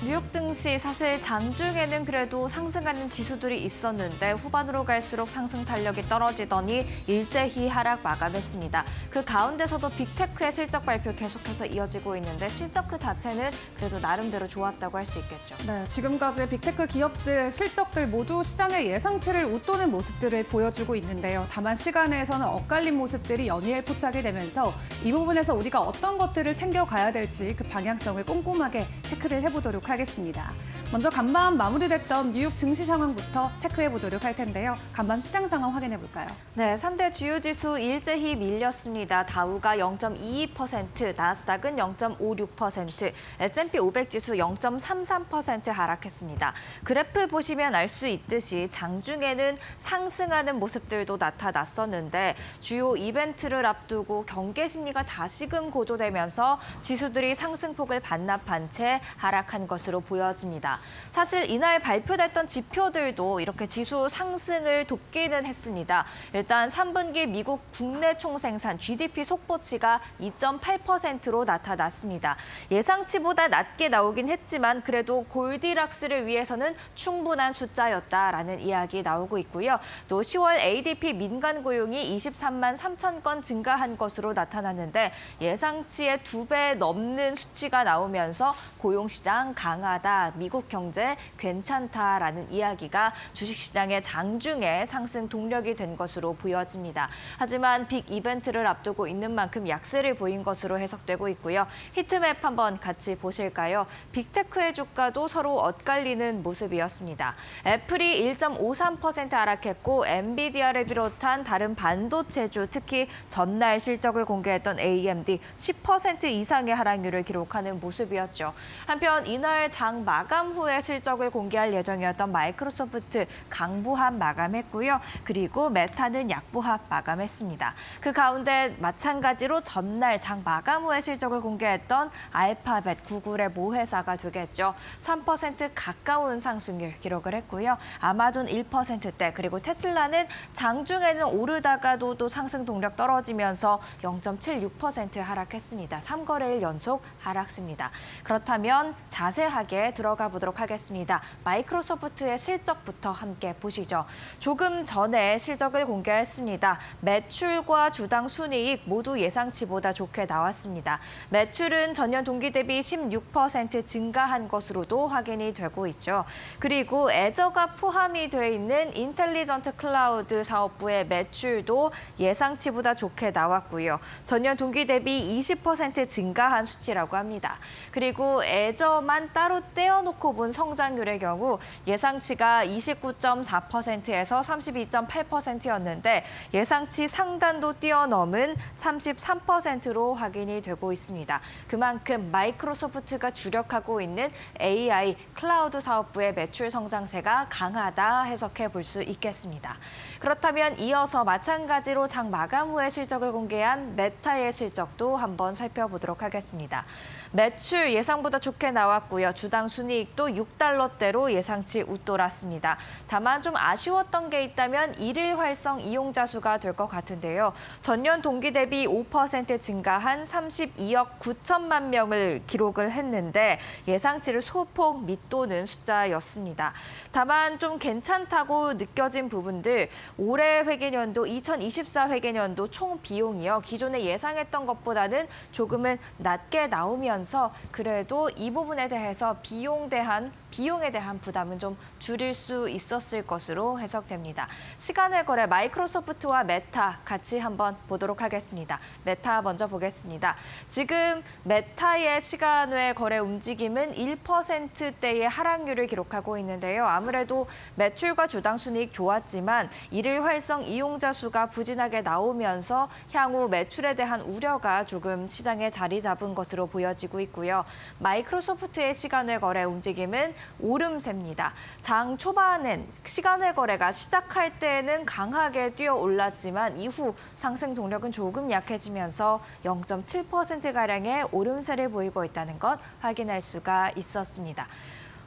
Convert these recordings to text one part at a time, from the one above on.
뉴욕 증시 사실 장중에는 그래도 상승하는 지수들이 있었는데 후반으로 갈수록 상승 탄력이 떨어지더니 일제히 하락 마감했습니다. 그 가운데서도 빅테크의 실적 발표 계속해서 이어지고 있는데 실적 그 자체는 그래도 나름대로 좋았다고 할 수 있겠죠. 네, 지금까지 빅테크 기업들 실적들 모두 시장의 예상치를 웃도는 모습들을 보여주고 있는데요. 다만 시간에서는 엇갈린 모습들이 연이을 포착이 되면서 이 부분에서 우리가 어떤 것들을 챙겨가야 될지 그 방향성을 꼼꼼하게 체크를 해보도록 하겠습니다. 먼저 간밤 마무리됐던 뉴욕 증시 상황부터 체크해보도록 할 텐데요. 간밤 시장 상황 확인해볼까요? 네, 3대 주요 지수 일제히 밀렸습니다. 다우가 0.22%, 나스닥은 0.56%, S&P 500 지수 0.33% 하락했습니다. 그래프 보시면 알 수 있듯이 장중에는 상승하는 모습들도 나타났었는데 주요 이벤트를 앞두고 경계 심리가 다시금 고조되면서 지수들이 상승폭을 반납한 채 하락한 것으로 보여집니다. 사실 이날 발표됐던 지표들도 이렇게 지수 상승을 돕기는 했습니다. 일단 3분기 미국 국내 총생산 GDP 속보치가 2.8%로 나타났습니다. 예상치보다 낮게 나오긴 했지만 그래도 골디락스를 위해서는 충분한 숫자였다라는 이야기 나오고 있고요. 또 10월 ADP 민간 고용이 23만 3천 건 증가한 것으로 나타났는데 예상치의 2배 넘는 수치가 나오면서 고용시장 강하다, 미국 경제 괜찮다라는 이야기가 주식시장의 장중에 상승 동력이 된 것으로 보여집니다. 하지만 빅 이벤트를 앞두고 있는 만큼 약세를 보인 것으로 해석되고 있고요. 히트맵 한번 같이 보실까요? 빅테크의 주가도 서로 엇갈리는 모습이었습니다. 애플이 1.53% 하락했고 엔비디아를 비롯한 다른 반도체주, 특히 전날 실적을 공개했던 AMD 10% 이상의 하락률을 기록하는 모습이었죠. 한편 이날 장 마감 후에 실적을 공개할 예정이었던 마이크로소프트 강보합 마감했고요. 그리고 메타는 약보합 마감했습니다. 그 가운데 마찬가지로 전날 장 마감 후에 실적을 공개했던 알파벳, 구글의 모회사가 되겠죠. 3% 가까운 상승률 기록을 했고요. 아마존 1%대, 그리고 테슬라는 장중에는 오르다가도 또 상승 동력 떨어지면서 0.76% 하락했습니다. 3거래일 연속 하락세입니다. 그렇다면 자세하게 들어가 보도록 하겠습니다. 마이크로소프트의 실적부터 함께 보시죠. 조금 전에 실적을 공개했습니다. 매출과 주당 순이익 모두 예상치보다 좋게 나왔습니다. 매출은 전년 동기 대비 16% 증가한 것으로도 확인이 되고 있죠. 그리고 애저가 포함이 돼 있는 인텔리전트 클라우드 사업부의 매출도 예상치보다 좋게 나왔고요. 전년 동기 대비 20% 증가한 수치라고 합니다. 그리고 애저만 따로 떼어놓고 본 성장률의 경우 예상치가 29.4%에서 32.8%였는데 예상치 상단도 뛰어넘은 33%로 확인이 되고 있습니다. 그만큼 마이크로소프트가 주력하고 있는 AI 클라우드 사업부의 매출 성장세가 강하다 해석해 볼 수 있겠습니다. 그렇다면 이어서 마찬가지로 장 마감 후에 실적을 공개한 메타의 실적도 한번 살펴보도록 하겠습니다. 매출 예상보다 좋게 나왔고요. 주당 순이익도 6달러대로 예상치 웃돌았습니다. 다만 좀 아쉬웠던 게 있다면 일일 활성 이용자 수가 될 것 같은데요. 전년 동기 대비 5% 증가한 32억 9천만 명을 기록을 했는데 예상치를 소폭 밑도는 숫자였습니다. 다만 좀 괜찮다고 느껴진 부분들, 올해 회계년도 2024 회계년도 총 비용이요. 기존에 예상했던 것보다는 조금은 낮게 나오면서 그래도 이 부분에 대해서 비용에 대한 부담은 좀 줄일 수 있었을 것으로 해석됩니다. 시간외 거래 마이크로소프트와 메타 같이 한번 보도록 하겠습니다. 메타 먼저 보겠습니다. 지금 메타의 시간외 거래 움직임은 1%대의 하락률을 기록하고 있는데요. 아무래도 매출과 주당 순이익 좋았지만 일일 활성 이용자 수가 부진하게 나오면서 향후 매출에 대한 우려가 조금 시장에 자리 잡은 것으로 보여지고 있고요. 마이크로소프트의 시간외 거래 움직임은 오름세입니다. 장 초반엔 시간외 거래가 시작할 때는 강하게 뛰어 올랐지만 이후 상승 동력은 조금 약해지면서 0.7%가량의 오름세를 보이고 있다는 것 확인할 수가 있었습니다.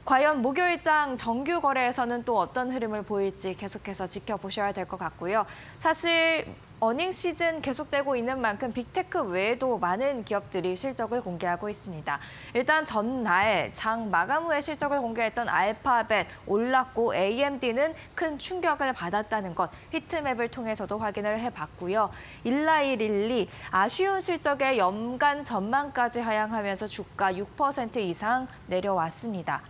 과연 목요일장 정규 거래에서는 또 어떤 흐름을 보일지 계속해서 지켜보셔야 될 것 같고요. 사실 어닝 시즌 계속되고 있는 만큼 빅테크 외에도 많은 기업들이 실적을 공개하고 있습니다. 일단 전날 장 마감 후에 실적을 공개했던 알파벳, 올랐고 AMD는 큰 충격을 받았다는 것 히트맵을 통해서도 확인을 해봤고요. 일라이릴리 아쉬운 실적에 연간 전망까지 하향하면서 주가 6% 이상 내려왔습니다.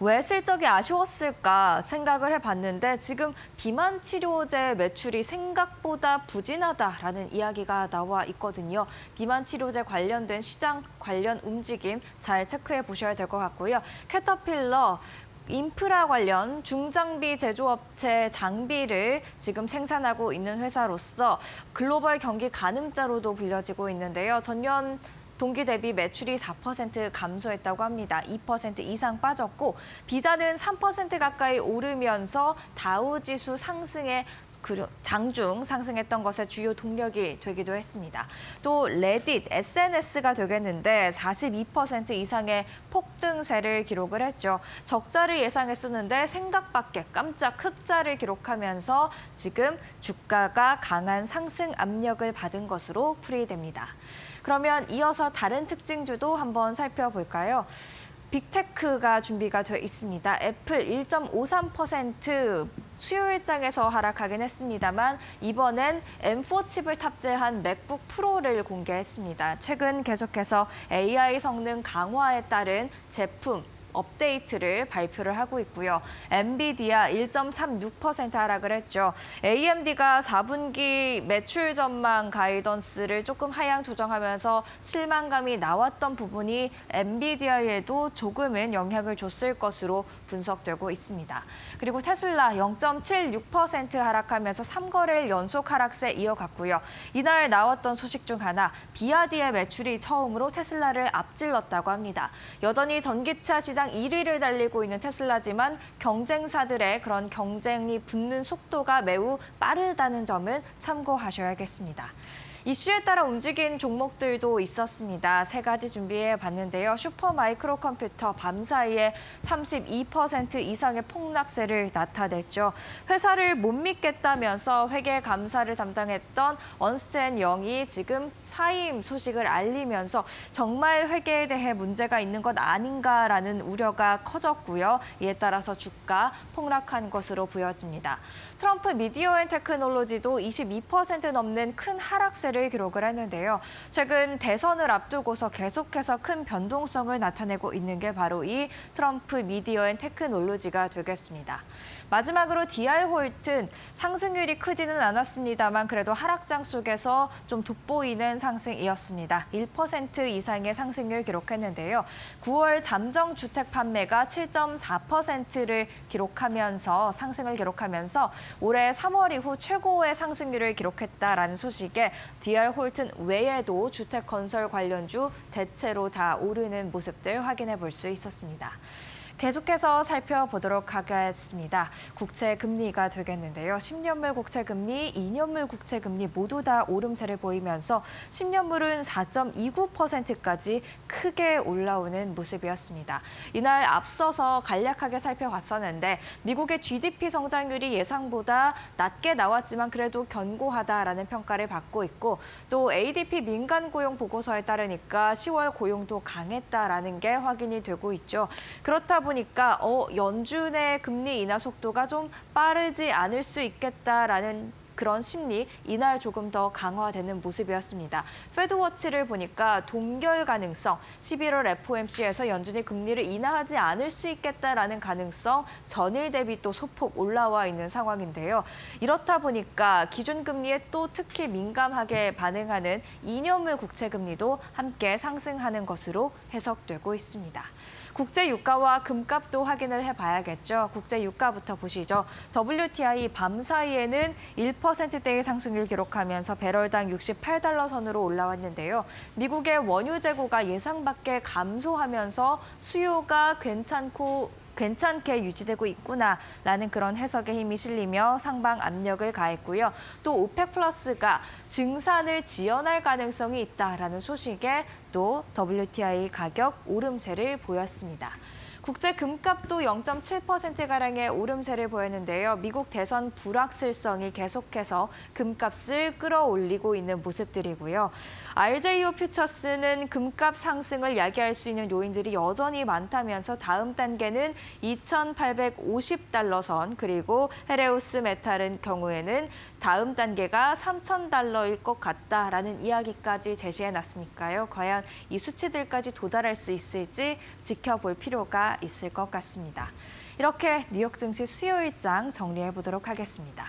왜 실적이 아쉬웠을까 생각을 해봤는데 지금 비만 치료제 매출이 생각보다 부진하다라는 이야기가 나와 있거든요. 비만 치료제 관련된 시장 관련 움직임 잘 체크해 보셔야 될 것 같고요. 캐터필러 인프라 관련 중장비 제조업체 장비를 지금 생산하고 있는 회사로서 글로벌 경기 가늠자로도 불려지고 있는데요. 전년 동기 대비 매출이 4% 감소했다고 합니다. 2% 이상 빠졌고 비자는 3% 가까이 오르면서 다우지수 상승에 장중 상승했던 것의 주요 동력이 되기도 했습니다. 또 레딧, SNS가 되겠는데 42% 이상의 폭등세를 기록을 했죠. 적자를 예상했었는데 생각밖의 깜짝 흑자를 기록하면서 지금 주가가 강한 상승 압력을 받은 것으로 풀이됩니다. 그러면 이어서 다른 특징주도 한번 살펴볼까요? 빅테크가 준비가 돼 있습니다. 애플 1.53% 수요일장에서 하락하긴 했습니다만 이번엔 M4 칩을 탑재한 맥북 프로를 공개했습니다. 최근 계속해서 AI 성능 강화에 따른 제품 업데이트를 발표를 하고 있고요. 엔비디아 1.36% 하락을 했죠. AMD가 4분기 매출 전망 가이던스를 조금 하향 조정하면서 실망감이 나왔던 부분이 엔비디아에도 조금은 영향을 줬을 것으로 분석되고 있습니다. 그리고 테슬라 0.76% 하락하면서 3거래일 연속 하락세 이어갔고요. 이날 나왔던 소식 중 하나, 비아디의 매출이 처음으로 테슬라를 앞질렀다고 합니다. 여전히 전기차 시장 1위를 달리고 있는 테슬라지만 경쟁사들의 그런 경쟁이 붙는 속도가 매우 빠르다는 점은 참고하셔야겠습니다. 이슈에 따라 움직인 종목들도 있었습니다. 세 가지 준비해 봤는데요. 슈퍼마이크로 컴퓨터 밤사이에 32% 이상의 폭락세를 나타냈죠. 회사를 못 믿겠다면서 회계 감사를 담당했던 언스트앤영이 지금 사임 소식을 알리면서 정말 회계에 대해 문제가 있는 것 아닌가라는 우려가 커졌고요. 이에 따라서 주가 폭락한 것으로 보여집니다. 트럼프 미디어 앤 테크놀로지도 22% 넘는 큰 하락세를 기록을 했는데요. 최근 대선을 앞두고서 계속해서 큰 변동성을 나타내고 있는 게 바로 이 트럼프 미디어 앤 테크놀로지가 되겠습니다. 마지막으로 DR-홀튼 상승률이 크지는 않았습니다만 그래도 하락장 속에서 좀 돋보이는 상승이었습니다. 1% 이상의 상승률 기록했는데요. 9월 잠정 주택 판매가 7.4%를 기록하면서 상승을 기록하면서 올해 3월 이후 최고의 상승률을 기록했다라는 소식에 DR-홀튼 외에도 주택 건설 관련주 대체로 다 오르는 모습들 확인해 볼 수 있었습니다. 계속해서 살펴보도록 하겠습니다. 국채 금리가 되겠는데요. 10년물 국채 금리, 2년물 국채 금리 모두 다 오름세를 보이면서 10년물은 4.29%까지 크게 올라오는 모습이었습니다. 이날 앞서서 간략하게 살펴봤었는데 미국의 GDP 성장률이 예상보다 낮게 나왔지만 그래도 견고하다라는 평가를 받고 있고 또 ADP 민간 고용 보고서에 따르니까 10월 고용도 강했다라는 게 확인이 되고 있죠. 그렇다 보니까 연준의 금리 인하 속도가 좀 빠르지 않을 수 있겠다라는 그런 심리, 이날 조금 더 강화되는 모습이었습니다. 패드워치를 보니까 동결 가능성, 11월 FOMC에서 연준이 금리를 인하하지 않을 수 있겠다라는 가능성 전일 대비 또 소폭 올라와 있는 상황인데요. 이렇다 보니까 기준금리에 또 특히 민감하게 반응하는 2년물 국채금리도 함께 상승하는 것으로 해석되고 있습니다. 국제 유가와 금값도 확인을 해봐야겠죠. 국제 유가부터 보시죠. WTI 밤 사이에는 1%대의 상승률 기록하면서 배럴당 68달러 선으로 올라왔는데요. 미국의 원유 재고가 예상 밖에 감소하면서 수요가 괜찮게 유지되고 있구나라는 그런 해석에 힘이 실리며 상방 압력을 가했고요. 또 오펙 플러스가 증산을 지연할 가능성이 있다라는 소식에 또 WTI 가격 오름세를 보였습니다. 국제 금값도 0.7%가량의 오름세를 보였는데요. 미국 대선 불확실성이 계속해서 금값을 끌어올리고 있는 모습들이고요. RJO 퓨처스는 금값 상승을 야기할 수 있는 요인들이 여전히 많다면서 다음 단계는 2,850달러 선, 그리고 헤레우스 메탈은 경우에는 다음 단계가 3,000달러일 것 같다라는 이야기까지 제시해놨으니까요. 과연 이 수치들까지 도달할 수 있을지 지켜볼 필요가 있을 것 같습니다. 이렇게 뉴욕 증시 수요일장 정리해 보도록 하겠습니다.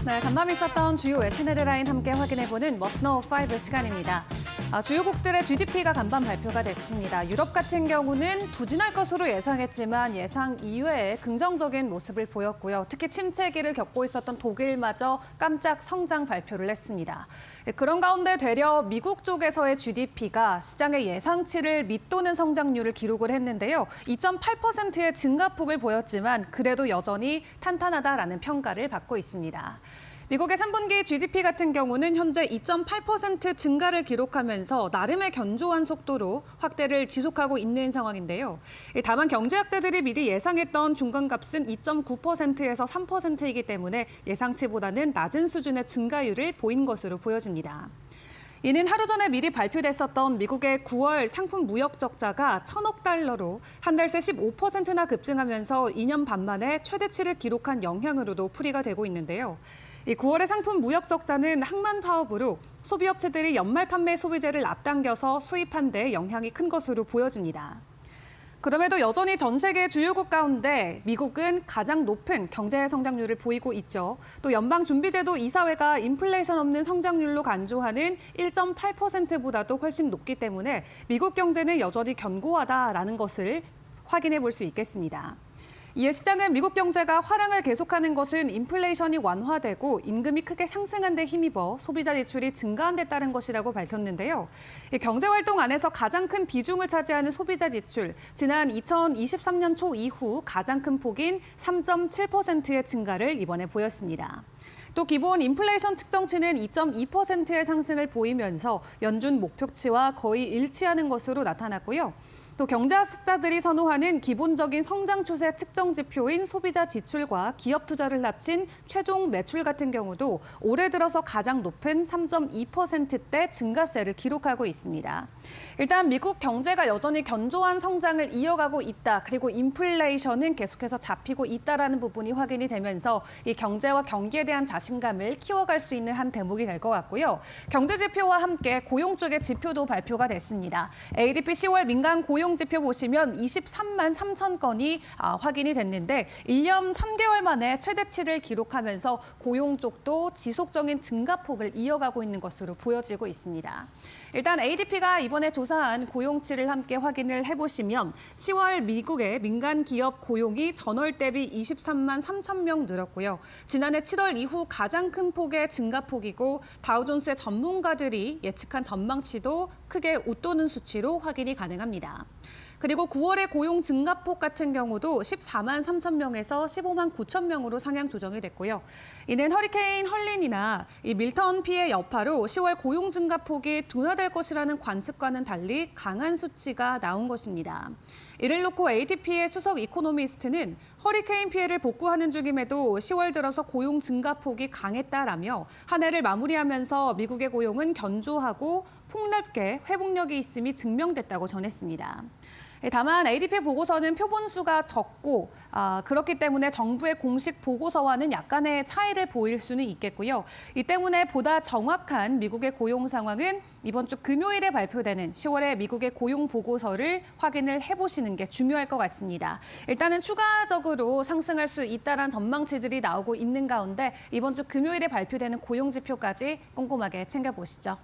네, 간밤에 있었던 주요 외신 헤드라인 함께 확인해보는 머스노우 5 시간입니다. 주요국들의 GDP가 간밤 발표가 됐습니다. 유럽 같은 경우는 부진할 것으로 예상했지만 예상 이외의 긍정적인 모습을 보였고요. 특히 침체기를 겪고 있었던 독일마저 깜짝 성장 발표를 했습니다. 그런 가운데 되려 미국 쪽에서의 GDP가 시장의 예상치를 밑도는 성장률을 기록을 했는데요. 2.8%의 증가폭을 보였지만 그래도 여전히 탄탄하다라는 평가를 받고 있습니다. 미국의 3분기 GDP 같은 경우는 현재 2.8% 증가를 기록하면서 나름의 견조한 속도로 확대를 지속하고 있는 상황인데요. 다만 경제학자들이 미리 예상했던 중간값은 2.9%에서 3%이기 때문에 예상치보다는 낮은 수준의 증가율을 보인 것으로 보여집니다. 이는 하루 전에 미리 발표됐었던 미국의 9월 상품 무역 적자가 1,000억 달러로 한 달 새 15%나 급증하면서 2년 반 만에 최대치를 기록한 영향으로도 풀이가 되고 있는데요. 이 9월의 상품 무역 적자는 항만 파업으로 소비업체들이 연말 판매 소비재를 앞당겨서 수입한 데 영향이 큰 것으로 보여집니다. 그럼에도 여전히 전 세계 주요국 가운데 미국은 가장 높은 경제 성장률을 보이고 있죠. 또 연방준비제도 이사회가 인플레이션 없는 성장률로 간주하는 1.8%보다도 훨씬 높기 때문에 미국 경제는 여전히 견고하다라는 것을 확인해 볼 수 있겠습니다. 이에 시장은 미국 경제가 화랑을 계속하는 것은 인플레이션이 완화되고 임금이 크게 상승한 데 힘입어 소비자 지출이 증가한 데 따른 것이라고 밝혔는데요. 경제활동 안에서 가장 큰 비중을 차지하는 소비자 지출, 지난 2023년 초 이후 가장 큰 폭인 3.7%의 증가를 이번에 보였습니다. 또 기본 인플레이션 측정치는 2.2%의 상승을 보이면서 연준 목표치와 거의 일치하는 것으로 나타났고요. 또 경제학자들이 선호하는 기본적인 성장 추세 측정 지표인 소비자 지출과 기업 투자를 합친 최종 매출 같은 경우도 올해 들어서 가장 높은 3.2%대 증가세를 기록하고 있습니다. 일단 미국 경제가 여전히 견조한 성장을 이어가고 있다. 그리고 인플레이션은 계속해서 잡히고 있다라는 부분이 확인이 되면서 이 경제와 경기에 대한 자신감을 키워갈 수 있는 한 대목이 될 것 같고요. 경제 지표와 함께 고용 쪽의 지표도 발표가 됐습니다. ADP 10월 민간 고용 지표 보시면 23만 3천 건이 확인이 됐는데 1년 3개월 만에 최대치를 기록하면서 고용 쪽도 지속적인 증가폭을 이어가고 있는 것으로 보여지고 있습니다. 일단 ADP가 이번에 조사한 고용치를 함께 확인을 해보시면 10월 미국의 민간 기업 고용이 전월 대비 23만 3천 명 늘었고요. 지난해 7월 이후 가장 큰 폭의 증가폭이고 다우존스의 전문가들이 예측한 전망치도 크게 웃도는 수치로 확인이 가능합니다. 그리고 9월의 고용 증가폭 같은 경우도 14만 3천 명에서 15만 9천 명으로 상향 조정이 됐고요. 이는 허리케인 헐린이나 이 밀턴 피해 여파로 10월 고용 증가폭이 둔화될 것이라는 관측과는 달리 강한 수치가 나온 것입니다. 이를 놓고 ADP의 수석 이코노미스트는 허리케인 피해를 복구하는 중임에도 10월 들어서 고용 증가폭이 강했다라며 한 해를 마무리하면서 미국의 고용은 견조하고 폭넓게 회복력이 있음이 증명됐다고 전했습니다. 다만 ADP 보고서는 표본수가 적고 그렇기 때문에 정부의 공식 보고서와는 약간의 차이를 보일 수는 있겠고요. 이 때문에 보다 정확한 미국의 고용 상황은 이번 주 금요일에 발표되는 10월의 미국의 고용 보고서를 확인을 해보시는 게 중요할 것 같습니다. 일단은 추가적으로 상승할 수 있다는 전망치들이 나오고 있는 가운데 이번 주 금요일에 발표되는 고용 지표까지 꼼꼼하게 챙겨보시죠.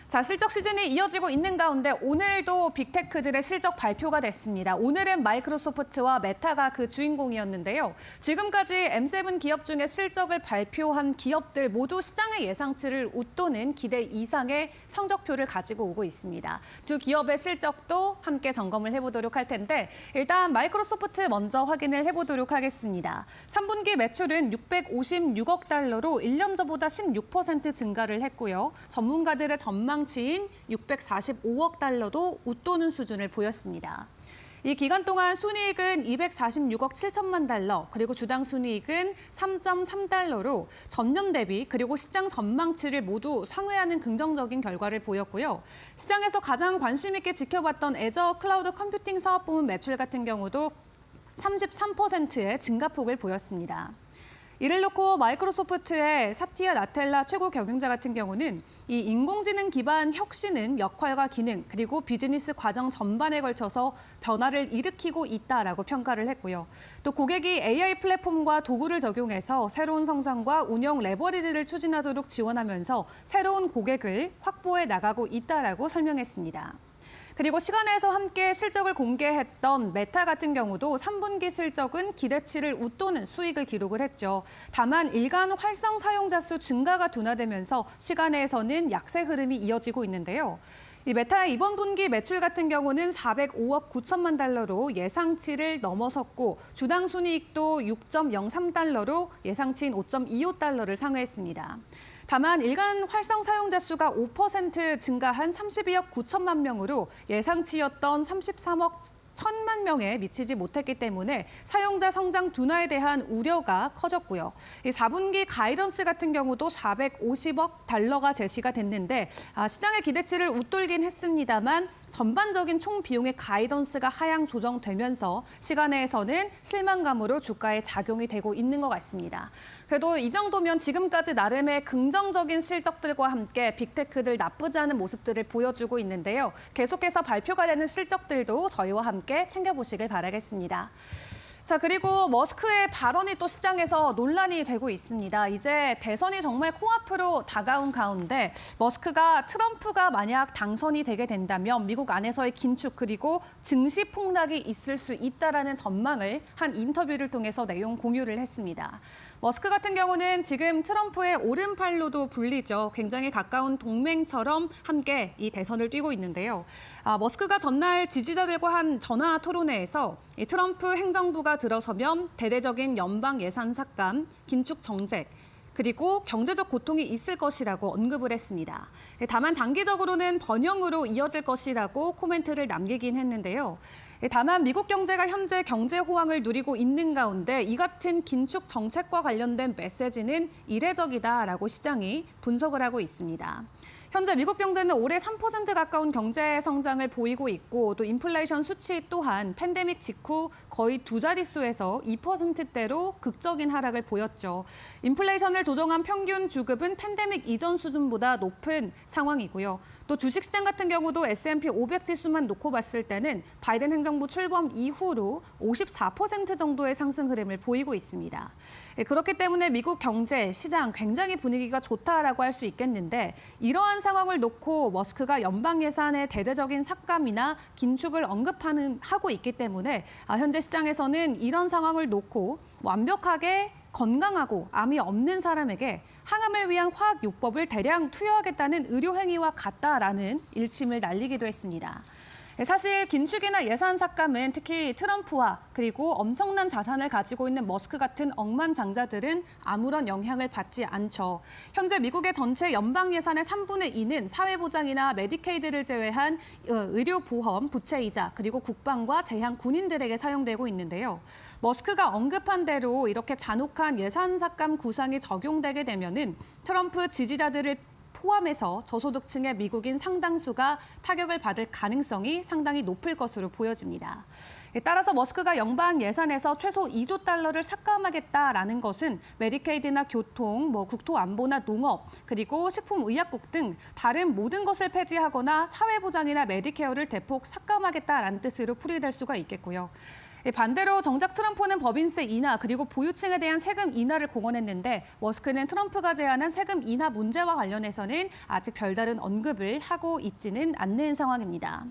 자, 실적 시즌이 이어지고 있는 가운데 오늘도 빅테크들의 실적 발표가 됐습니다. 오늘은 마이크로소프트와 메타가 그 주인공이었는데요. 지금까지 M7 기업 중에 실적을 발표한 기업들 모두 시장의 예상치를 웃도는 기대 이상의 성적표를 가지고 오고 있습니다. 두 기업의 실적도 함께 점검을 해보도록 할 텐데 일단 마이크로소프트 먼저 확인을 해보도록 하겠습니다. 3분기 매출은 656억 달러로 1년 전보다 16% 증가를 했고요. 전문가들의 전망치인 645억 달러도 웃도는 수준을 보였습니다. 이 기간 동안 순이익은 246억 7천만 달러, 그리고 주당 순이익은 3.3달러로 전년 대비 그리고 시장 전망치를 모두 상회하는 긍정적인 결과를 보였고요. 시장에서 가장 관심 있게 지켜봤던 애저 클라우드 컴퓨팅 사업 부문 매출 같은 경우도 33%의 증가폭을 보였습니다. 이를 놓고 마이크로소프트의 사티아 나텔라 최고 경영자 같은 경우는 이 인공지능 기반 혁신은 역할과 기능 그리고 비즈니스 과정 전반에 걸쳐서 변화를 일으키고 있다라고 평가를 했고요. 또 고객이 AI 플랫폼과 도구를 적용해서 새로운 성장과 운영 레버리지를 추진하도록 지원하면서 새로운 고객을 확보해 나가고 있다라고 설명했습니다. 그리고 시간에서 함께 실적을 공개했던 메타 같은 경우도 3분기 실적은 기대치를 웃도는 수익을 기록을 했죠. 다만 일간 활성 사용자 수 증가가 둔화되면서 시간에서는 약세 흐름이 이어지고 있는데요. 이 메타의 이번 분기 매출 같은 경우는 405억 9천만 달러로 예상치를 넘어섰고 주당 순이익도 6.03달러로 예상치인 5.25달러를 상회했습니다. 다만 일간 활성 사용자 수가 5% 증가한 32억 9천만 명으로 예상치였던 33억 1천만 명에 미치지 못했기 때문에 사용자 성장 둔화에 대한 우려가 커졌고요. 이 4분기 가이던스 같은 경우도 450억 달러가 제시가 됐는데 시장의 기대치를 웃돌긴 했습니다만 전반적인 총 비용의 가이던스가 하향 조정되면서 시간에서는 실망감으로 주가에 작용이 되고 있는 것 같습니다. 그래도 이 정도면 지금까지 나름의 긍정적인 실적들과 함께 빅테크들 나쁘지 않은 모습들을 보여주고 있는데요. 계속해서 발표가 되는 실적들도 저희와 함께 챙겨보시길 바라겠습니다. 자, 그리고 머스크의 발언이 또 시장에서 논란이 되고 있습니다. 이제 대선이 정말 코앞으로 다가온 가운데 머스크가 트럼프가 만약 당선이 되게 된다면 미국 안에서의 긴축 그리고 증시 폭락이 있을 수 있다라는 전망을 한 인터뷰를 통해서 내용 공유를 했습니다. 머스크 같은 경우는 지금 트럼프의 오른팔로도 불리죠. 굉장히 가까운 동맹처럼 함께 이 대선을 뛰고 있는데요. 머스크가 전날 지지자들과 한 전화 토론회에서 이 트럼프 행정부가 들어서면 대대적인 연방 예산 삭감, 긴축 정책, 그리고 경제적 고통이 있을 것이라고 언급을 했습니다. 다만 장기적으로는 번영으로 이어질 것이라고 코멘트를 남기긴 했는데요. 다만 미국 경제가 현재 경제 호황을 누리고 있는 가운데 이 같은 긴축 정책과 관련된 메시지는 이례적이다라고 시장이 분석을 하고 있습니다. 현재 미국 경제는 올해 3% 가까운 경제 성장을 보이고 있고 또 인플레이션 수치 또한 팬데믹 직후 거의 두 자릿수에서 2%대로 극적인 하락을 보였죠. 인플레이션을 조정한 평균 주급은 팬데믹 이전 수준보다 높은 상황이고요. 또 주식시장 같은 경우도 S&P 500 지수만 놓고 봤을 때는 바이든 행정부 출범 이후로 54% 정도의 상승 흐름을 보이고 있습니다. 그렇기 때문에 미국 경제, 시장 굉장히 분위기가 좋다라고 할 수 있겠는데 이러한 상황을 놓고 머스크가 연방 예산의 대대적인 삭감이나 긴축을 하고 있기 때문에 현재 시장에서는 이런 상황을 놓고 완벽하게 건강하고 암이 없는 사람에게 항암을 위한 화학요법을 대량 투여하겠다는 의료행위와 같다라는 일침을 날리기도 했습니다. 사실 긴축이나 예산 삭감은 특히 트럼프와 그리고 엄청난 자산을 가지고 있는 머스크 같은 억만장자들은 아무런 영향을 받지 않죠. 현재 미국의 전체 연방 예산의 3분의 2는 사회보장이나 메디케이드를 제외한 의료보험, 부채이자 그리고 국방과 제향 군인들에게 사용되고 있는데요. 머스크가 언급한 대로 이렇게 잔혹한 예산 삭감 구상이 적용되게 되면은 트럼프 지지자들을 포함해서 저소득층의 미국인 상당수가 타격을 받을 가능성이 상당히 높을 것으로 보여집니다. 따라서 머스크가 연방 예산에서 최소 2조 달러를 삭감하겠다라는 것은 메디케이드나 교통, 국토안보나 농업, 그리고 식품의약국 등 다른 모든 것을 폐지하거나 사회보장이나 메디케어를 대폭 삭감하겠다라는 뜻으로 풀이될 수가 있겠고요. 반대로 정작 트럼프는 법인세 인하 그리고 보유층에 대한 세금 인하를 공언했는데 머스크는 트럼프가 제안한 세금 인하 문제와 관련해서는 아직 별다른 언급을 하고 있지는 않는 상황입니다.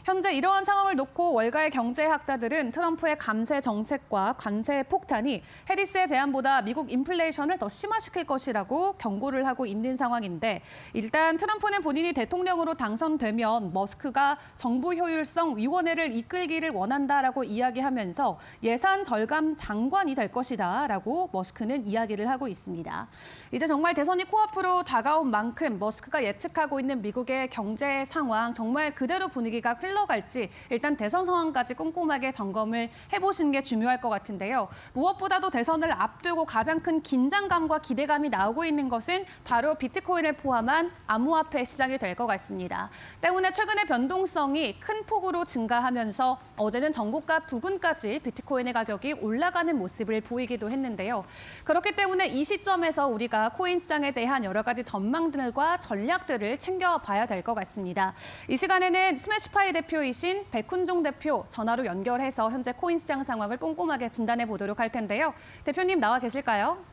현재 이러한 상황을 놓고 월가의 경제학자들은 트럼프의 감세 정책과 관세 폭탄이 해리스의 제안보다 미국 인플레이션을 더 심화시킬 것이라고 경고를 하고 있는 상황인데 일단 트럼프는 본인이 대통령으로 당선되면 머스크가 정부 효율성 위원회를 이끌기를 원한다라고 이야기하면서 예산 절감 장관이 될 것이다라고 머스크는 이야기를 하고 있습니다. 이제 정말 대선이 코앞으로 다가온 만큼 머스크가 예측하고 있는 미국의 경제 상황 정말 그대로 분위기가 흘러갈지 일단 대선 상황까지 꼼꼼하게 점검을 해보시는 게 중요할 것 같은데요. 무엇보다도 대선을 앞두고 가장 큰 긴장감과 기대감이 나오고 있는 것은 바로 비트코인을 포함한 암호화폐 시장이 될 것 같습니다. 때문에 최근에 변동성이 큰 폭으로 증가하면서 어제는 전고가 부근까지 비트코인의 가격이 올라가는 모습을 보이기도 했는데요. 그렇기 때문에 이 시점에서 우리가 코인 시장에 대한 여러 가지 전망들과 전략들을 챙겨봐야 될 것 같습니다. 이 시간에는 스매시파이 대표이신 백훈종 대표 전화로 연결해서 현재 코인 시장 상황을 꼼꼼하게 진단해 보도록 할 텐데요. 대표님 나와 계실까요?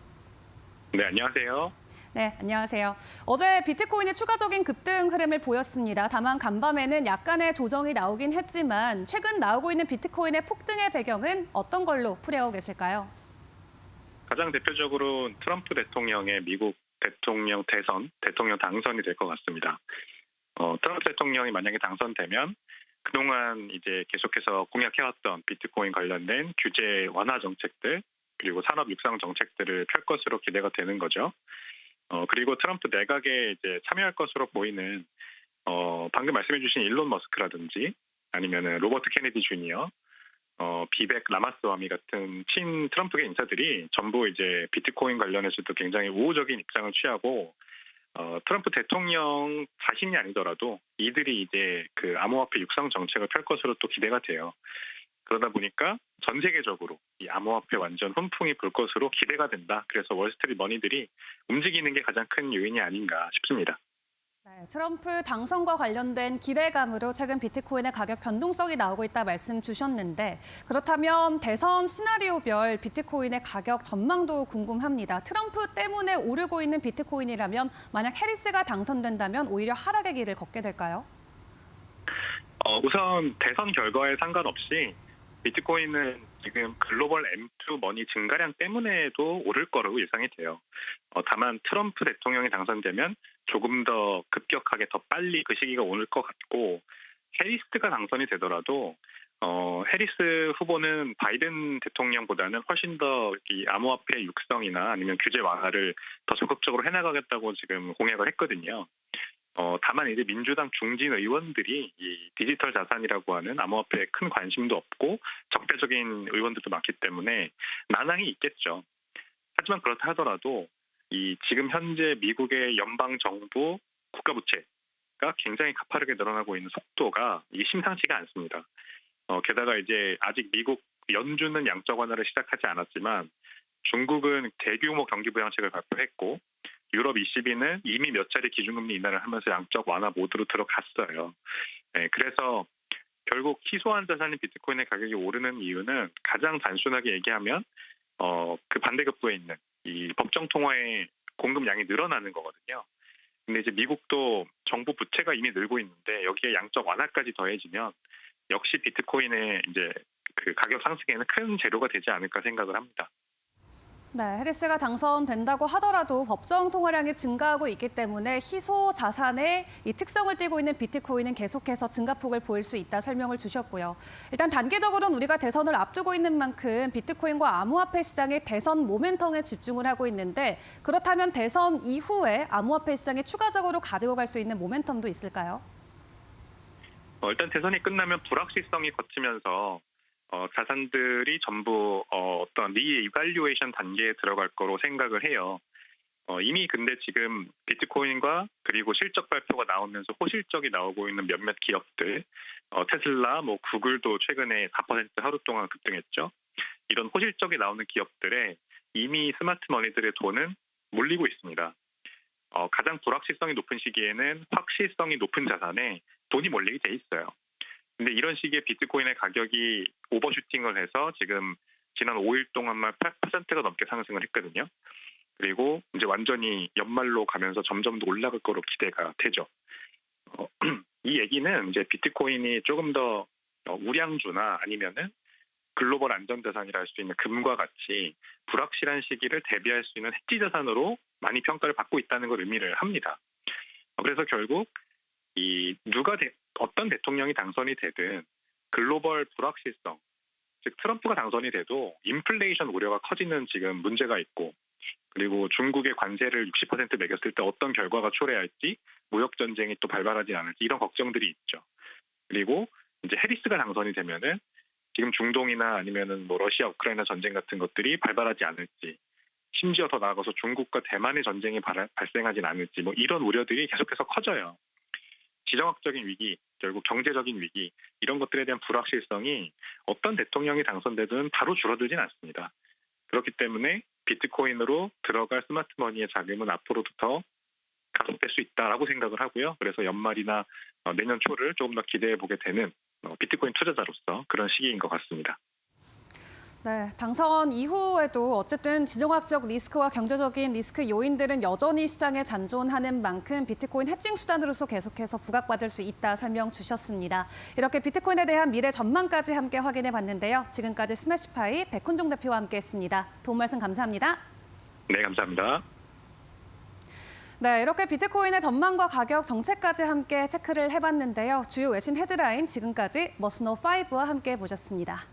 네, 안녕하세요. 네, 안녕하세요. 어제 비트코인이 추가적인 급등 흐름을 보였습니다. 다만 간밤에는 약간의 조정이 나오긴 했지만 최근 나오고 있는 비트코인의 폭등의 배경은 어떤 걸로 풀이하고 계실까요? 가장 대표적으로 트럼프 대통령의 미국 대통령 대통령 당선이 될 것 같습니다. 트럼프 대통령이 만약에 당선되면 그동안 이제 계속해서 공약해왔던 비트코인 관련된 규제 완화 정책들 그리고 산업 육상 정책들을 펼 것으로 기대가 되는 거죠. 그리고 트럼프 내각에 이제 참여할 것으로 보이는 방금 말씀해주신 일론 머스크라든지 아니면은 로버트 케네디 주니어, 비백 라마스와미 같은 친 트럼프계 인사들이 전부 이제 비트코인 관련해서도 굉장히 우호적인 입장을 취하고 트럼프 대통령 자신이 아니더라도 이들이 이제 그 암호화폐 육상 정책을 펼 것으로 또 기대가 돼요. 그러다 보니까 전 세계적으로 이 암호화폐 완전 훈풍이 불 것으로 기대가 된다. 그래서 월스트리트 머니들이 움직이는 게 가장 큰 요인이 아닌가 싶습니다. 네, 트럼프 당선과 관련된 기대감으로 최근 비트코인의 가격 변동성이 나오고 있다 말씀 주셨는데 그렇다면 대선 시나리오별 비트코인의 가격 전망도 궁금합니다. 트럼프 때문에 오르고 있는 비트코인이라면 만약 해리스가 당선된다면 오히려 하락의 길을 걷게 될까요? 우선 대선 결과에 상관없이 비트코인은 지금 글로벌 M2 머니 증가량 때문에도 오를 거라고 예상이 돼요. 다만 트럼프 대통령이 당선되면 조금 더 급격하게 더 빨리 그 시기가 오를 것 같고 해리스가 당선이 되더라도 해리스 후보는 바이든 대통령보다는 훨씬 더 이 암호화폐 육성이나 아니면 규제 완화를 더 적극적으로 해나가겠다고 지금 공약을 했거든요. 다만 이제 민주당 중진 의원들이 이 디지털 자산이라고 하는 암호화폐에 큰 관심도 없고 적대적인 의원들도 많기 때문에 난항이 있겠죠. 하지만 그렇다 하더라도 이 지금 현재 미국의 연방 정부 국가 부채가 굉장히 가파르게 늘어나고 있는 속도가 이게 심상치가 않습니다. 게다가 이제 아직 미국 연준은 양적 완화를 시작하지 않았지만 중국은 대규모 경기 부양책을 발표했고 유럽 ECB는 이미 몇 차례 기준금리 인하를 하면서 양적 완화 모드로 들어갔어요. 네, 그래서 결국 희소한 자산인 비트코인의 가격이 오르는 이유는 가장 단순하게 얘기하면 그 반대급부에 있는 이 법정 통화의 공급량이 늘어나는 거거든요. 근데 이제 미국도 정부 부채가 이미 늘고 있는데 여기에 양적 완화까지 더해지면 역시 비트코인의 이제 그 가격 상승에는 큰 재료가 되지 않을까 생각을 합니다. 네, 해리스가 당선된다고 하더라도 법정 통화량이 증가하고 있기 때문에 희소 자산의 이 특성을 띠고 있는 비트코인은 계속해서 증가폭을 보일 수 있다 설명을 주셨고요. 일단 단기적으로는 우리가 대선을 앞두고 있는 만큼 비트코인과 암호화폐 시장의 대선 모멘텀에 집중을 하고 있는데 그렇다면 대선 이후에 암호화폐 시장에 추가적으로 가지고 갈 수 있는 모멘텀도 있을까요? 일단 대선이 끝나면 불확실성이 걷히면서 자산들이 전부 어떤 리이발류에이션 단계에 들어갈 거로 생각을 해요. 이미 근데 지금 비트코인과 그리고 실적 발표가 나오면서 호실적이 나오고 있는 몇몇 기업들, 테슬라, 구글도 최근에 4% 하루 동안 급등했죠. 이런 호실적이 나오는 기업들에 이미 스마트 머니들의 돈은 몰리고 있습니다. 가장 불확실성이 높은 시기에는 확실성이 높은 자산에 돈이 몰리게 돼 있어요. 근데 이런 시기에 비트코인의 가격이 오버슈팅을 해서 지금 지난 5일 동안만 8%가 넘게 상승을 했거든요. 그리고 이제 완전히 연말로 가면서 점점 더 올라갈 거로 기대가 되죠. 이 얘기는 이제 비트코인이 조금 더 우량주나 아니면은 글로벌 안전자산이라 할 수 있는 금과 같이 불확실한 시기를 대비할 수 있는 해지 자산으로 많이 평가를 받고 있다는 걸 의미를 합니다. 그래서 결국 어떤 대통령이 당선이 되든 글로벌 불확실성, 즉 트럼프가 당선이 돼도 인플레이션 우려가 커지는 지금 문제가 있고 그리고 중국의 관세를 60% 매겼을 때 어떤 결과가 초래할지 무역 전쟁이 또 발발하지 않을지 이런 걱정들이 있죠. 그리고 이제 해리스가 당선이 되면은 지금 중동이나 아니면은 러시아 우크라이나 전쟁 같은 것들이 발발하지 않을지 심지어 더 나아가서 중국과 대만의 전쟁이 발생하진 않을지 이런 우려들이 계속해서 커져요. 지정학적인 위기, 결국 경제적인 위기 이런 것들에 대한 불확실성이 어떤 대통령이 당선되든 바로 줄어들진 않습니다. 그렇기 때문에 비트코인으로 들어갈 스마트머니의 자금은 앞으로도 더 가속될 수 있다라고 생각을 하고요. 그래서 연말이나 내년 초를 조금 더 기대해 보게 되는 비트코인 투자자로서 그런 시기인 것 같습니다. 네, 당선 이후에도 어쨌든 지정학적 리스크와 경제적인 리스크 요인들은 여전히 시장에 잔존하는 만큼 비트코인 해칭 수단으로서 계속해서 부각받을 수 있다 설명 주셨습니다. 이렇게 비트코인에 대한 미래 전망까지 함께 확인해 봤는데요. 지금까지 스매시파이 백훈종 대표와 함께했습니다. 도움 말씀 감사합니다. 네, 감사합니다. 네, 이렇게 비트코인의 전망과 가격, 정책까지 함께 체크를 해봤는데요. 주요 외신 헤드라인 지금까지 머스노5와 함께 보셨습니다.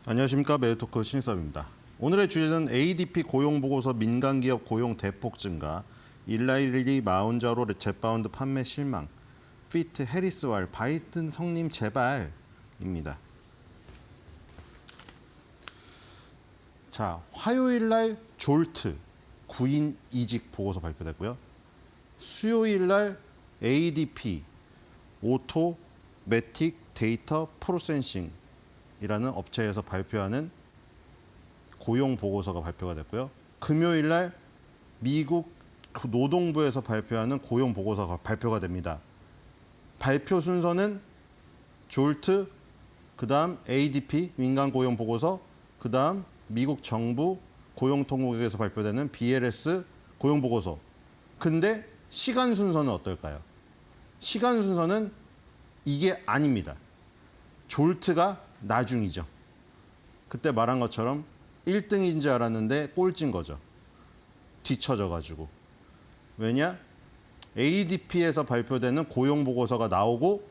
안녕하십니까. 매일토크 신익섭입니다. 오늘의 주제는 ADP 고용보고서 민간기업 고용 대폭 증가, 일라이리 마운자로 젯바운드 판매 실망, 피트 해리스왈 바이든 성님 제발입니다. 자, 화요일 날 졸트 9인 이직 보고서 발표됐고요. 수요일 날 ADP 오토매틱 데이터 프로세싱 이라는 업체에서 발표하는 고용 보고서가 발표가 됐고요. 금요일 날 미국 노동부에서 발표하는 고용 보고서가 발표가 됩니다. 발표 순서는 졸트, 그다음 ADP 민간 고용 보고서, 그다음 미국 정부 고용통계국에서 발표되는 BLS 고용 보고서. 근데 시간 순서는 어떨까요? 시간 순서는 이게 아닙니다. 졸트가 나중이죠. 그때 말한 것처럼 1등인 줄 알았는데 꼴찌인 거죠. 뒤처져가지고. 왜냐? ADP에서 발표되는 고용보고서가 나오고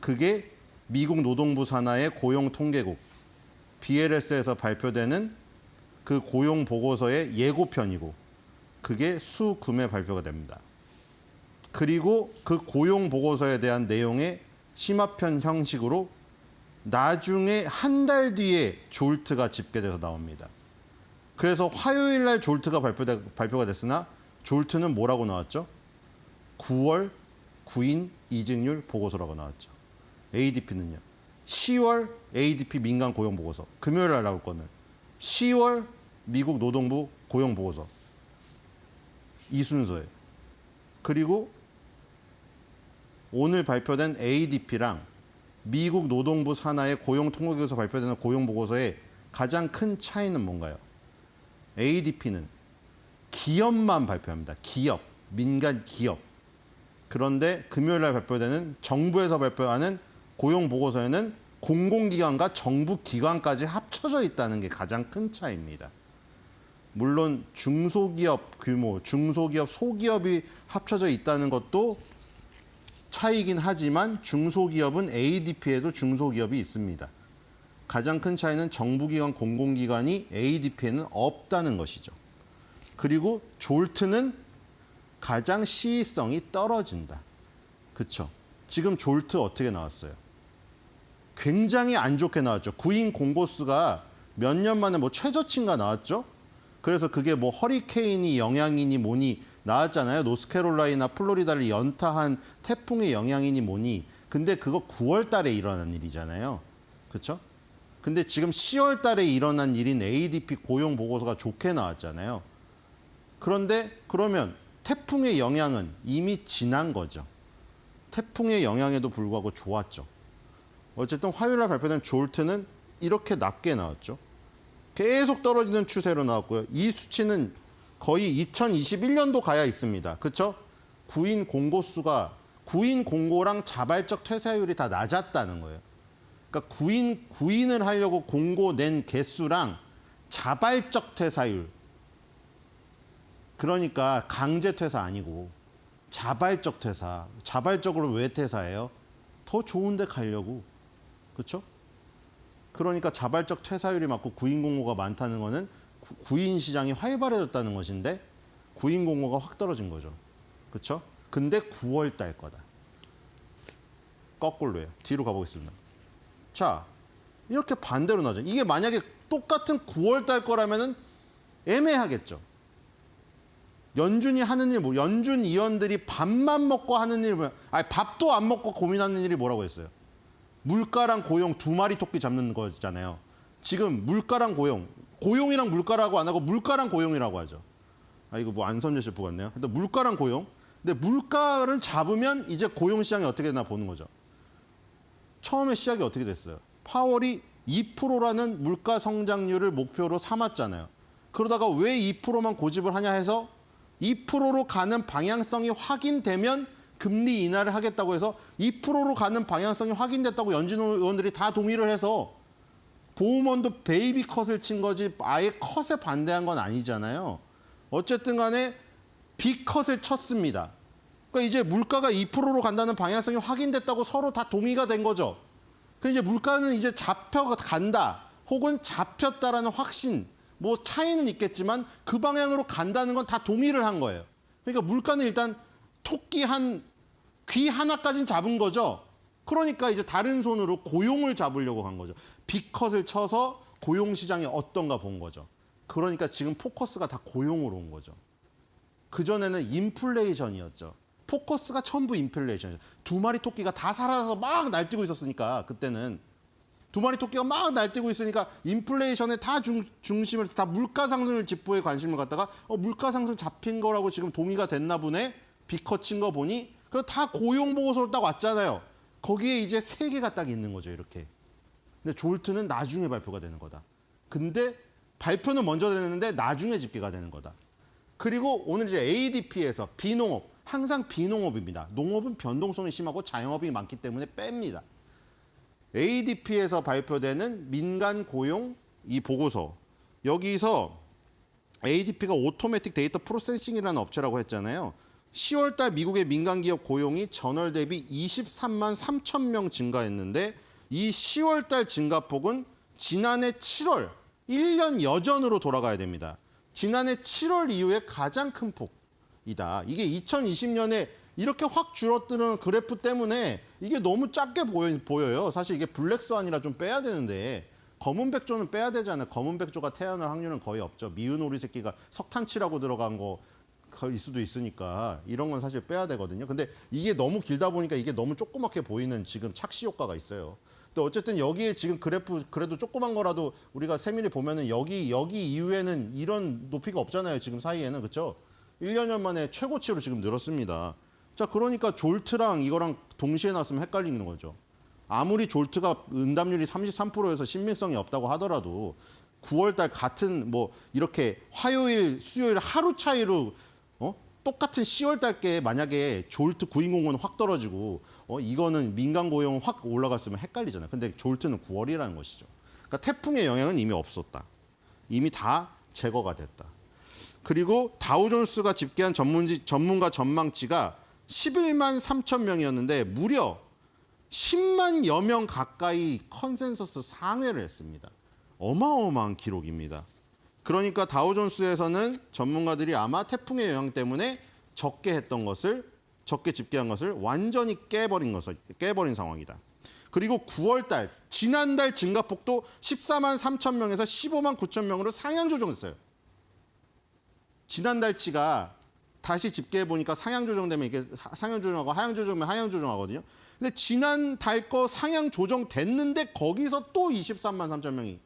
그게 미국 노동부 산하의 고용통계국 BLS에서 발표되는 그 고용 보고서의 예고편이고 그게 수금에 발표가 됩니다. 그리고 그 고용 보고서에 대한 내용의 심화편 형식으로 나중에 한 달 뒤에 졸트가 집계돼서 나옵니다. 그래서 화요일 날 졸트가 발표가 됐으나 졸트는 뭐라고 나왔죠? 9월 구인 이직률 보고서라고 나왔죠. ADP는요. 10월 ADP 민간 고용 보고서. 금요일 날 나올 거는 10월 미국 노동부 고용 보고서. 이 순서예요. 그리고 오늘 발표된 ADP랑 미국 노동부 산하의 고용 통계에서 발표되는 고용 보고서의 가장 큰 차이는 뭔가요? ADP는 기업만 발표합니다. 기업, 민간 기업. 그런데 금요일 날 발표되는 정부에서 발표하는 고용 보고서에는 공공기관과 정부 기관까지 합쳐져 있다는 게 가장 큰 차이입니다. 물론 중소기업 규모, 중소기업, 소기업이 합쳐져 있다는 것도 차이긴 하지만 중소기업은 ADP에도 중소기업이 있습니다. 가장 큰 차이는 정부기관, 공공기관이 ADP에는 없다는 것이죠. 그리고 졸트는 가장 시의성이 떨어진다. 그렇죠? 지금 졸트 어떻게 나왔어요? 굉장히 안 좋게 나왔죠. 구인 공고수가 몇 년 만에 뭐 최저치인가 나왔죠. 그래서 그게 뭐 허리케인이 영향이니 뭐니 나왔잖아요. 노스캐롤라이나 플로리다를 연타한 태풍의 영향이니 뭐니. 근데 그거 9월 달에 일어난 일이잖아요. 그렇죠? 근데 지금 10월 달에 일어난 일인 ADP 고용 보고서가 좋게 나왔잖아요. 그런데 그러면 태풍의 영향은 이미 지난 거죠. 태풍의 영향에도 불구하고 좋았죠. 어쨌든 화요일 날 발표된 졸트는 이렇게 낮게 나왔죠. 계속 떨어지는 추세로 나왔고요. 이 수치는 거의 2021년도 가야 있습니다. 그렇죠? 구인 공고수가 구인 공고랑 자발적 퇴사율이 다 낮았다는 거예요. 그러니까 구인을 하려고 공고 낸 개수랑 자발적 퇴사율. 그러니까 강제 퇴사 아니고 자발적 퇴사. 자발적으로 왜 퇴사해요? 더 좋은 데 가려고. 그렇죠? 그러니까 자발적 퇴사율이 많고 구인 공고가 많다는 거는 구인 시장이 활발해졌다는 것인데 구인 공고가 확 떨어진 거죠. 그렇죠? 근데 9월 달 거다. 거꾸로예요. 뒤로 가보겠습니다. 자, 이렇게 반대로 나죠. 이게 만약에 똑같은 9월 달 거라면은 애매하겠죠. 연준이 하는 일, 뭐 연준 위원들이 밥만 먹고 하는 일, 아니 밥도 안 먹고 고민하는 일이 뭐라고 했어요? 물가랑 고용 두 마리 토끼 잡는 거잖아요. 지금 물가랑 고용이랑 물가라고 안 하고 물가랑 고용이라고 하죠. 아 이거 뭐 안선재 셰프 같네요. 근데 물가랑 고용. 근데 물가를 잡으면 이제 고용 시장이 어떻게 되나 보는 거죠. 처음에 시작이 어떻게 됐어요? 파월이 2%라는 물가 성장률을 목표로 삼았잖아요. 그러다가 왜 2%만 고집을 하냐 해서 2%로 가는 방향성이 확인되면 금리 인하를 하겠다고 해서 2%로 가는 방향성이 확인됐다고 연준 의원들이 다 동의를 해서 보험원도 베이비 컷을 친 거지 아예 컷에 반대한 건 아니잖아요. 어쨌든 간에 B컷을 쳤습니다. 그러니까 이제 물가가 2%로 간다는 방향성이 확인됐다고 서로 다 동의가 된 거죠. 그러니까 이제 물가는 이제 잡혀간다 혹은 잡혔다라는 확신 뭐 차이는 있겠지만 그 방향으로 간다는 건 다 동의를 한 거예요. 그러니까 물가는 일단 토끼 귀 하나까지는 잡은 거죠. 그러니까 이제 다른 손으로 고용을 잡으려고 한 거죠. B컷을 쳐서 고용 시장이 어떤가 본 거죠. 그러니까 지금 포커스가 다 고용으로 온 거죠. 그전에는 인플레이션이었죠. 포커스가 전부 인플레이션이죠. 두 마리 토끼가 다 살아서 막 날뛰고 있었으니까 그때는 두 마리 토끼가 막 날뛰고 있으니까 인플레이션에 다 중심을 다 물가 상승을 짚보에 관심을 갖다가 물가 상승 잡힌 거라고 지금 동의가 됐나 보네. B컷 친 거 보니 그 다 고용 보고서로 딱 왔잖아요. 거기에 이제 3개가 딱 있는 거죠, 이렇게. 근데 졸트는 나중에 발표가 되는 거다. 근데 발표는 먼저 되는데 나중에 집계가 되는 거다. 그리고 오늘 이제 ADP에서 비농업, 항상 비농업입니다. 농업은 변동성이 심하고 자영업이 많기 때문에 뺍니다. ADP에서 발표되는 민간 고용 이 보고서. 여기서 ADP가 오토매틱 데이터 프로세싱이라는 업체라고 했잖아요. 10월 달 미국의 민간 기업 고용이 전월 대비 23만 3천 명 증가했는데 이 10월 달 증가폭은 지난해 7월 1년 여전으로 돌아가야 됩니다. 지난해 7월 이후에 가장 큰 폭이다. 이게 2020년에 이렇게 확 줄어드는 그래프 때문에 이게 너무 작게 보여요. 사실 이게 블랙스완이라 좀 빼야 되는데 검은 백조는 빼야 되잖아요. 검은 백조가 태어날 확률은 거의 없죠. 미운 오리 새끼가 석탄치라고 들어간 거일 수도 있으니까 이런 건 사실 빼야 되거든요. 근데 이게 너무 길다 보니까 이게 너무 조그맣게 보이는 지금 착시 효과가 있어요. 근데 어쨌든 여기에 지금 그래프 그래도 조그만 거라도 우리가 세밀히 보면은 여기 이후에는 이런 높이가 없잖아요. 지금 사이에는. 그렇죠? 1년 만에 최고치로 지금 늘었습니다. 자, 그러니까 졸트랑 이거랑 동시에 나왔으면 헷갈리는 거죠. 아무리 졸트가 응답률이 33%여서 신빙성이 없다고 하더라도 9월 달 같은 뭐 이렇게 화요일, 수요일 하루 차이로 똑같은 10월 달께 만약에 졸트 9인공은 확 떨어지고 이거는 민간 고용 확 올라갔으면 헷갈리잖아요. 근데 졸트는 9월이라는 것이죠. 그러니까 태풍의 영향은 이미 없었다. 이미 다 제거가 됐다. 그리고 다우존스가 집계한 전문가 전망치가 11만 3천 명이었는데 무려 10만여 명 가까이 컨센서스 상회를 했습니다. 어마어마한 기록입니다. 그러니까 다우존스에서는 전문가들이 아마 태풍의 영향 때문에 적게 집계한 것을 완전히 깨버린 상황이다. 그리고 9월 달, 지난달 증가폭도 14만 3천 명에서 15만 9천 명으로 상향 조정했어요. 지난달치가 다시 집계해 보니까 상향 조정되면 이게 상향 조정하고 하향 조정하면 하향 조정하거든요. 근데 지난달 거 상향 조정됐는데 거기서 또 23만 3천 명이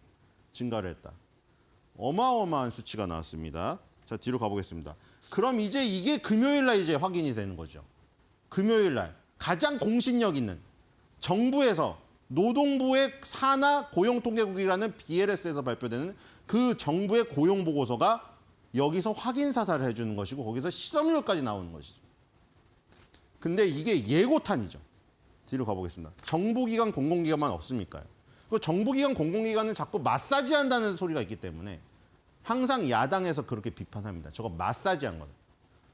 증가를 했다. 어마어마한 수치가 나왔습니다. 자, 뒤로 가보겠습니다. 그럼 이제 이게 금요일 날 이제 확인이 되는 거죠. 금요일 날 가장 공신력 있는 정부에서 노동부의 산하 고용통계국이라는 BLS에서 발표되는 그 정부의 고용 보고서가 여기서 확인 사살을 해주는 것이고 거기서 실업률까지 나오는 것이죠. 근데 이게 예고탄이죠. 뒤로 가보겠습니다. 정부기관, 공공기관만 없습니까요? 그 정부기관, 공공기관은 자꾸 마사지한다는 소리가 있기 때문에 항상 야당에서 그렇게 비판합니다. 저거 마사지한 거다.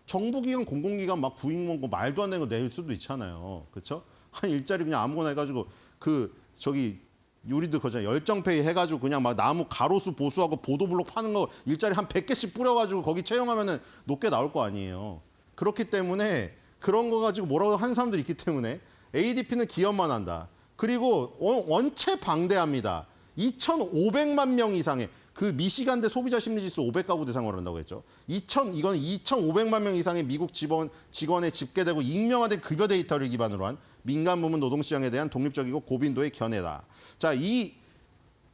정부기관, 공공기관 막 구인공고 말도 안 되는 거 낼 수도 있잖아요. 그렇죠? 한 일자리 그냥 아무거나 해가지고 우리도 그잖아요. 열정페이 해가지고 그냥 막 나무 가로수 보수하고 보도블록 파는 거 일자리 한 100개씩 뿌려가지고 거기 채용하면은 높게 나올 거 아니에요. 그렇기 때문에 그런 거 가지고 뭐라고 하는 사람들이 있기 때문에 ADP는 기업만 한다. 그리고 원체 방대합니다. 2,500만 명 이상의 그 미시간대 소비자 심리지수 500가구 대상으로 한다고 했죠. 이건 2,500만 명 이상의 미국 직원에 집계되고 익명화된 급여 데이터를 기반으로 한 민간 부문 노동시장에 대한 독립적이고 고빈도의 견해다. 자,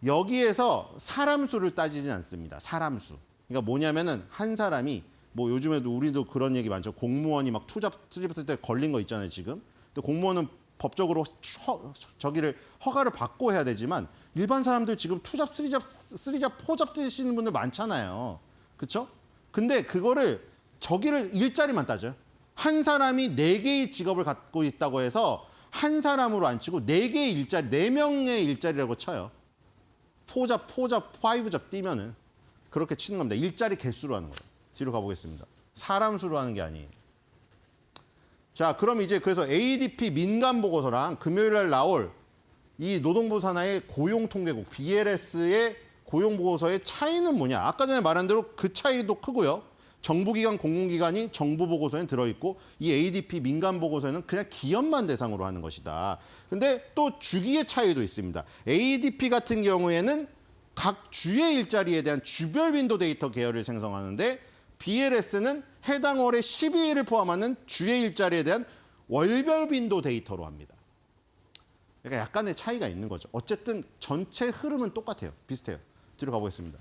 여기에서 사람 수를 따지진 않습니다. 사람 수. 그러니까 뭐냐면은 한 사람이 뭐 요즘에도 우리도 그런 얘기 많죠. 공무원이 막 투잡할 때 걸린 거 있잖아요, 지금. 근데 공무원은 법적으로 저기를 허가를 받고 해야 되지만 일반 사람들 지금 투잡, 쓰리잡, 포잡 뛰시는 분들 많잖아요. 그렇죠? 근데 저기를 일자리만 따져요. 한 사람이 4개의 직업을 갖고 있다고 해서 한 사람으로 안 치고 4개의 일자리, 4명의 일자리라고 쳐요. 포잡, 파이브잡 뛰면은 그렇게 치는 겁니다. 일자리 개수로 하는 거예요. 뒤로 가보겠습니다. 사람 수로 하는 게 아니에요. 자, 그럼 이제 그래서 ADP 민간 보고서랑 금요일 날 나올 이 노동부 산하의 고용통계국 BLS의 고용 보고서의 차이는 뭐냐? 아까 전에 말한 대로 그 차이도 크고요. 정부기관, 공공기관이 정부 보고서에 들어있고 이 ADP 민간 보고서에는 그냥 기업만 대상으로 하는 것이다. 근데 또 주기의 차이도 있습니다. ADP 같은 경우에는 각 주의 일자리에 대한 주별 빈도 데이터 계열을 생성하는데 BLS는 해당 월의 12일을 포함하는 주의 일자리에 대한 월별 빈도 데이터로 합니다. 그러니까 약간의 차이가 있는 거죠. 어쨌든 전체 흐름은 똑같아요. 비슷해요. 뒤로 가보겠습니다.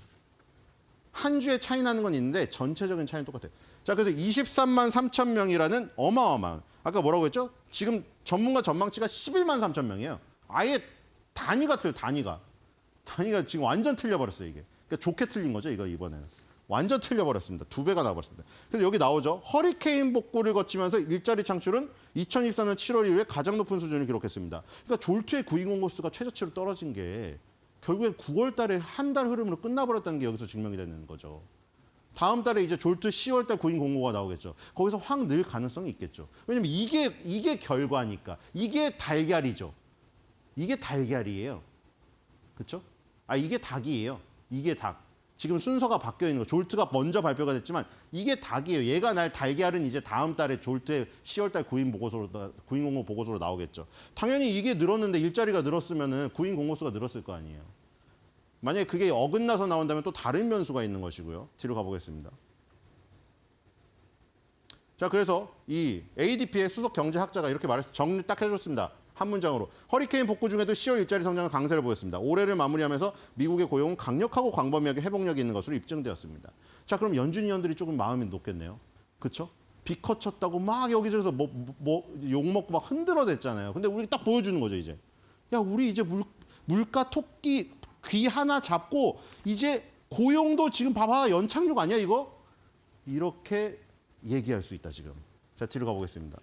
한 주에 차이 나는 건 있는데 전체적인 차이는 똑같아요. 자, 그래서 23만 3천 명이라는 어마어마한, 아까 뭐라고 했죠? 지금 전문가 전망치가 11만 3천 명이에요. 아예 단위가 틀려, 단위가 지금 완전 틀려버렸어요, 이게. 그러니까 좋게 틀린 거죠, 이번에는. 완전 틀려버렸습니다. 2배가 나와버렸습니다. 그래서 여기 나오죠. 허리케인 복구를 거치면서 일자리 창출은 2023년 7월 이후에 가장 높은 수준을 기록했습니다. 그러니까 졸트의 구인공 건수가 최저치로 떨어진 게 결국엔 9월 달에 한 달 흐름으로 끝나버렸다는 게 여기서 증명이 되는 거죠. 다음 달에 이제 졸트 10월 달 구인 공고가 나오겠죠. 거기서 확 늘 가능성이 있겠죠. 왜냐면 이게 결과니까. 이게 달걀이죠. 이게 달걀이에요. 그렇죠? 이게 닭이에요. 이게 닭. 지금 순서가 바뀌어 있는 거. 졸트가 먼저 발표가 됐지만 이게 닭이에요. 얘가 날 달걀은 이제 다음 달에 졸트의 10월달 구인 공고 보고서로 나오겠죠. 당연히 이게 늘었는데 일자리가 늘었으면은 구인 공고수가 늘었을 거 아니에요. 만약에 그게 어긋나서 나온다면 또 다른 변수가 있는 것이고요. 뒤로 가보겠습니다. 자, 그래서 이 ADP의 수석 경제학자가 이렇게 말해서 정리 딱 해줬습니다. 한 문장으로. 허리케인 복구 중에도 10월 일자리 성장은 강세를 보였습니다. 올해를 마무리하면서 미국의 고용은 강력하고 광범위하게 회복력이 있는 것으로 입증되었습니다. 자, 그럼 연준 위원들이 조금 마음이 높겠네요. 그렇죠? 비 커쳤다고 막 여기저기서 욕먹고 막 흔들어댔잖아요. 근데 우리 딱 보여주는 거죠, 이제. 야, 우리 이제 물가 토끼 귀 하나 잡고 이제 고용도 지금 봐봐 연착륙 아니야 이거? 이렇게 얘기할 수 있다 지금. 자, 뒤로 가보겠습니다.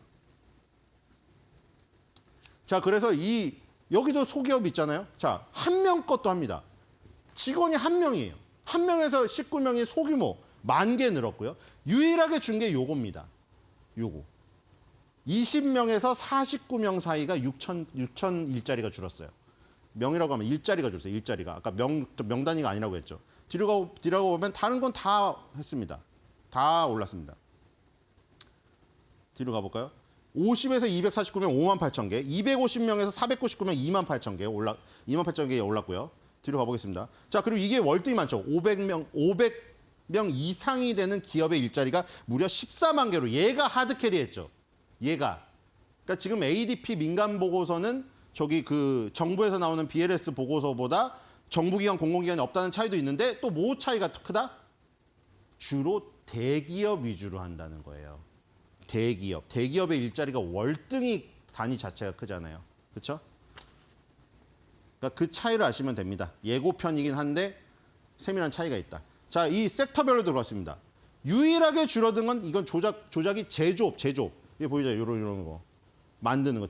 자, 그래서 여기도 소기업 있잖아요. 자, 한 명 것도 합니다. 직원이 한 명이에요. 한 명에서 19명이 소규모 10,000개 늘었고요. 유일하게 준 게 요겁니다. 요거. 20명에서 49명 사이가 6천 일자리가 줄었어요. 명이라고 하면 일자리가 줄었어요. 일자리가. 아까 명 단위가 아니라고 했죠. 뒤로 보면 다른 건 다 했습니다. 다 올랐습니다. 뒤로 가볼까요? 50에서 249명 58,000개, 250명에서 499명 28,000개 올랐고요. 뒤로 가보겠습니다. 자, 그리고 이게 월등히 많죠. 500명 이상이 되는 기업의 일자리가 무려 14만 개로 얘가 하드캐리했죠. 얘가. 그러니까 지금 ADP 민간 보고서는 저기 그 정부에서 나오는 BLS 보고서보다 정부기관, 공공기관이 없다는 차이도 있는데 또 뭐 차이가 크다? 주로 대기업 위주로 한다는 거예요. 대기업의 일자리가 월등히 단위 자체가 크잖아요. 그렇죠? 그러니까 그 차이를 아시면 됩니다. 예고편이긴 한데 세밀한 차이가 있다. 자, 이 섹터별로 들어갔습니다. 유일하게 줄어든 건 이건 조작이 제조업. 이게 보이죠? 이런 거. 만드는 거,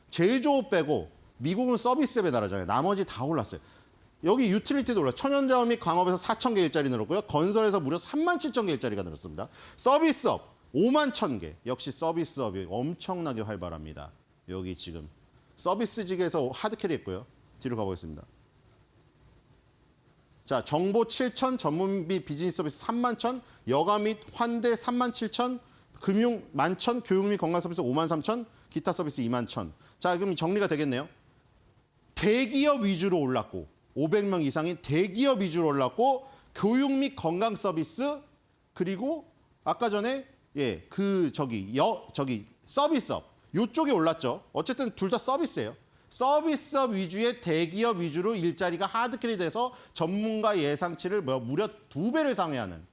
제조업 빼고 미국은 서비스업의 나라잖아요. 나머지 다 올랐어요. 여기 유틸리티도 올라. 천연자원 및 광업에서 4,000개 일자리 늘었고요. 건설에서 무려 37,000개 일자리가 늘었습니다. 서비스업 51,000개. 역시 서비스업이 엄청나게 활발합니다. 여기 지금 서비스직에서 하드캐리 했고요. 뒤로 가보겠습니다. 자, 정보 7,000, 전문 및 비즈니스 서비스 31,000, 여가 및 환대 37,000, 금융 11,000, 교육 및 건강 서비스 53,000, 기타 서비스 21,000. 자, 그럼 정리가 되겠네요. 대기업 위주로 올랐고 500명 이상인 대기업 위주로 올랐고 교육 및 건강 서비스 그리고 아까 전에 서비스업 요쪽에 올랐죠. 어쨌든 둘 다 서비스예요. 서비스업 위주의 대기업 위주로 일자리가 하드캐리 돼서 전문가 예상치를 무려 2배를 상회하는.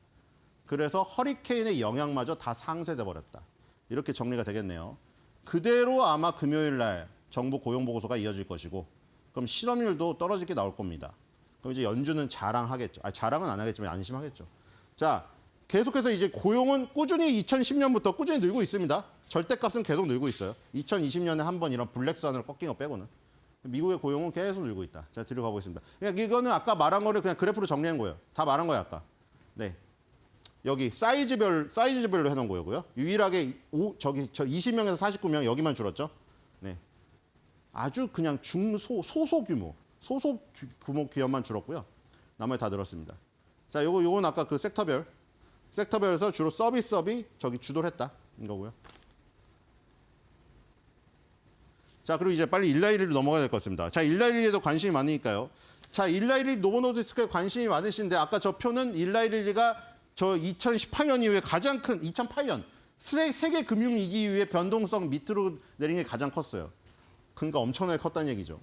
그래서 허리케인의 영향마저 다 상쇄돼 버렸다. 이렇게 정리가 되겠네요. 그대로 아마 금요일 날 정부 고용 보고서가 이어질 것이고 그럼 실업률도 떨어지게 나올 겁니다. 그럼 이제 연준은 자랑하겠죠. 자랑은 안 하겠지만 안심하겠죠. 자, 계속해서 이제 고용은 꾸준히 2010년부터 꾸준히 늘고 있습니다. 절대값은 계속 늘고 있어요. 2020년에 한 번 이런 블랙스완으로 꺾인 거 빼고는. 미국의 고용은 계속 늘고 있다. 자, 뒤로 가보겠습니다. 그러니까 이거는 아까 말한 거를 그냥 그래프로 정리한 거예요. 다 말한 거예요, 아까. 네. 여기 사이즈별로 해놓은 거고요. 유일하게 20명에서 49명 여기만 줄었죠. 네. 아주 그냥 소소규모 기업만 줄었고요. 나머지 다 늘었습니다. 자, 요건 아까 그 섹터별에서 주로 서비스업이 주도를 했다. 이거고요. 자, 그리고 이제 빨리 111로 넘어가야 될 것 같습니다. 자, 111에도 관심이 많으니까요. 자, 111 노보노디스크에 관심이 많으신데 아까 저 표는 111가 저 2018년 이후에 가장 큰 2008년 세계 금융위기 이후에 변동성 밑으로 내린 게 가장 컸어요. 그러니까 엄청나게 컸다는 얘기죠.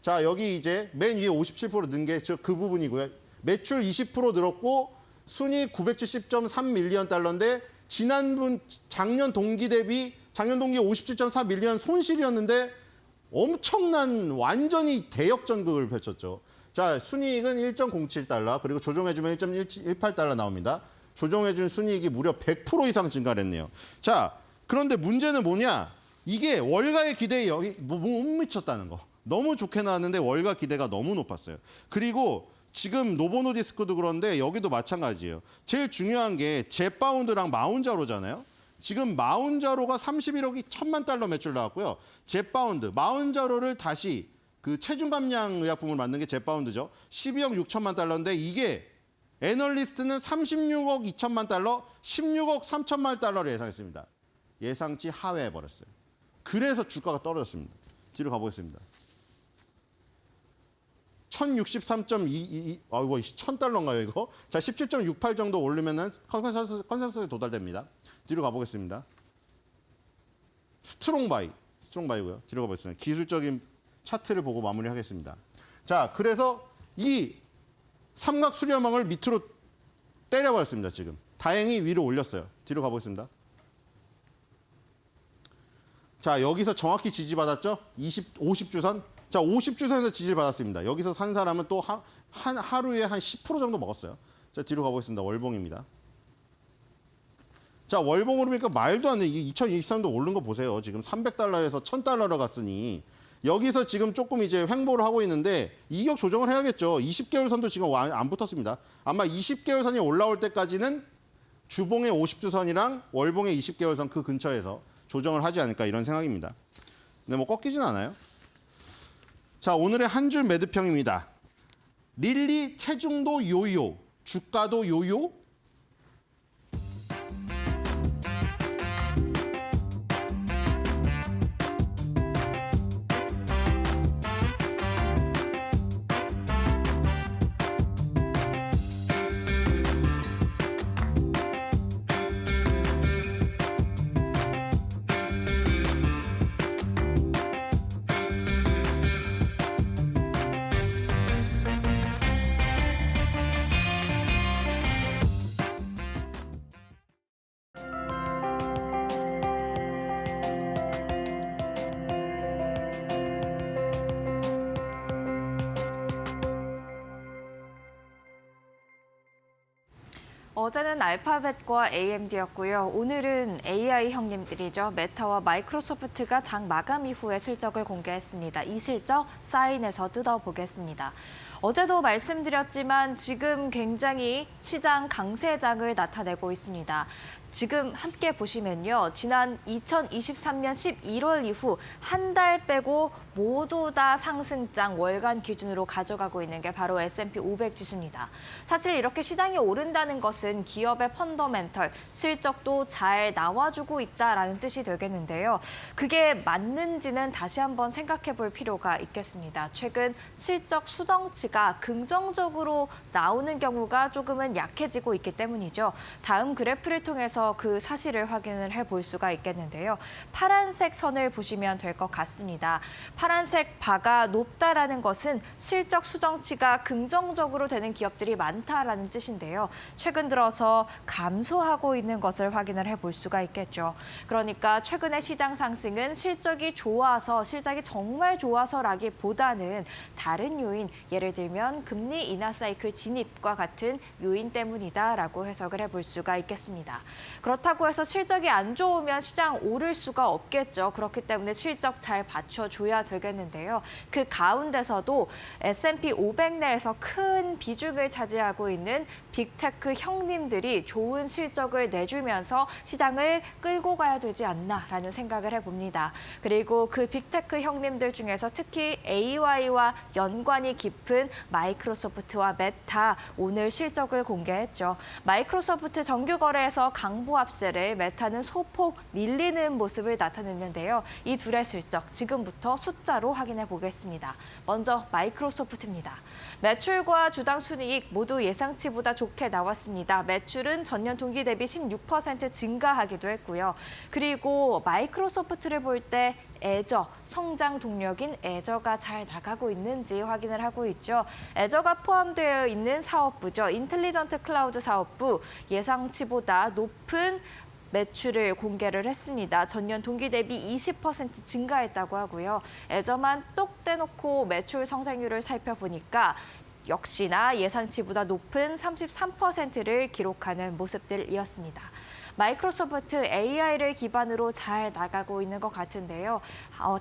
자, 여기 이제 맨 위에 57% 는 게 그 부분이고요. 매출 20% 늘었고 순이익 970.3밀리언 달러인데 작년 동기 57.4 밀리언 손실이었는데 엄청난 완전히 대역전극을 펼쳤죠. 자, 순이익은 1.07달러 그리고 조정해주면 1.18달러 나옵니다. 조정해준 순이익이 무려 100% 이상 증가를 했네요. 자, 그런데 문제는 뭐냐? 이게 월가의 기대에 여기 못 미쳤다는 거. 너무 좋게 나왔는데 월가 기대가 너무 높았어요. 그리고 지금 노보노디스크도 그런데 여기도 마찬가지예요. 제일 중요한 게 젯바운드랑 마운자로잖아요. 지금 마운자로가 31억이 1,000만 달러 매출 나왔고요. 젯바운드, 마운자로를 다시 그 체중 감량 의약품을 만든 게 젯바운드죠. 12억 6천만 달러인데 이게 애널리스트는 36억 2천만 달러, 16억 3천만 달러를 예상했습니다. 예상치 하회해버렸어요. 그래서 주가가 떨어졌습니다. 뒤로 가보겠습니다. 1063.22, 아이고, 1000달러인가요, 이거? 자, 17.68 정도 오르면은 컨센서스에 도달됩니다. 뒤로 가보겠습니다. 스트롱바이고요. 뒤로 가보겠습니다. 기술적인 차트를 보고 마무리하겠습니다. 자, 그래서 이 삼각 수렴망을 밑으로 때려버렸습니다, 지금. 다행히 위로 올렸어요. 뒤로 가보겠습니다. 자, 여기서 정확히 지지받았죠? 50주선. 자, 50주선에서 지지를 받았습니다. 여기서 산 사람은 또 하루에 한 10% 정도 먹었어요. 자, 뒤로 가보겠습니다. 월봉입니다. 자, 월봉 오르니까 말도 안 돼. 이게 2023도 오른 거 보세요. 지금 300달러에서 1000달러로 갔으니 여기서 지금 조금 이제 횡보를 하고 있는데 이격 조정을 해야겠죠. 20개월 선도 지금 안 붙었습니다. 아마 20개월 선이 올라올 때까지는 주봉의 50주선이랑 월봉의 20개월 선 그 근처에서 조정을 하지 않을까 이런 생각입니다. 근데 뭐 꺾이진 않아요. 자, 오늘의 한 줄 매도평입니다. 릴리 체중도 요요, 주가도 요요? 어제는 알파벳과 AMD였고요. 오늘은 AI 형님들이죠. 메타와 마이크로소프트가 장 마감 이후에 실적을 공개했습니다. 이 실적 사인에서 뜯어보겠습니다. 어제도 말씀드렸지만 지금 굉장히 시장 강세장을 나타내고 있습니다. 지금 함께 보시면요. 지난 2023년 11월 이후 한 달 빼고 모두 다 상승장 월간 기준으로 가져가고 있는 게 바로 S&P 500 지수입니다. 사실 이렇게 시장이 오른다는 것은 기업의 펀더멘털, 실적도 잘 나와주고 있다라는 뜻이 되겠는데요. 그게 맞는지는 다시 한번 생각해 볼 필요가 있겠습니다. 최근 실적 수덩치가 긍정적으로 나오는 경우가 조금은 약해지고 있기 때문이죠. 다음 그래프를 통해서 그 사실을 확인을 해볼 수가 있겠는데요. 파란색 선을 보시면 될 것 같습니다. 파란색 바가 높다라는 것은 실적 수정치가 긍정적으로 되는 기업들이 많다라는 뜻인데요. 최근 들어서 감소하고 있는 것을 확인을 해볼 수가 있겠죠. 그러니까 최근의 시장 상승은 실적이 좋아서, 실적이 정말 좋아서라기보다는 다른 요인, 예를 들면 금리 인하 사이클 진입과 같은 요인 때문이다라고 해석을 해볼 수가 있겠습니다. 그렇다고 해서 실적이 안 좋으면 시장 오를 수가 없겠죠. 그렇기 때문에 실적 잘 받쳐줘야 되겠는데요. 그 가운데서도 S&P 500 내에서 큰 비중을 차지하고 있는 빅테크 형님들이 좋은 실적을 내주면서 시장을 끌고 가야 되지 않나라는 생각을 해봅니다. 그리고 그 빅테크 형님들 중에서 특히 AI와 연관이 깊은 마이크로소프트와 메타 오늘 실적을 공개했죠. 마이크로소프트 정규 거래에서 강보합세를, 메타는 소폭 밀리는 모습을 나타냈는데요. 이 둘의 실적 지금부터 숫자로 확인해 보겠습니다. 먼저 마이크로소프트입니다. 매출과 주당 순이익 모두 예상치보다 좋게 나왔습니다. 매출은 전년 동기 대비 16% 증가하기도 했고요. 그리고 마이크로소프트를 볼 때 애저, 성장 동력인 애저가 잘 나가고 있는지 확인을 하고 있죠. 애저가 포함되어 있는 사업부죠. 인텔리전트 클라우드 사업부 예상치보다 높은 매출을 공개를 했습니다. 전년 동기 대비 20% 증가했다고 하고요. 애저만 똑 떼놓고 매출 성장률을 살펴보니까 역시나 예상치보다 높은 33%를 기록하는 모습들이었습니다. 마이크로소프트 AI를 기반으로 잘 나가고 있는 것 같은데요.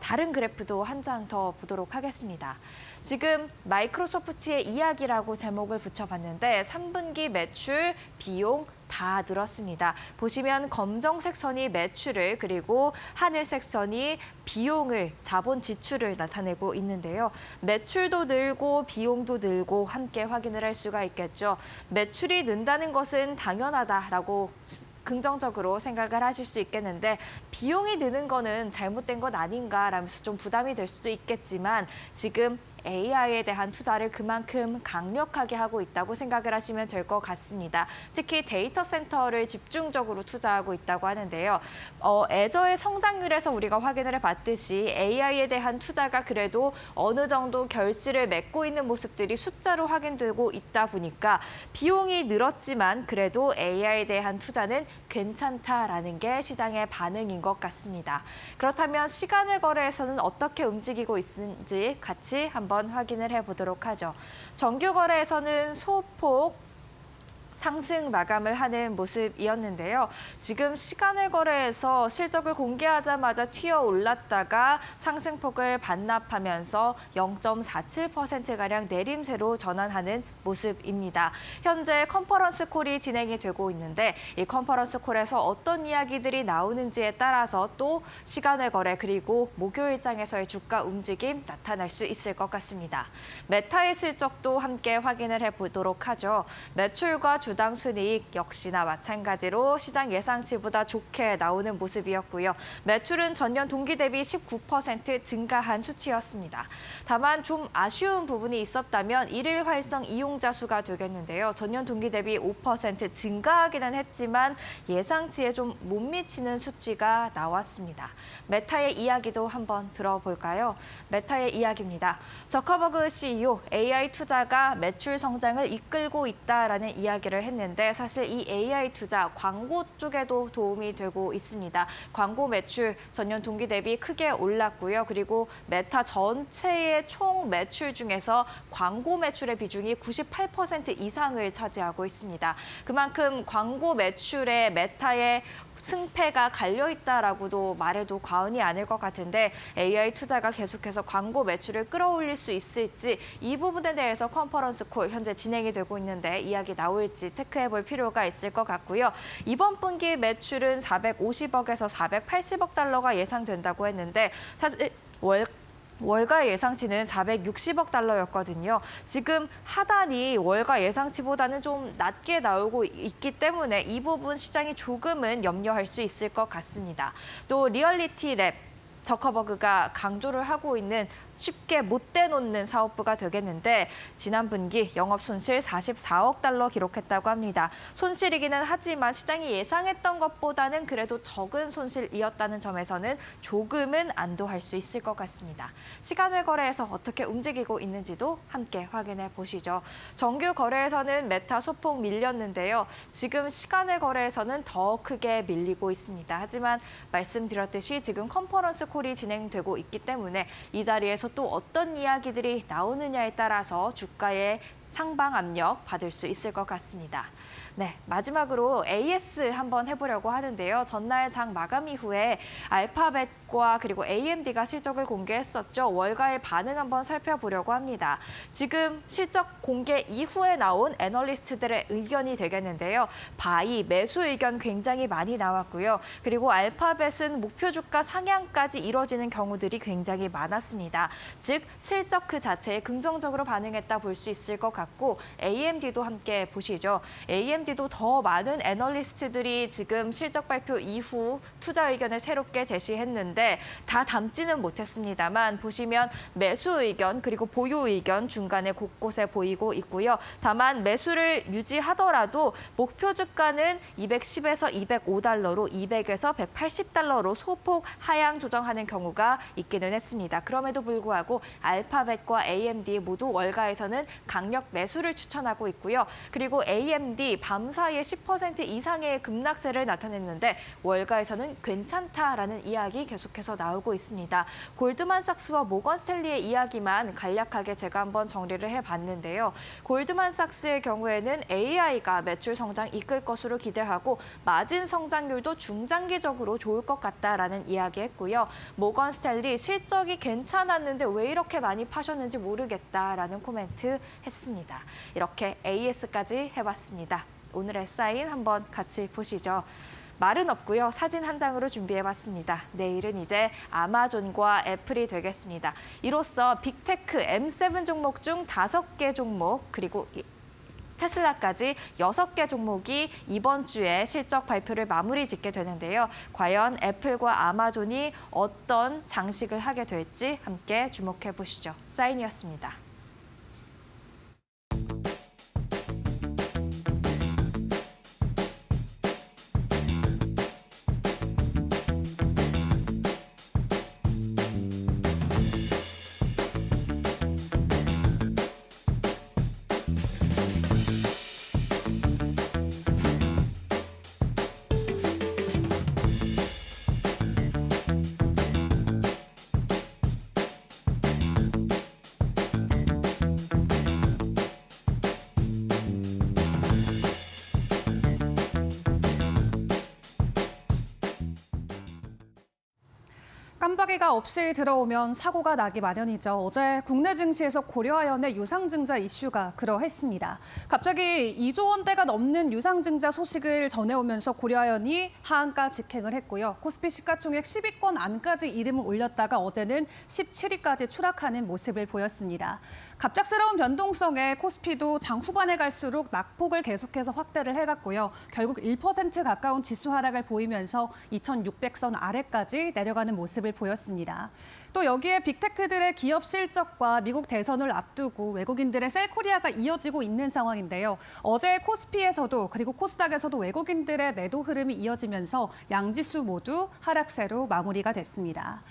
다른 그래프도 한 장 더 보도록 하겠습니다. 지금 마이크로소프트의 이야기라고 제목을 붙여봤는데 3분기 매출, 비용, 다 늘었습니다. 보시면 검정색 선이 매출을 그리고 하늘색 선이 비용을, 자본 지출을 나타내고 있는데요. 매출도 늘고 비용도 늘고 함께 확인을 할 수가 있겠죠. 매출이 는다는 것은 당연하다라고 긍정적으로 생각을 하실 수 있겠는데 비용이 드는 거는 잘못된 것 아닌가라면서 좀 부담이 될 수도 있겠지만 지금 AI에 대한 투자를 그만큼 강력하게 하고 있다고 생각을 하시면 될 것 같습니다. 특히 데이터 센터를 집중적으로 투자하고 있다고 하는데요. 애저의 성장률에서 우리가 확인을 해봤듯이 AI에 대한 투자가 그래도 어느 정도 결실을 맺고 있는 모습들이 숫자로 확인되고 있다 보니까 비용이 늘었지만 그래도 AI에 대한 투자는 괜찮다라는 게 시장의 반응인 것 같습니다. 그렇다면 시간외 거래에서는 어떻게 움직이고 있는지 같이 한번 확인을 해보도록 하죠. 정규 거래에서는 소폭 상승 마감을 하는 모습이었는데요. 지금 시간외 거래에서 실적을 공개하자마자 튀어 올랐다가 상승폭을 반납하면서 0.47%가량 내림세로 전환하는 모습입니다. 현재 컨퍼런스 콜이 진행이 되고 있는데 이 컨퍼런스 콜에서 어떤 이야기들이 나오는지에 따라서 또 시간외 거래 그리고 목요일장에서의 주가 움직임 나타날 수 있을 것 같습니다. 메타의 실적도 함께 확인을 해보도록 하죠. 매출과 주당 순이익 역시나 마찬가지로 시장 예상치보다 좋게 나오는 모습이었고요. 매출은 전년 동기 대비 19% 증가한 수치였습니다. 다만 좀 아쉬운 부분이 있었다면 일일 활성 이용자 수가 되겠는데요. 전년 동기 대비 5% 증가하기는 했지만 예상치에 좀 못 미치는 수치가 나왔습니다. 메타의 이야기도 한번 들어볼까요? 메타의 이야기입니다. 저커버그 CEO, AI 투자가 매출 성장을 이끌고 있다라는 이야기를 했는데 사실 이 AI 투자 광고 쪽에도 도움이 되고 있습니다. 광고 매출 전년 동기 대비 크게 올랐고요. 그리고 메타 전체의 총 매출 중에서 광고 매출의 비중이 98% 이상을 차지하고 있습니다. 그만큼 광고 매출에 메타의 승패가 갈려있다라고도 말해도 과언이 아닐 것 같은데 AI 투자가 계속해서 광고 매출을 끌어올릴 수 있을지 이 부분에 대해서 컨퍼런스 콜 현재 진행이 되고 있는데 이야기 나올지 체크해볼 필요가 있을 것 같고요. 이번 분기 매출은 450억에서 480억 달러가 예상된다고 했는데 사실 월가 예상치는 460억 달러였거든요. 지금 하단이 월가 예상치보다는 좀 낮게 나오고 있기 때문에 이 부분 시장이 조금은 염려할 수 있을 것 같습니다. 또 리얼리티 랩, 저커버그가 강조를 하고 있는 쉽게 못 대놓는 사업부가 되겠는데 지난 분기 영업 손실 44억 달러 기록했다고 합니다. 손실이기는 하지만 시장이 예상했던 것보다는 그래도 적은 손실이었다는 점에서는 조금은 안도할 수 있을 것 같습니다. 시간외 거래에서 어떻게 움직이고 있는지도 함께 확인해 보시죠. 정규 거래에서는 메타 소폭 밀렸는데요. 지금 시간외 거래에서는 더 크게 밀리고 있습니다. 하지만 말씀드렸듯이 지금 컨퍼런스 콜이 진행되고 있기 때문에 이 자리에서 또 어떤 이야기들이 나오느냐에 따라서 주가의 상방 압력 받을 수 있을 것 같습니다. 네, 마지막으로 AS 한번 해보려고 하는데요. 전날 장 마감 이후에 알파벳과 그리고 AMD가 실적을 공개했었죠. 월가의 반응 한번 살펴보려고 합니다. 지금 실적 공개 이후에 나온 애널리스트들의 의견이 되겠는데요. 바이, 매수 의견 굉장히 많이 나왔고요. 그리고 알파벳은 목표 주가 상향까지 이뤄지는 경우들이 굉장히 많았습니다. 즉, 실적 그 자체에 긍정적으로 반응했다 볼 수 있을 것 같고 AMD도 함께 보시죠. AMD도 더 많은 애널리스트들이 지금 실적 발표 이후 투자 의견을 새롭게 제시했는데 다 담지는 못했습니다만 보시면 매수 의견 그리고 보유 의견 중간에 곳곳에 보이고 있고요. 다만 매수를 유지하더라도 목표 주가는 210에서 205달러로 200에서 180달러로 소폭 하향 조정하는 경우가 있기는 했습니다. 그럼에도 불구하고 알파벳과 AMD 모두 월가에서는 강력 매수를 추천하고 있고요. 그리고 AMD 밤사이에 10% 이상의 급락세를 나타냈는데 월가에서는 괜찮다라는 이야기 계속해서 나오고 있습니다. 골드만삭스와 모건스탠리의 이야기만 간략하게 제가 한번 정리를 해봤는데요. 골드만삭스의 경우에는 AI가 매출 성장 이끌 것으로 기대하고 마진 성장률도 중장기적으로 좋을 것 같다라는 이야기했고요. 모건스탠리 실적이 괜찮았는데 왜 이렇게 많이 파셨는지 모르겠다라는 코멘트 했습니다. 이렇게 AS까지 해봤습니다. 오늘의 사인 한번 같이 보시죠. 말은 없고요. 사진 한 장으로 준비해봤습니다. 내일은 이제 아마존과 애플이 되겠습니다. 이로써 빅테크 M7 종목 중 5개 종목 그리고 테슬라까지 6개 종목이 이번 주에 실적 발표를 마무리 짓게 되는데요. 과연 애플과 아마존이 어떤 장식을 하게 될지 함께 주목해 보시죠. 사인이었습니다. 깜빡이가 없이 들어오면 사고가 나기 마련이죠. 어제 국내 증시에서 고려아연의 유상증자 이슈가 그러했습니다. 갑자기 2조 원대가 넘는 유상증자 소식을 전해오면서 고려아연이 하한가 직행을 했고요. 코스피 시가총액 10위권 안까지 이름을 올렸다가 어제는 17위까지 추락하는 모습을 보였습니다. 갑작스러운 변동성에 코스피도 장 후반에 갈수록 낙폭을 계속해서 확대를 해갔고요. 결국 1% 가까운 지수 하락을 보이면서 2,600선 아래까지 내려가는 모습을 보였습니다. 또 여기에 빅테크들의 기업 실적과 미국 대선을 앞두고 외국인들의 셀코리아가 이어지고 있는 상황인데요. 어제 코스피에서도 그리고 코스닥에서도 외국인들의 매도 흐름이 이어지면서 양지수 모두 하락세로 마무리가 됐습니다.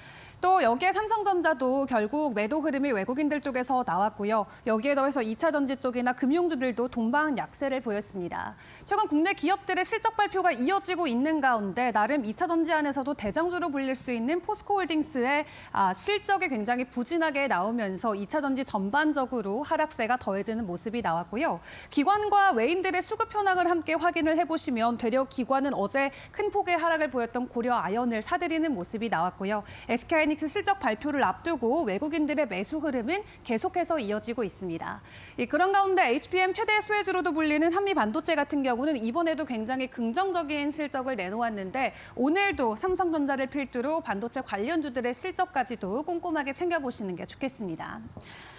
또 여기에 삼성전자도 결국 매도 흐름이 외국인들 쪽에서 나왔고요. 여기에 더해서 2차전지 쪽이나 금융주들도 동방 약세를 보였습니다. 최근 국내 기업들의 실적 발표가 이어지고 있는 가운데 나름 2차전지 안에서도 대장주로 불릴 수 있는 포스코홀딩스의 실적이 굉장히 부진하게 나오면서 2차전지 전반적으로 하락세가 더해지는 모습이 나왔고요. 기관과 외인들의 수급 현황을 함께 확인을 해보시면 되려 기관은 어제 큰 폭의 하락을 보였던 고려아연을 사들이는 모습이 나왔고요. SK하이닉스 실적 발표를 앞두고 외국인들의 매수 흐름은 계속해서 이어지고 있습니다. 그런 가운데 HBM 최대 수혜주로도 불리는 한미반도체 같은 경우는 이번에도 굉장히 긍정적인 실적을 내놓았는데 오늘도 삼성전자를 필두로 반도체 관련주들의 실적까지도 꼼꼼하게 챙겨보시는 게 좋겠습니다.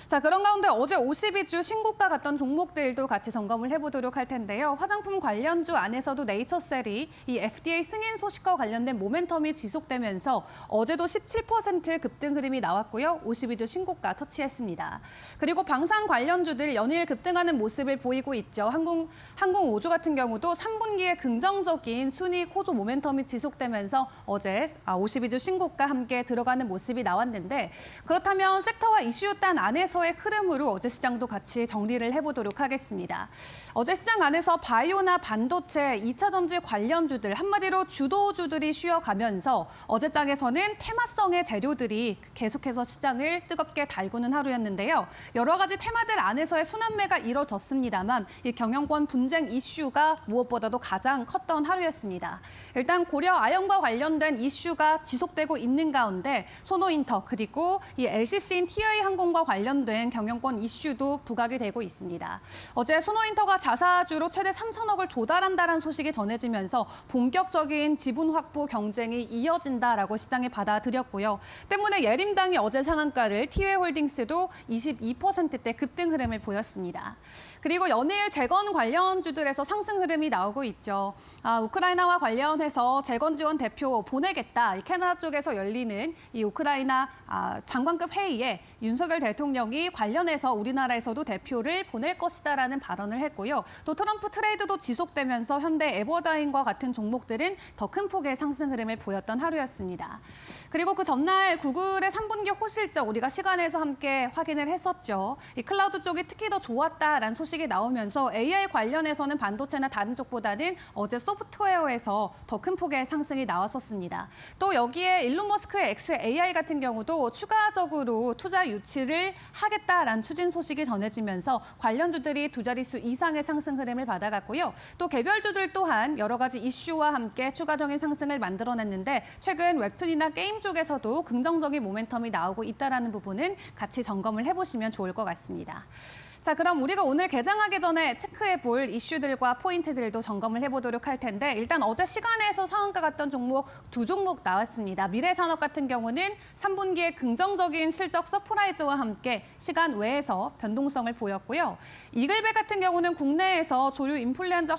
자, 그런 가운데 어제 52주 신고가 갔던 종목들도 같이 점검을 해보도록 할 텐데요. 화장품 관련주 안에서도 네이처셀이 이 FDA 승인 소식과 관련된 모멘텀이 지속되면서 어제도 17% 급등 흐름이 나왔고요. 52주 신고가 터치했습니다. 그리고 방산 관련주들 연일 급등하는 모습을 보이고 있죠. 항공우주 같은 경우도 3분기에 긍정적인 순이익 호조 모멘텀이 지속되면서 어제 52주 신고가 함께 들어가는 모습이 나왔는데 그렇다면 섹터와 이슈 단 안에서의 흐름으로 어제 시장도 같이 정리를 해보도록 하겠습니다. 어제 시장 안에서 바이오나 반도체, 2차전지 관련주들 한마디로 주도주들이 쉬어가면서 어제장에서는 테마성의 재료들이 계속해서 시장을 뜨겁게 달구는 하루였는데요. 여러 가지 테마들 안에서의 순환매가 이뤄졌습니다만 이 경영권 분쟁 이슈가 무엇보다도 가장 컸던 하루였습니다. 일단 고려 아연과 관련된 이슈가 지속되고 있는 가운데 소노인터 그리고 이 LCC인 TI항공과 관련된 경영권 이슈도 부각이 되고 있습니다. 어제 소노인터가 자사주로 최대 3천억을 조달한다는 소식이 전해지면서 본격적인 지분 확보 경쟁이 이어진다라고 시장에 받아들였고요. 때문에 예림당이 어제 상한가를 티웨이홀딩스도 22%대 급등 흐름을 보였습니다. 그리고 연일 재건 관련주들에서 상승 흐름이 나오고 있죠. 우크라이나와 관련해서 재건 지원 대표 보내겠다. 이 캐나다 쪽에서 열리는 이 우크라이나 장관급 회의에 윤석열 대통령이 관련해서 우리나라에서도 대표를 보낼 것이다라는 발언을 했고요. 또 트럼프 트레이드도 지속되면서 현대 에버다인과 같은 종목들은 더 큰 폭의 상승 흐름을 보였던 하루였습니다. 그리고 그 전날 구글의 3분기 호실적 우리가 시간에서 함께 확인을 했었죠. 이 클라우드 쪽이 특히 더 좋았다라는 소식이 나오면서 AI 관련해서는 반도체나 다른 쪽보다는 어제 소프트웨어에서 더 큰 폭의 상승이 나왔었습니다. 또 여기에 일론 머스크의 XAI 같은 경우도 추가적으로 투자 유치를 하겠다라는 추진 소식이 전해지면서 관련주들이 두 자릿수 이상의 상승 흐름을 받아갔고요. 또 개별주들 또한 여러 가지 이슈와 함께 추가적인 상승을 만들어냈는데 최근 웹툰이나 게임 쪽에서도 긍정적인 모멘텀이 나오고 있다는 부분은 같이 점검을 해보시면 좋을 것 같습니다. 자, 그럼 우리가 오늘 개장하기 전에 체크해 볼 이슈들과 포인트들도 점검을 해보도록 할 텐데 일단 어제 시간에서 상한가 갔던 종목 두 종목 나왔습니다. 미래산업 같은 경우는 3분기에 긍정적인 실적 서프라이즈와 함께 시간 외에서 변동성을 보였고요. 이글베 같은 경우는 국내에서 조류 인플루엔자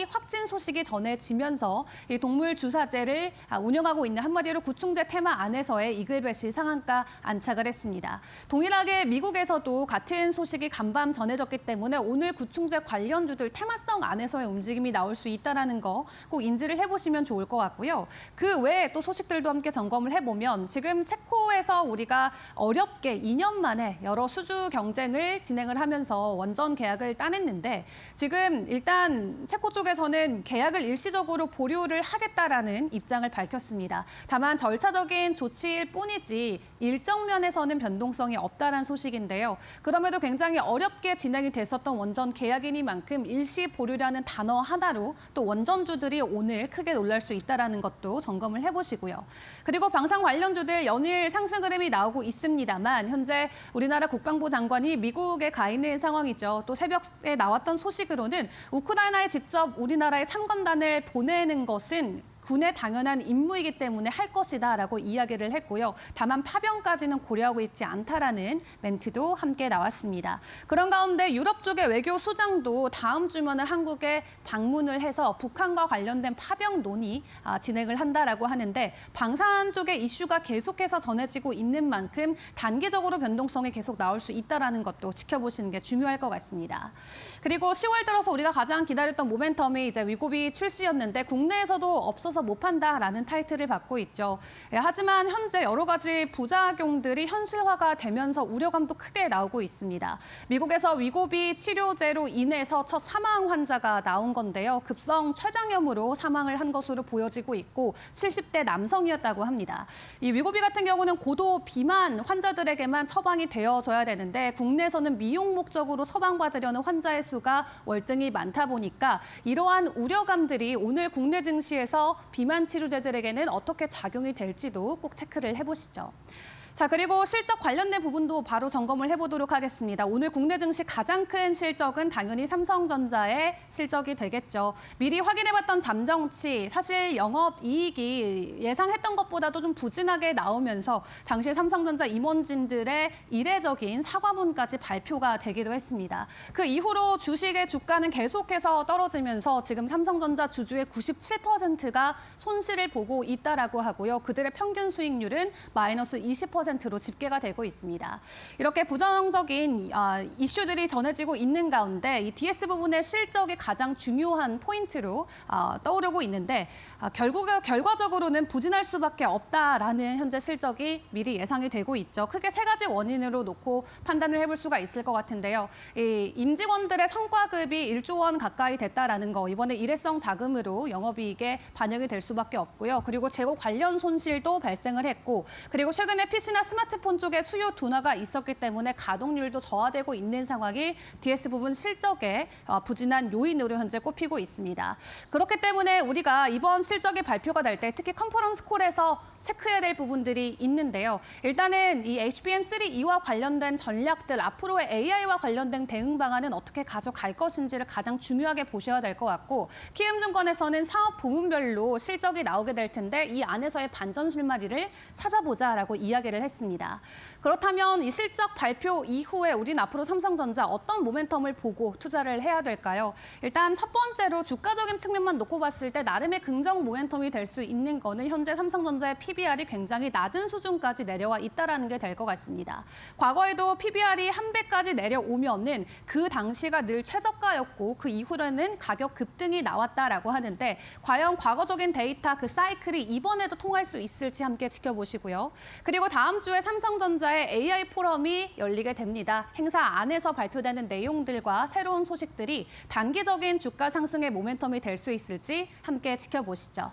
확진 소식이 전해지면서 이 동물 주사제를 운영하고 있는 한마디로 구충제 테마 안에서의 이글벳이 상한가 안착을 했습니다. 동일하게 미국에서도 같은 소식이 간밤 전해졌기 때문에 오늘 구충제 관련주들 테마성 안에서의 움직임이 나올 수 있다는 거 꼭 인지를 해보시면 좋을 것 같고요. 그 외에 또 소식들도 함께 점검을 해보면 지금 체코에서 우리가 어렵게 2년 만에 여러 수주 경쟁을 진행을 하면서 원전 계약을 따냈는데 지금 일단 체코 쪽에서는 계약을 일시적으로 보류를 하겠다라는 입장을 밝혔습니다. 다만 절차적인 조치일 뿐이지 일정 면에서는 변동성이 없다는 소식인데요. 그럼에도 굉장히 어렵게 진행이 됐었던 원전 계약이니만큼 일시 보류라는 단어 하나로 또 원전주들이 오늘 크게 놀랄 수 있다는 것도 점검을 해보시고요. 그리고 방산 관련주들 연일 상승 흐름이 나오고 있습니다만 현재 우리나라 국방부 장관이 미국에 가 있는 상황이죠. 또 새벽에 나왔던 소식으로는 우크라이나에 직접 우리나라의 참관단을 보내는 것은 군의 당연한 임무이기 때문에 할 것이다라고 이야기를 했고요. 다만 파병까지는 고려하고 있지 않다라는 멘트도 함께 나왔습니다. 그런 가운데 유럽 쪽의 외교 수장도 다음 주면은 한국에 방문을 해서 북한과 관련된 파병 논의 진행을 한다라고 하는데 방산 쪽의 이슈가 계속해서 전해지고 있는 만큼 단기적으로 변동성이 계속 나올 수 있다라는 것도 지켜보시는 게 중요할 것 같습니다. 그리고 10월 들어서 우리가 가장 기다렸던 모멘텀이 이제 위고비 출시였는데 국내에서도 없어서 못 판다라는 타이틀을 받고 있죠. 하지만 현재 여러 가지 부작용들이 현실화가 되면서 우려감도 크게 나오고 있습니다. 미국에서 위고비 치료제로 인해서 첫 사망 환자가 나온 건데요. 급성 췌장염으로 사망을 한 것으로 보여지고 있고 70대 남성이었다고 합니다. 이 위고비 같은 경우는 고도 비만 환자들에게만 처방이 되어져야 되는데 국내에서는 미용 목적으로 처방받으려는 환자의 수가 월등히 많다 보니까 이러한 우려감들이 오늘 국내 증시에서 비만 치료제들에게는 어떻게 작용이 될지도 꼭 체크를 해보시죠. 자, 그리고 실적 관련된 부분도 바로 점검을 해보도록 하겠습니다. 오늘 국내 증시 가장 큰 실적은 당연히 삼성전자의 실적이 되겠죠. 미리 확인해봤던 잠정치, 사실 영업이익이 예상했던 것보다도 좀 부진하게 나오면서 당시 삼성전자 임원진들의 이례적인 사과문까지 발표가 되기도 했습니다. 그 이후로 주식의 주가는 계속해서 떨어지면서 지금 삼성전자 주주의 97%가 손실을 보고 있다라고 하고요. 그들의 평균 수익률은 마이너스 20%로 집계가 되고 있습니다. 이렇게 부정적인 이슈들이 전해지고 있는 가운데 이 DS 부분의 실적이 가장 중요한 포인트로 떠오르고 있는데 결과적으로는 부진할 수밖에 없다라는 현재 실적이 미리 예상이 되고 있죠. 크게 세 가지 원인으로 놓고 판단을 해볼 수가 있을 것 같은데요. 이 임직원들의 성과급이 1조 원 가까이 됐다라는 거, 이번에 일회성 자금으로 영업이익에 반영이 될 수밖에 없고요. 그리고 재고 관련 손실도 발생을 했고, 그리고 최근에 PC나 스마트폰 쪽에 수요 둔화가 있었기 때문에 가동률도 저하되고 있는 상황이 DS 부분 실적에 부진한 요인으로 현재 꼽히고 있습니다. 그렇기 때문에 우리가 이번 실적이 발표가 될 때 특히 컨퍼런스 콜에서 체크해야 될 부분들이 있는데요. 일단은 이 HBM3E와 관련된 전략들, 앞으로의 AI와 관련된 대응 방안은 어떻게 가져갈 것인지를 가장 중요하게 보셔야 될 것 같고, 키움증권에서는 사업 부문별로 실적이 나오게 될 텐데 이 안에서의 반전 실마리를 찾아보자라고 이야기를 했습니다. 그렇다면 이 실적 발표 이후에 우린 앞으로 삼성전자 어떤 모멘텀을 보고 투자를 해야 될까요? 일단 첫 번째로 주가적인 측면만 놓고 봤을 때 나름의 긍정 모멘텀이 될 수 있는 거는 현재 삼성전자의 PBR이 굉장히 낮은 수준까지 내려와 있다는 게 될 것 같습니다. 과거에도 PBR이 한 배까지 내려오면은 그 당시가 늘 최저가였고 그 이후로는 가격 급등이 나왔다라고 하는데 과연 과거적인 데이터 그 사이클이 이번에도 통할 수 있을지 함께 지켜보시고요. 그리고 다음 주에 삼성전자의 AI 포럼이 열리게 됩니다. 행사 안에서 발표되는 내용들과 새로운 소식들이 단기적인 주가 상승의 모멘텀이 될 수 있을지 함께 지켜보시죠.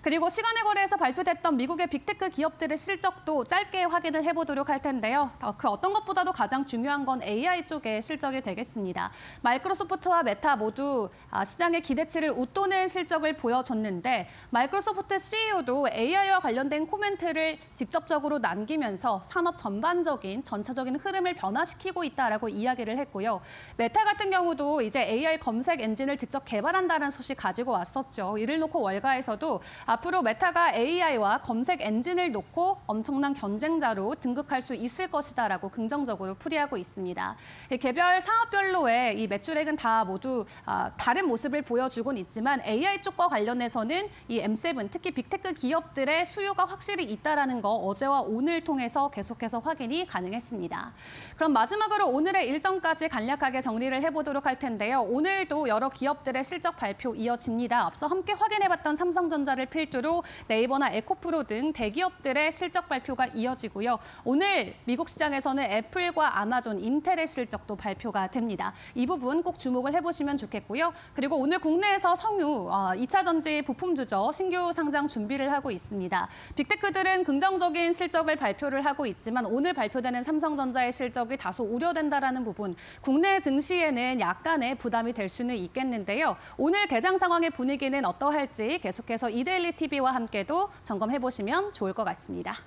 그리고 시간의 거래에서 발표됐던 미국의 빅테크 기업들의 실적도 짧게 확인을 해보도록 할 텐데요. 그 어떤 것보다도 가장 중요한 건 AI 쪽의 실적이 되겠습니다. 마이크로소프트와 메타 모두 시장의 기대치를 웃도는 실적을 보여줬는데 마이크로소프트 CEO도 AI와 관련된 코멘트를 직접적으로 남긴 바뀌면서 산업 전반적인 전체적인 흐름을 변화시키고 있다라고 이야기를 했고요. 메타 같은 경우도 이제 AI 검색 엔진을 직접 개발한다는 소식 가지고 왔었죠. 이를 놓고 월가에서도 앞으로 메타가 AI와 검색 엔진을 놓고 엄청난 경쟁자로 등극할 수 있을 것이다라고 긍정적으로 풀이하고 있습니다. 개별 사업별로의 이 매출액은 다 모두 다른 모습을 보여주곤 있지만 AI 쪽과 관련해서는 이 M7, 특히 빅테크 기업들의 수요가 확실히 있다라는 거 어제와 오늘 통해서 계속해서 확인이 가능했습니다. 그럼 마지막으로 오늘의 일정까지 간략하게 정리를 해보도록 할 텐데요. 오늘도 여러 기업들의 실적 발표 이어집니다. 앞서 함께 확인해봤던 삼성전자를 필두로 네이버나 에코프로 등 대기업들의 실적 발표가 이어지고요. 오늘 미국 시장에서는 애플과 아마존, 인텔의 실적도 발표가 됩니다. 이 부분 꼭 주목을 해보시면 좋겠고요. 그리고 오늘 국내에서 성유, 2차 전지 부품주죠. 신규 상장 준비를 하고 있습니다. 빅테크들은 긍정적인 실적을 발표를 하고 있지만 오늘 발표되는 삼성전자의 실적이 다소 우려된다라는 부분, 국내 증시에는 약간의 부담이 될 수는 있겠는데요. 오늘 개장 상황의 분위기는 어떠할지 계속해서 이데일리 TV와 함께도 점검해 보시면 좋을 것 같습니다.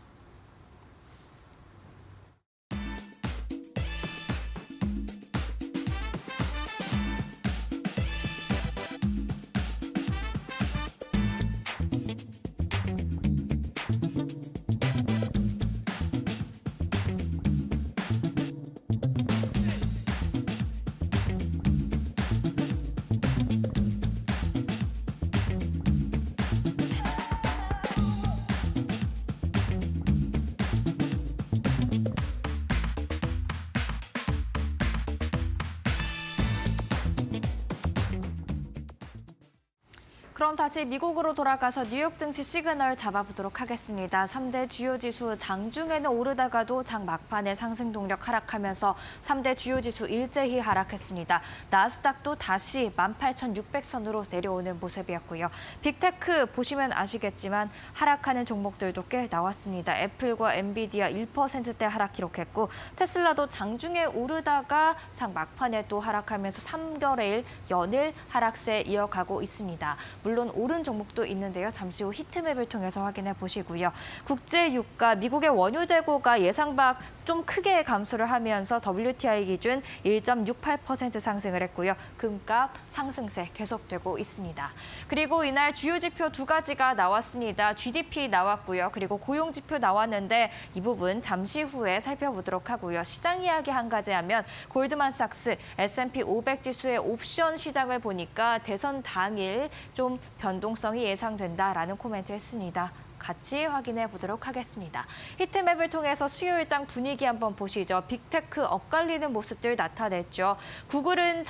그럼 다시 미국으로 돌아가서 뉴욕 증시 시그널 잡아보도록 하겠습니다. 3대 주요 지수 장중에는 오르다가도 장 막판에 상승 동력 하락하면서 3대 주요 지수 일제히 하락했습니다. 나스닥도 다시 18,600선으로 내려오는 모습이었고요. 빅테크 보시면 아시겠지만 하락하는 종목들도 꽤 나왔습니다. 애플과 엔비디아 1%대 하락 기록했고 테슬라도 장중에 오르다가 장 막판에 또 하락하면서 3개월 연일 하락세 이어가고 있습니다. 물론 오른 종목도 있는데요. 잠시 후 히트맵을 통해서 확인해 보시고요. 국제 유가, 미국의 원유 재고가 예상 밖 좀 크게 감소를 하면서 WTI 기준 1.68% 상승을 했고요. 금값 상승세 계속되고 있습니다. 그리고 이날 주요 지표 두 가지가 나왔습니다. GDP 나왔고요. 그리고 고용 지표 나왔는데 이 부분 잠시 후에 살펴보도록 하고요. 시장 이야기 한 가지 하면 골드만삭스 S&P 500 지수의 옵션 시장을 보니까 대선 당일 좀 변동성이 예상된다라는 코멘트 했습니다. 같이 확인해 보도록 하겠습니다. 히트맵을 통해서 수요일장 분위기 한번 보시죠. 빅테크 엇갈리는 모습들 나타냈죠. 구글은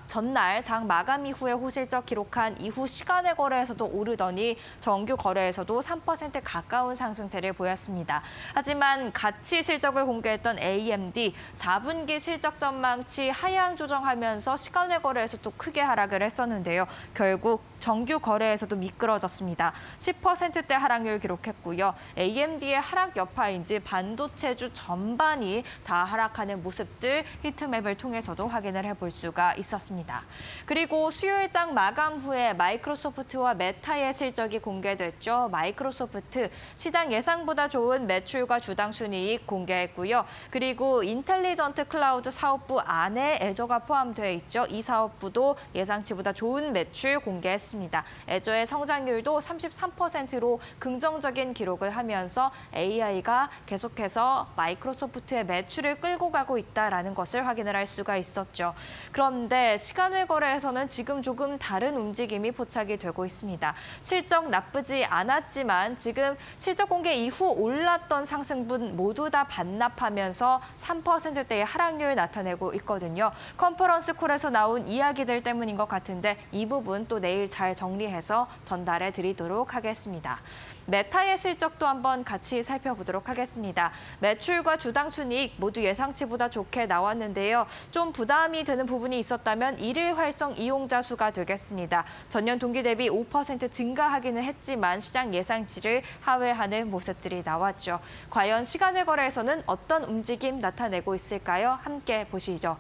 전날 장 마감 이후에 호실적 기록한 이후 시간의 거래에서도 오르더니 정규 거래에서도 3% 가까운 상승세를 보였습니다. 하지만 같이 실적을 공개했던 AMD 4분기 실적 전망치 하향 조정하면서 시간의 거래에서도 크게 하락을 했었는데요. 결국 정규 거래에서도 미끄러졌습니다. 10%대 하락률 기록했고요. AMD의 하락 여파인지 반도체주 전반이 다 하락하는 모습들 히트맵을 통해서도 확인을 해볼 수가 있었습니다. 그리고 수요일장 마감 후에 마이크로소프트와 메타의 실적이 공개됐죠. 마이크로소프트 시장 예상보다 좋은 매출과 주당 순이익 공개했고요. 그리고 인텔리전트 클라우드 사업부 안에 애저가 포함되어 있죠. 이 사업부도 예상치보다 좋은 매출 공개했습니다. 애저의 성장률도 33%로 긍정적인 기록을 하면서 AI가 계속해서 마이크로소프트의 매출을 끌고 가고 있다는 것을 확인을 할 수가 있었죠. 그런데 시간외 거래에서는 지금 조금 다른 움직임이 포착이 되고 있습니다. 실적 나쁘지 않았지만 지금 실적 공개 이후 올랐던 상승분 모두 다 반납하면서 3%대의 하락률 나타내고 있거든요. 컨퍼런스 콜에서 나온 이야기들 때문인 것 같은데 이 부분 또 내일 잘 정리해서 전달해 드리도록 하겠습니다. 메타의 실적도 한번 같이 살펴보도록 하겠습니다. 매출과 주당 순이익 모두 예상치보다 좋게 나왔는데요. 좀 부담이 되는 부분이 있었다면 일일 활성 이용자 수가 되겠습니다. 전년 동기 대비 5% 증가하기는 했지만 시장 예상치를 하회하는 모습들이 나왔죠. 과연 시간외 거래에서는 어떤 움직임 나타내고 있을까요? 함께 보시죠.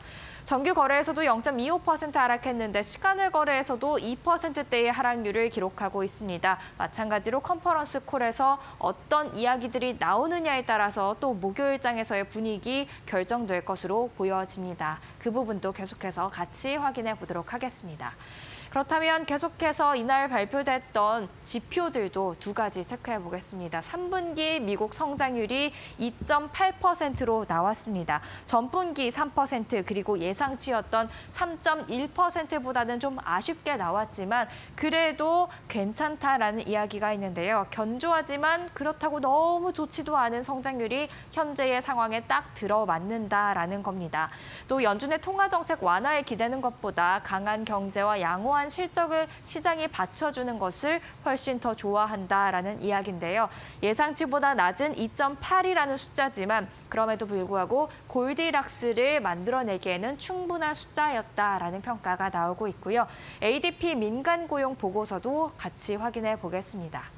정규 거래에서도 0.25% 하락했는데 시간외 거래에서도 2%대의 하락률을 기록하고 있습니다. 마찬가지로 컨퍼런스 콜에서 어떤 이야기들이 나오느냐에 따라서 또 목요일장에서의 분위기 결정될 것으로 보여집니다. 그 부분도 계속해서 같이 확인해 보도록 하겠습니다. 그렇다면 계속해서 이날 발표됐던 지표들도 두 가지 체크해 보겠습니다. 3분기 미국 성장률이 2.8%로 나왔습니다. 전분기 3% 그리고 예상치였던 3.1%보다는 좀 아쉽게 나왔지만 그래도 괜찮다라는 이야기가 있는데요. 견조하지만 그렇다고 너무 좋지도 않은 성장률이 현재의 상황에 딱 들어맞는다라는 겁니다. 또 연준의 통화정책 완화에 기대는 것보다 강한 경제와 양호한 실적을 시장이 받쳐주는 것을 훨씬 더 좋아한다라는 이야기인데요. 예상치보다 낮은 2.8이라는 숫자지만 그럼에도 불구하고 골디락스를 만들어내기에는 충분한 숫자였다라는 평가가 나오고 있고요. ADP 민간 고용 보고서도 같이 확인해 보겠습니다.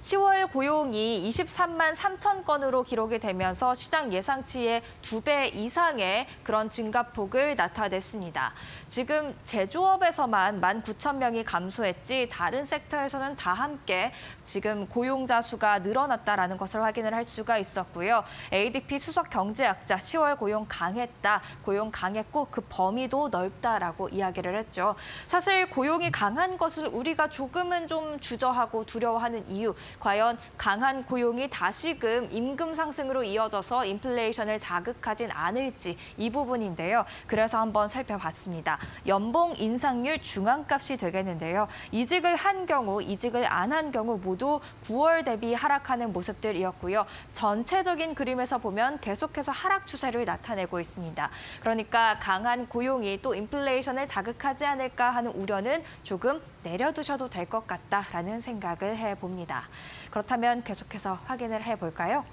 10월 고용이 23만 3천 건으로 기록이 되면서 시장 예상치의 2배 이상의 그런 증가폭을 나타냈습니다. 지금 제조업에서만 19,000명이 감소했지 다른 섹터에서는 다 함께 지금 고용자 수가 늘어났다라는 것을 확인을 할 수가 있었고요. ADP 수석 경제학자 10월 고용 강했다, 고용 강했고 그 범위도 넓다라고 이야기를 했죠. 사실 고용이 강한 것을 우리가 조금은 좀 주저하고 두려워하는 이유, 과연 강한 고용이 다시금 임금 상승으로 이어져서 인플레이션을 자극하진 않을지 이 부분인데요. 그래서 한번 살펴봤습니다. 연봉 인상률 중앙값이 되겠는데요. 이직을 한 경우, 이직을 안 한 경우 모두 9월 대비 하락하는 모습들이었고요. 전체적인 그림에서 보면 계속해서 하락 추세를 나타내고 있습니다. 그러니까 강한 고용이 또 인플레이션을 자극하지 않을까 하는 우려는 조금 내려두셔도 될 것 같다라는 생각을 해봅니다. 그렇다면 계속해서 확인을 해볼까요?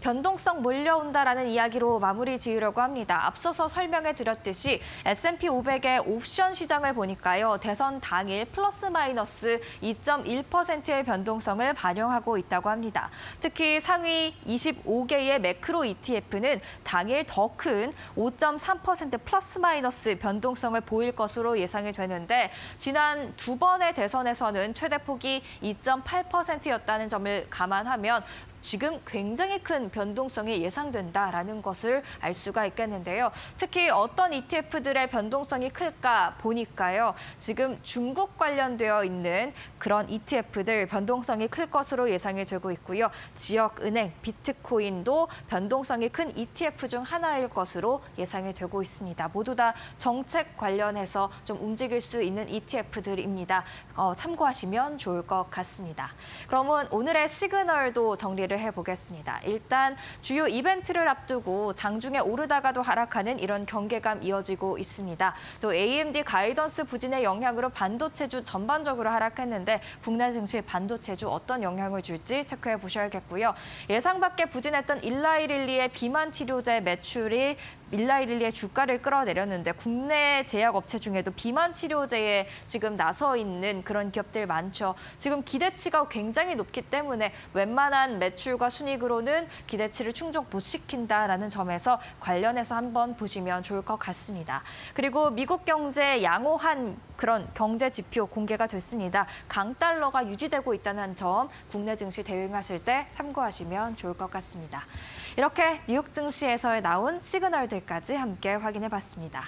변동성 몰려온다라는 이야기로 마무리 지으려고 합니다. 앞서서 설명해 드렸듯이 S&P 500의 옵션 시장을 보니까요. 대선 당일 플러스 마이너스 2.1%의 변동성을 반영하고 있다고 합니다. 특히 상위 25개의 매크로 ETF는 당일 더 큰 5.3% 플러스 마이너스 변동성을 보일 것으로 예상이 되는데 지난 두 번의 대선에서는 최대폭이 2.8%였다는 점을 감안하면 지금 굉장히 큰 변동성이 예상된다라는 것을 알 수가 있겠는데요. 특히 어떤 ETF들의 변동성이 클까 보니까요. 지금 중국 관련되어 있는 그런 ETF들 변동성이 클 것으로 예상이 되고 있고요. 지역은행, 비트코인도 변동성이 큰 ETF 중 하나일 것으로 예상이 되고 있습니다. 모두 다 정책 관련해서 좀 움직일 수 있는 ETF들입니다. 참고하시면 좋을 것 같습니다. 그러면 오늘의 시그널도 정리를 해보겠습니다. 일단 주요 이벤트를 앞두고 장중에 오르다가도 하락하는 이런 경계감 이어지고 있습니다. 또 AMD 가이던스 부진의 영향으로 반도체주 전반적으로 하락했는데 국내 증시 반도체주 어떤 영향을 줄지 체크해 보셔야겠고요. 예상 밖의 부진했던 일라이릴리의 비만 치료제 매출이 일라이릴리의 주가를 끌어내렸는데 국내 제약업체 중에도 비만 치료제에 지금 나서 있는 그런 기업들 많죠. 지금 기대치가 굉장히 높기 때문에 웬만한 매출과 순이익으로는 기대치를 충족 못 시킨다라는 점에서 관련해서 한번 보시면 좋을 것 같습니다. 그리고 미국 경제 양호한 그런 경제 지표 공개가 됐습니다. 강달러가 유지되고 있다는 점 국내 증시 대응하실 때 참고하시면 좋을 것 같습니다. 이렇게 뉴욕 증시에서 나온 시그널들까지 함께 확인해 봤습니다.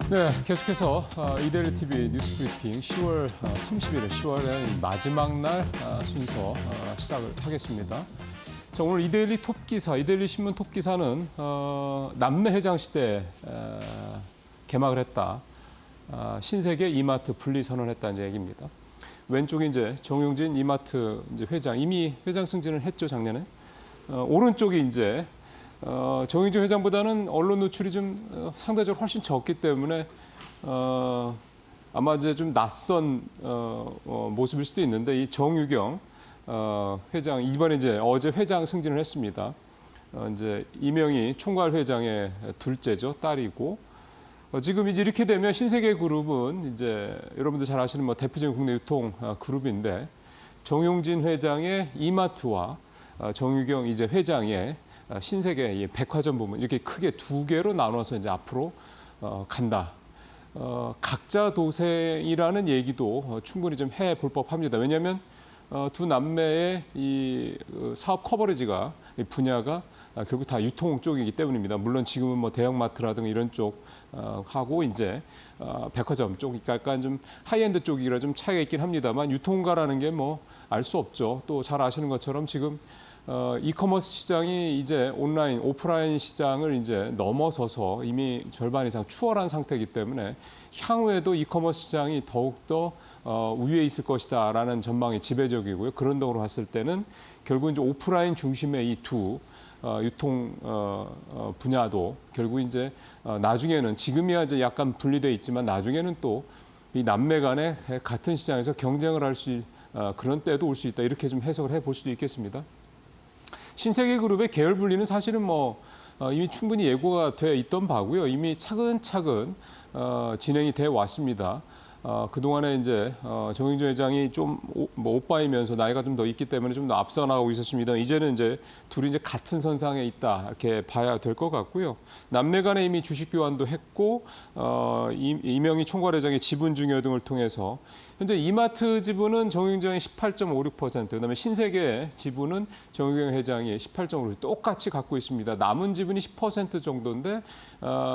네, 계속해서 이데일리 TV 뉴스 브리핑 10월 30일, 10월의 마지막 날 순서 시작을 하겠습니다. 자, 자, 오늘 이데일리 톱 기사, 이데일리 신문 톱 기사는 남매 회장 시대 개막을 했다. 신세계 이마트 분리 선언했다는 얘기입니다. 왼쪽이 이제 정용진 이마트 이제 회장, 이미 회장 승진을 했죠, 작년에. 오른쪽이 이제 정용진 회장보다는 언론 노출이 좀 상대적으로 훨씬 적기 때문에 아마 이제 좀 낯선 모습일 수도 있는데, 이 정유경 회장, 이번에 이제 어제 회장 승진을 했습니다. 이제 이명희 총괄 회장의 둘째죠, 딸이고. 지금 이제 이렇게 되면 신세계그룹은 이제 여러분들 잘 아시는 뭐 대표적인 국내 유통 그룹인데, 정용진 회장의 이마트와 정유경 이제 회장의 신세계 백화점 부문, 이렇게 크게 두 개로 나눠서 이제 앞으로 간다. 각자 도생이라는 얘기도 충분히 좀 해볼 법합니다. 왜냐하면 두 남매의 이 사업 커버리지가, 분야가 결국 다 유통 쪽이기 때문입니다. 물론 지금은 뭐 대형마트라든가 이런 쪽 하고 이제 백화점 쪽, 그러니까 약간 좀 하이엔드 쪽이라 좀 차이가 있긴 합니다만, 유통가라는 게 뭐 알 수 없죠. 또 잘 아시는 것처럼 지금 이커머스 시장이 이제 온라인, 오프라인 시장을 이제 넘어서서 이미 절반 이상 추월한 상태이기 때문에 향후에도 이커머스 시장이 더욱더 우위에 있을 것이다라는 전망이 지배적이고요. 그런 등으로 봤을 때는 결국 이제 오프라인 중심의 이 두 유통 분야도 결국 이제 나중에는, 지금이야 이제 약간 분리돼 있지만 나중에는 또 이 남매 간에 같은 시장에서 경쟁을 할 수 그런 때도 올 수 있다, 이렇게 좀 해석을 해볼 수도 있겠습니다. 신세계그룹의 계열 분리는 사실은 뭐 이미 충분히 예고가 되어 있던 바고요. 이미 차근차근 진행이 돼 왔습니다. 그동안에 이제 정용진 회장이 좀 뭐 오빠이면서 나이가 좀 더 있기 때문에 좀 더 앞서 나가고 있었습니다. 이제는 이제 둘이 이제 같은 선상에 있다, 이렇게 봐야 될 것 같고요. 남매 간에 이미 주식 교환도 했고, 이명희 총괄회장의 지분 증여 등을 통해서 현재 이마트 지분은 정용진 회장이 18.56%, 그다음에 신세계 지분은 정유경 회장이 18.56%, 똑같이 갖고 있습니다. 남은 지분이 10% 정도인데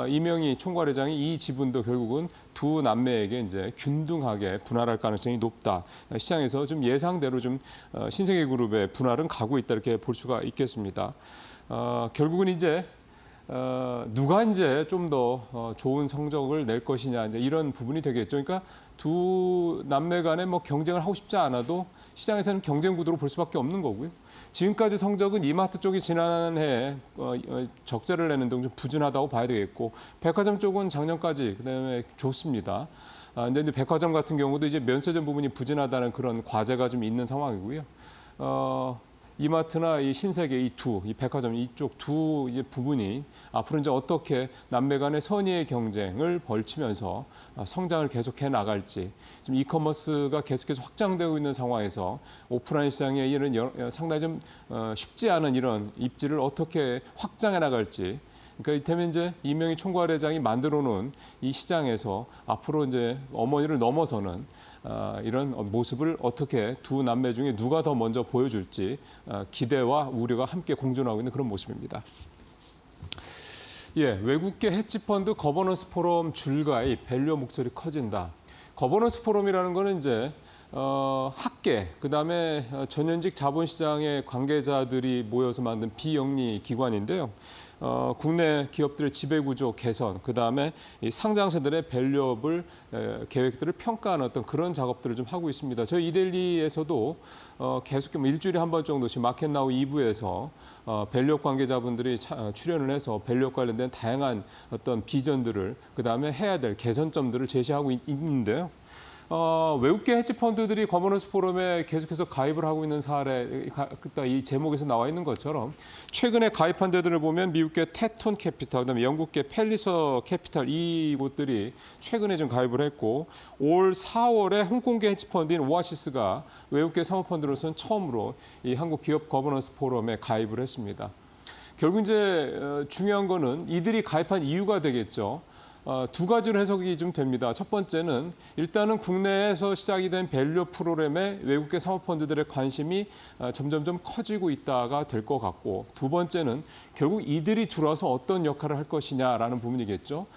이명희 총괄회장이 이 지분도 결국은 두 남매에게 이제 균등하게 분할할 가능성이 높다. 시장에서 좀 예상대로 좀 신세계그룹의 분할은 가고 있다, 이렇게 볼 수가 있겠습니다. 결국은 이제 누가 이제 좀 더 좋은 성적을 낼 것이냐, 이제 이런 부분이 되겠죠. 그러니까 두 남매 간에 뭐 경쟁을 하고 싶지 않아도 시장에서는 경쟁 구도로 볼 수밖에 없는 거고요. 지금까지 성적은 이마트 쪽이 지난해 적자를 내는 등 좀 부진하다고 봐야 되겠고, 백화점 쪽은 작년까지 그다음에 좋습니다. 근데 백화점 같은 경우도 이제 면세점 부분이 부진하다는 그런 과제가 좀 있는 상황이고요. 이마트나 이 신세계 이 백화점 이쪽 두 이제 부분이 앞으로 이제 어떻게 남매 간의 선의의 경쟁을 벌치면서 성장을 계속해 나갈지, 지금 이커머스가 계속해서 확장되고 있는 상황에서 오프라인 시장에 이런 상당히 좀 쉽지 않은 이런 입지를 어떻게 확장해 나갈지, 그러니까 이때면 이제 이명희 총괄회장이 만들어 놓은 이 시장에서 앞으로 이제 어머니를 넘어서는 이런 모습을 어떻게 두 남매 중에 누가 더 먼저 보여줄지 기대와 우려가 함께 공존하고 있는 그런 모습입니다. 예, 외국계 헤지펀드 거버넌스 포럼 줄가입, 밸류 목소리 커진다. 거버넌스 포럼이라는 거는 이제 학계, 그다음에 전현직 자본시장의 관계자들이 모여서 만든 비영리 기관인데요. 국내 기업들의 지배구조 개선, 그다음에 이 상장사들의 밸류업을 계획들을 평가하는 어떤 그런 작업들을 좀 하고 있습니다. 저희 이데일리에서도 계속 일주일에 한 번 정도씩 마켓나우 2부에서 밸류업 관계자분들이 출연을 해서 밸류업 관련된 다양한 어떤 비전들을, 그다음에 해야 될 개선점들을 제시하고 있는데요. 외국계 헤지펀드들이 거버넌스 포럼에 계속해서 가입을 하고 있는 사례, 이 제목에서 나와 있는 것처럼 최근에 가입한 데들을 보면 미국계 테톤 캐피탈, 그다음에 영국계 펠리서 캐피탈, 이곳들이 최근에 좀 가입을 했고, 올 4월에 홍콩계 헤지펀드인 오아시스가 외국계 사모펀드로서는 처음으로 이 한국 기업 거버넌스 포럼에 가입을 했습니다. 결국 이제 중요한 거는 이들이 가입한 이유가 되겠죠. 두 가지로 해석이 좀 됩니다. 첫 번째는 일단은 국내에서 시작이 된 밸류업 프로그램에 외국계 사모펀드들의 관심이 점점점 커지고 있다가 될 것 같고, 두 번째는 결국 이들이 들어와서 어떤 역할을 할 것이냐라는 부분이겠죠.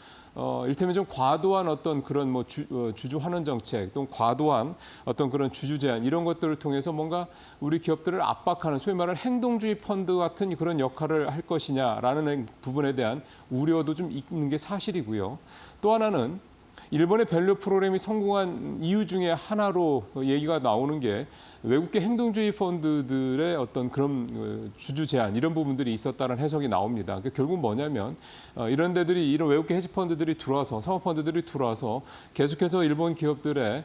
일테면 좀 과도한 어떤 그런 뭐 주주 환원 정책, 또 과도한 어떤 그런 주주 제한 이런 것들을 통해서 뭔가 우리 기업들을 압박하는 소위 말하는 행동주의 펀드 같은 그런 역할을 할 것이냐라는 부분에 대한 우려도 좀 있는 게 사실이고요. 또 하나는 일본의 밸류 프로그램이 성공한 이유 중에 하나로 얘기가 나오는 게 외국계 행동주의 펀드들의 어떤 그런 주주 제한 이런 부분들이 있었다는 해석이 나옵니다. 그러니까 결국 뭐냐면 이런 데들이 이런 외국계 헤지 펀드들이 들어와서 사모펀드들이 들어와서 계속해서 일본 기업들의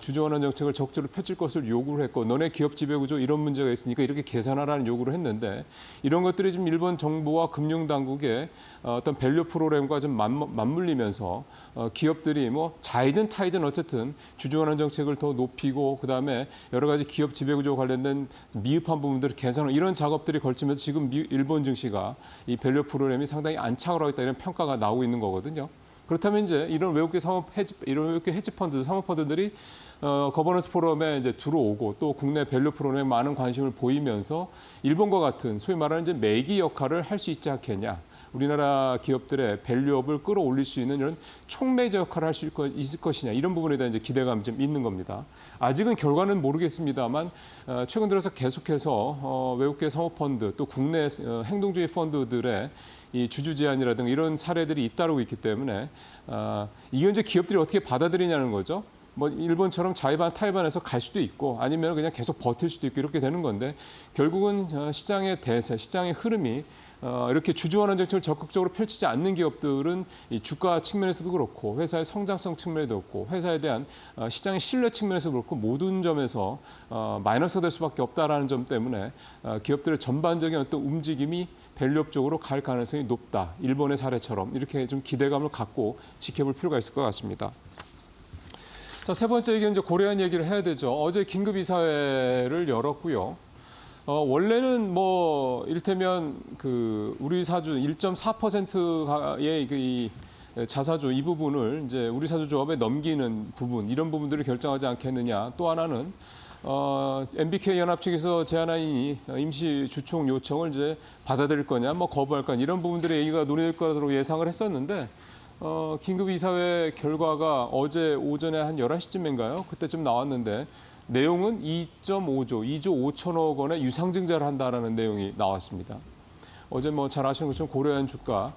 주주 환원 정책을 적극적으로 펼칠 것을 요구를 했고 너네 기업 지배구조 이런 문제가 있으니까 이렇게 개선하라는 요구를 했는데 이런 것들이 지금 일본 정부와 금융 당국의 어떤 밸류 프로그램과 좀 맞물리면서 기업들이 뭐 자이든 타이든 어쨌든 주주 환원 정책을 더 높이고 그다음에 여러 가지 기업 지배구조 관련된 미흡한 부분들을 개선하는 이런 작업들이 걸치면서 지금 일본 증시가 이 밸류 프로그램이 상당히 안착을 하고 있다 이런 평가가 나오고 있는 거거든요. 그렇다면 이제 이런 외국계 헤지 펀드, 사모펀드들이 거버넌스 포럼에 이제 들어오고 또 국내 밸류 프로그램에 많은 관심을 보이면서 일본과 같은 소위 말하는 이제 매기 역할을 할 수 있지 않겠냐. 우리나라 기업들의 밸류업을 끌어올릴 수 있는 이런 촉매제 역할을 할 수 있을 것이냐 이런 부분에 대한 이제 기대감이 좀 있는 겁니다. 아직은 결과는 모르겠습니다만 최근 들어서 계속해서 외국계 사모펀드 또 국내 행동주의 펀드들의 이 주주 제한이라든가 이런 사례들이 잇따르고 있기 때문에 이게 이제 기업들이 어떻게 받아들이냐는 거죠. 뭐 일본처럼 자의반 타의반해서 갈 수도 있고 아니면 그냥 계속 버틸 수도 있고 이렇게 되는 건데 결국은 시장의 대세, 시장의 흐름이 이렇게 주주 환원 정책을 적극적으로 펼치지 않는 기업들은 이 주가 측면에서도 그렇고 회사의 성장성 측면에도 그렇고 회사에 대한 시장의 신뢰 측면에서도 그렇고 모든 점에서 마이너스가 될 수밖에 없다라는 점 때문에 기업들의 전반적인 어떤 움직임이 밸류업 쪽으로 갈 가능성이 높다. 일본의 사례처럼 이렇게 좀 기대감을 갖고 지켜볼 필요가 있을 것 같습니다. 자, 세 번째 얘기는 이제 고려한 얘기를 해야 되죠. 어제 긴급 이사회를 열었고요. 원래는 뭐 이를테면 그 우리 사주 1.4%의 이 자사주 이 부분을 이제 우리 사주 조합에 넘기는 부분 이런 부분들을 결정하지 않겠느냐. 또 하나는 MBK 연합 측에서 제안한 이 임시 주총 요청을 이제 받아들일 거냐, 뭐 거부할 거냐 이런 부분들의 얘기가 논의될 거로 예상을 했었는데 긴급 이사회 결과가 어제 오전에 한 11시쯤인가요? 그때쯤 나왔는데 내용은 2.5조, 2조 5천억 원의 유상증자를 한다라는 내용이 나왔습니다. 어제 뭐 잘 아시는 것처럼 고려한 주가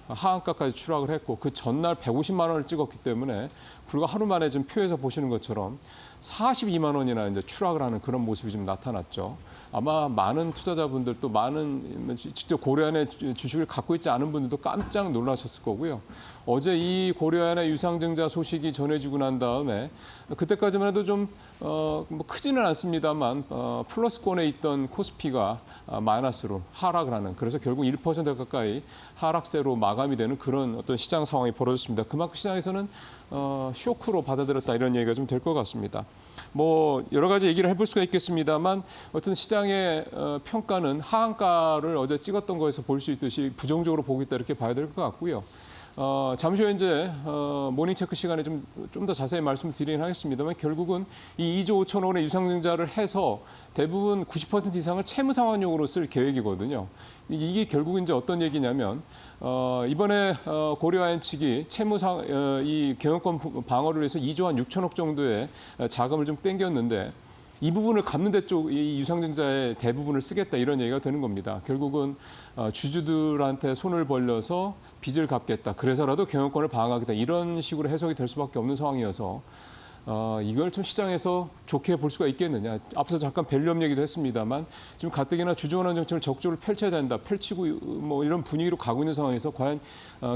하한가까지 추락을 했고 그 전날 150만 원을 찍었기 때문에 불과 하루 만에 지금 표에서 보시는 것처럼 42만 원이나 이제 추락을 하는 그런 모습이 좀 나타났죠. 아마 많은 투자자분들 또 많은 직접 고려한의 주식을 갖고 있지 않은 분들도 깜짝 놀라셨을 거고요. 어제 이 고려한의 유상증자 소식이 전해지고 난 다음에 그때까지만 해도 좀 뭐 크지는 않습니다만 플러스권에 있던 코스피가 마이너스로 하락을 하는 그래서 결국 1% 가까이 하락세로 마감이 되는 그런 어떤 시장 상황이 벌어졌습니다. 그만큼 시장에서는 쇼크로 받아들였다 이런 얘기가 좀 될 것 같습니다. 뭐 여러 가지 얘기를 해볼 수가 있겠습니다만 어떤 시장의 평가는 하한가를 어제 찍었던 거에서 볼 수 있듯이 부정적으로 보고 있다 이렇게 봐야 될 것 같고요. 잠시 후에 이제 모닝 체크 시간에 좀 더 자세히 말씀을 드리긴 하겠습니다만 결국은 이 2조 5천억 원의 유상증자를 해서 대부분 90% 이상을 채무상환용으로 쓸 계획이거든요. 이게 결국 이제 어떤 얘기냐면 이번에 고려아연 측이 이 경영권 방어를 위해서 2조 한 6천억 정도의 자금을 좀 땡겼는데 이 부분을 갚는 데 쪽 이 유상증자의 대부분을 쓰겠다 이런 얘기가 되는 겁니다. 결국은 주주들한테 손을 벌려서 빚을 갚겠다. 그래서라도 경영권을 방어하겠다. 이런 식으로 해석이 될 수밖에 없는 상황이어서 이걸 좀 시장에서 좋게 볼 수가 있겠느냐. 앞서 잠깐 밸류업 얘기도 했습니다만 지금 가뜩이나 주주 환원 정책을 적극적으로 펼쳐야 된다. 펼치고 뭐 이런 분위기로 가고 있는 상황에서 과연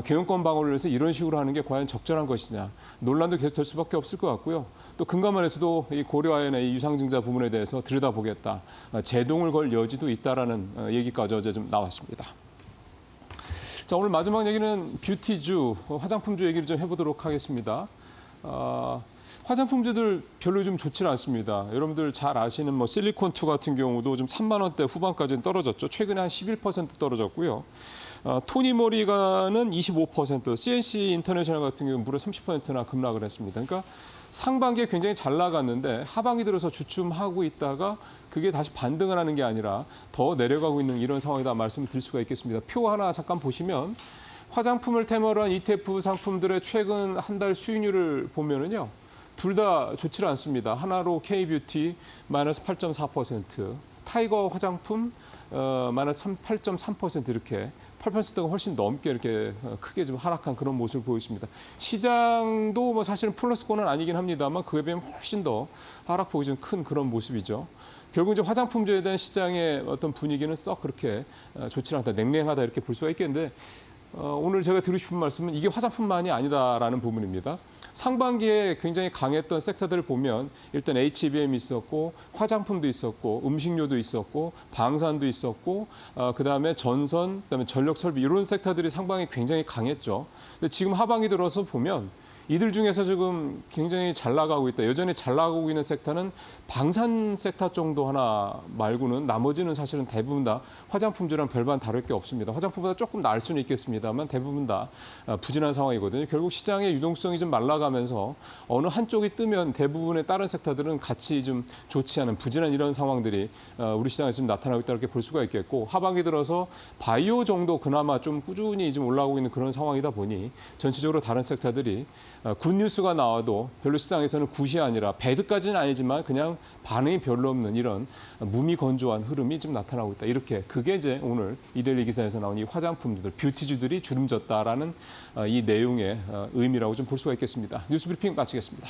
경영권 방어를 위해서 이런 식으로 하는 게 과연 적절한 것이냐. 논란도 계속 될 수밖에 없을 것 같고요. 또 금감원에서도 이 고려아연의 유상증자 부분에 대해서 들여다보겠다. 제동을 걸 여지도 있다라는 얘기까지 어제 좀 나왔습니다. 자, 오늘 마지막 얘기는 뷰티주, 화장품주 얘기를 좀 해보도록 하겠습니다. 화장품주들 별로 좀 좋지 않습니다. 여러분들 잘 아시는 뭐 실리콘2 같은 경우도 좀 3만 원대 후반까지는 떨어졌죠. 최근에 한 11% 떨어졌고요. 토니모리가는 25%, CNC 인터내셔널 같은 경우는 무려 30%나 급락을 했습니다. 그러니까 상반기에 굉장히 잘 나갔는데 하반기 들어서 주춤하고 있다가 그게 다시 반등을 하는 게 아니라 더 내려가고 있는 이런 상황이다 말씀을 드릴 수가 있겠습니다. 표 하나 잠깐 보시면 화장품을 테마로 한 ETF 상품들의 최근 한 달 수익률을 보면은요. 둘 다 좋지 않습니다. 하나로 K뷰티 마이너스 8.4%, 타이거 화장품 마이너스 8.3% 이렇게 8%가 훨씬 넘게 이렇게 크게 좀 하락한 그런 모습을 보였습니다. 시장도 뭐 사실은 플러스권은 아니긴 합니다만 그에 비하면 훨씬 더 하락폭이 좀 큰 그런 모습이죠. 결국 이제 화장품주에 대한 시장의 어떤 분위기는 썩 그렇게 좋지 않다, 냉랭하다 이렇게 볼 수가 있겠는데 오늘 제가 드리고 싶은 말씀은 이게 화장품만이 아니다라는 부분입니다. 상반기에 굉장히 강했던 섹터들을 보면 일단 HBM이 있었고 화장품도 있었고 음식료도 있었고 방산도 있었고 그다음에 전선, 그다음에 전력 설비 이런 섹터들이 상반기에 굉장히 강했죠. 근데 지금 하반기 들어서 보면 이들 중에서 지금 굉장히 잘 나가고 있다. 여전히 잘 나가고 있는 섹터는 방산 섹터 정도 하나 말고는 나머지는 사실은 대부분 다 화장품주랑 별반 다를 게 없습니다. 화장품보다 조금 나을 수는 있겠습니다만 대부분 다 부진한 상황이거든요. 결국 시장의 유동성이 좀 말라가면서 어느 한쪽이 뜨면 대부분의 다른 섹터들은 같이 좀 좋지 않은 부진한 이런 상황들이 우리 시장에서 좀 나타나고 있다 이렇게 볼 수가 있겠고 하반기 들어서 바이오 정도 그나마 좀 꾸준히 좀 올라오고 있는 그런 상황이다 보니 전체적으로 다른 섹터들이 굿뉴스가 나와도 별로 시장에서는 굿이 아니라 배드까지는 아니지만 그냥 반응이 별로 없는 이런 무미건조한 흐름이 좀 나타나고 있다. 이렇게 그게 이제 오늘 이데일리 기사에서 나온 이 화장품주들, 뷰티주들이 주름졌다라는 이 내용의 의미라고 좀 볼 수가 있겠습니다. 뉴스 브리핑 마치겠습니다.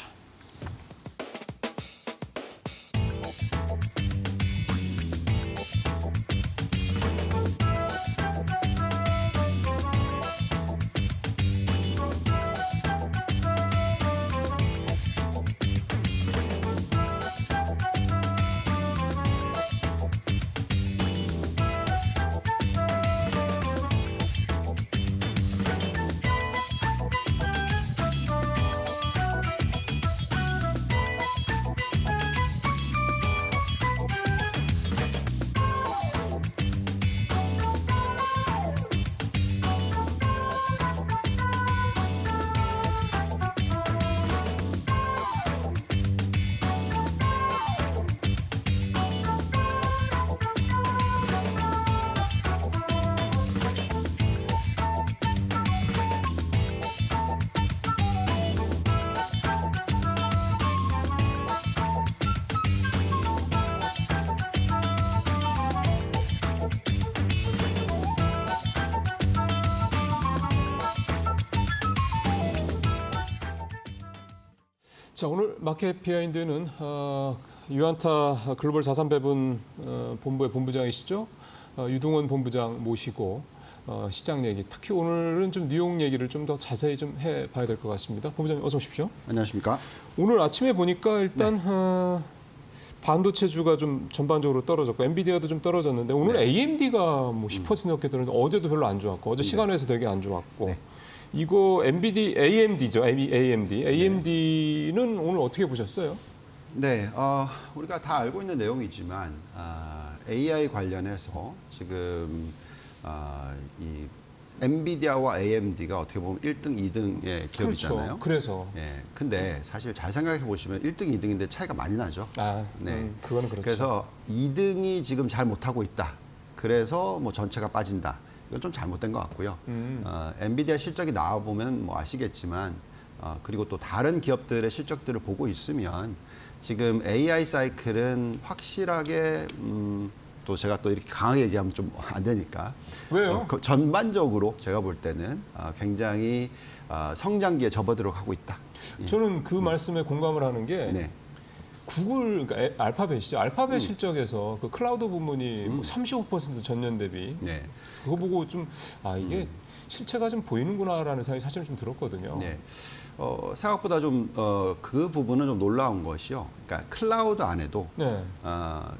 자, 오늘 마켓 비하인드는 유안타 글로벌 자산배분 본부의 본부장이시죠? 유동원 본부장 모시고 시장 얘기, 특히 오늘은 좀 뉴욕 얘기를 좀 더 자세히 좀 해봐야 될 것 같습니다. 본부장님 어서 오십시오. 안녕하십니까? 오늘 아침에 보니까 일단 반도체주가 좀 전반적으로 떨어졌고 엔비디아도 좀 떨어졌는데 오늘 AMD가 뭐 10% 넘게 떨어졌는데 어제도 별로 안 좋았고 어제 시간에서 되게 안 좋았고 네. 이거 AMD죠. AMD는 오늘 어떻게 보셨어요? 네, 우리가 다 알고 있는 내용이지만 AI 관련해서 지금 이 엔비디아와 AMD가 어떻게 보면 1등, 2등의 기업이잖아요. 그렇죠. 그래서. 예, 근데 사실 잘 생각해 보시면 1등, 2등인데 차이가 많이 나죠. 네, 그거는 그렇죠. 그래서 2등이 지금 잘 못하고 있다. 그래서 뭐 전체가 빠진다. 이건 좀 잘못된 것 같고요. 엔비디아 실적이 나와 보면 뭐 아시겠지만, 그리고 또 다른 기업들의 실적들을 보고 있으면 지금 AI 사이클은 확실하게 또 제가 또 이렇게 강하게 얘기하면 좀 안 되니까. 왜요? 전반적으로 제가 볼 때는 굉장히 성장기에 접어들어가고 있다. 저는 그 말씀에 공감을 하는 게 네. 구글, 그러니까 알파벳이죠. 알파벳 실적에서 그 클라우드 부문이 뭐 35% 전년 대비. 네. 그거 보고 좀 이게 실체가 좀 보이는구나라는 생각이 사실은 좀 들었거든요. 네. 생각보다 좀 그 부분은 좀 놀라운 것이요. 그러니까 클라우드 안에도 네.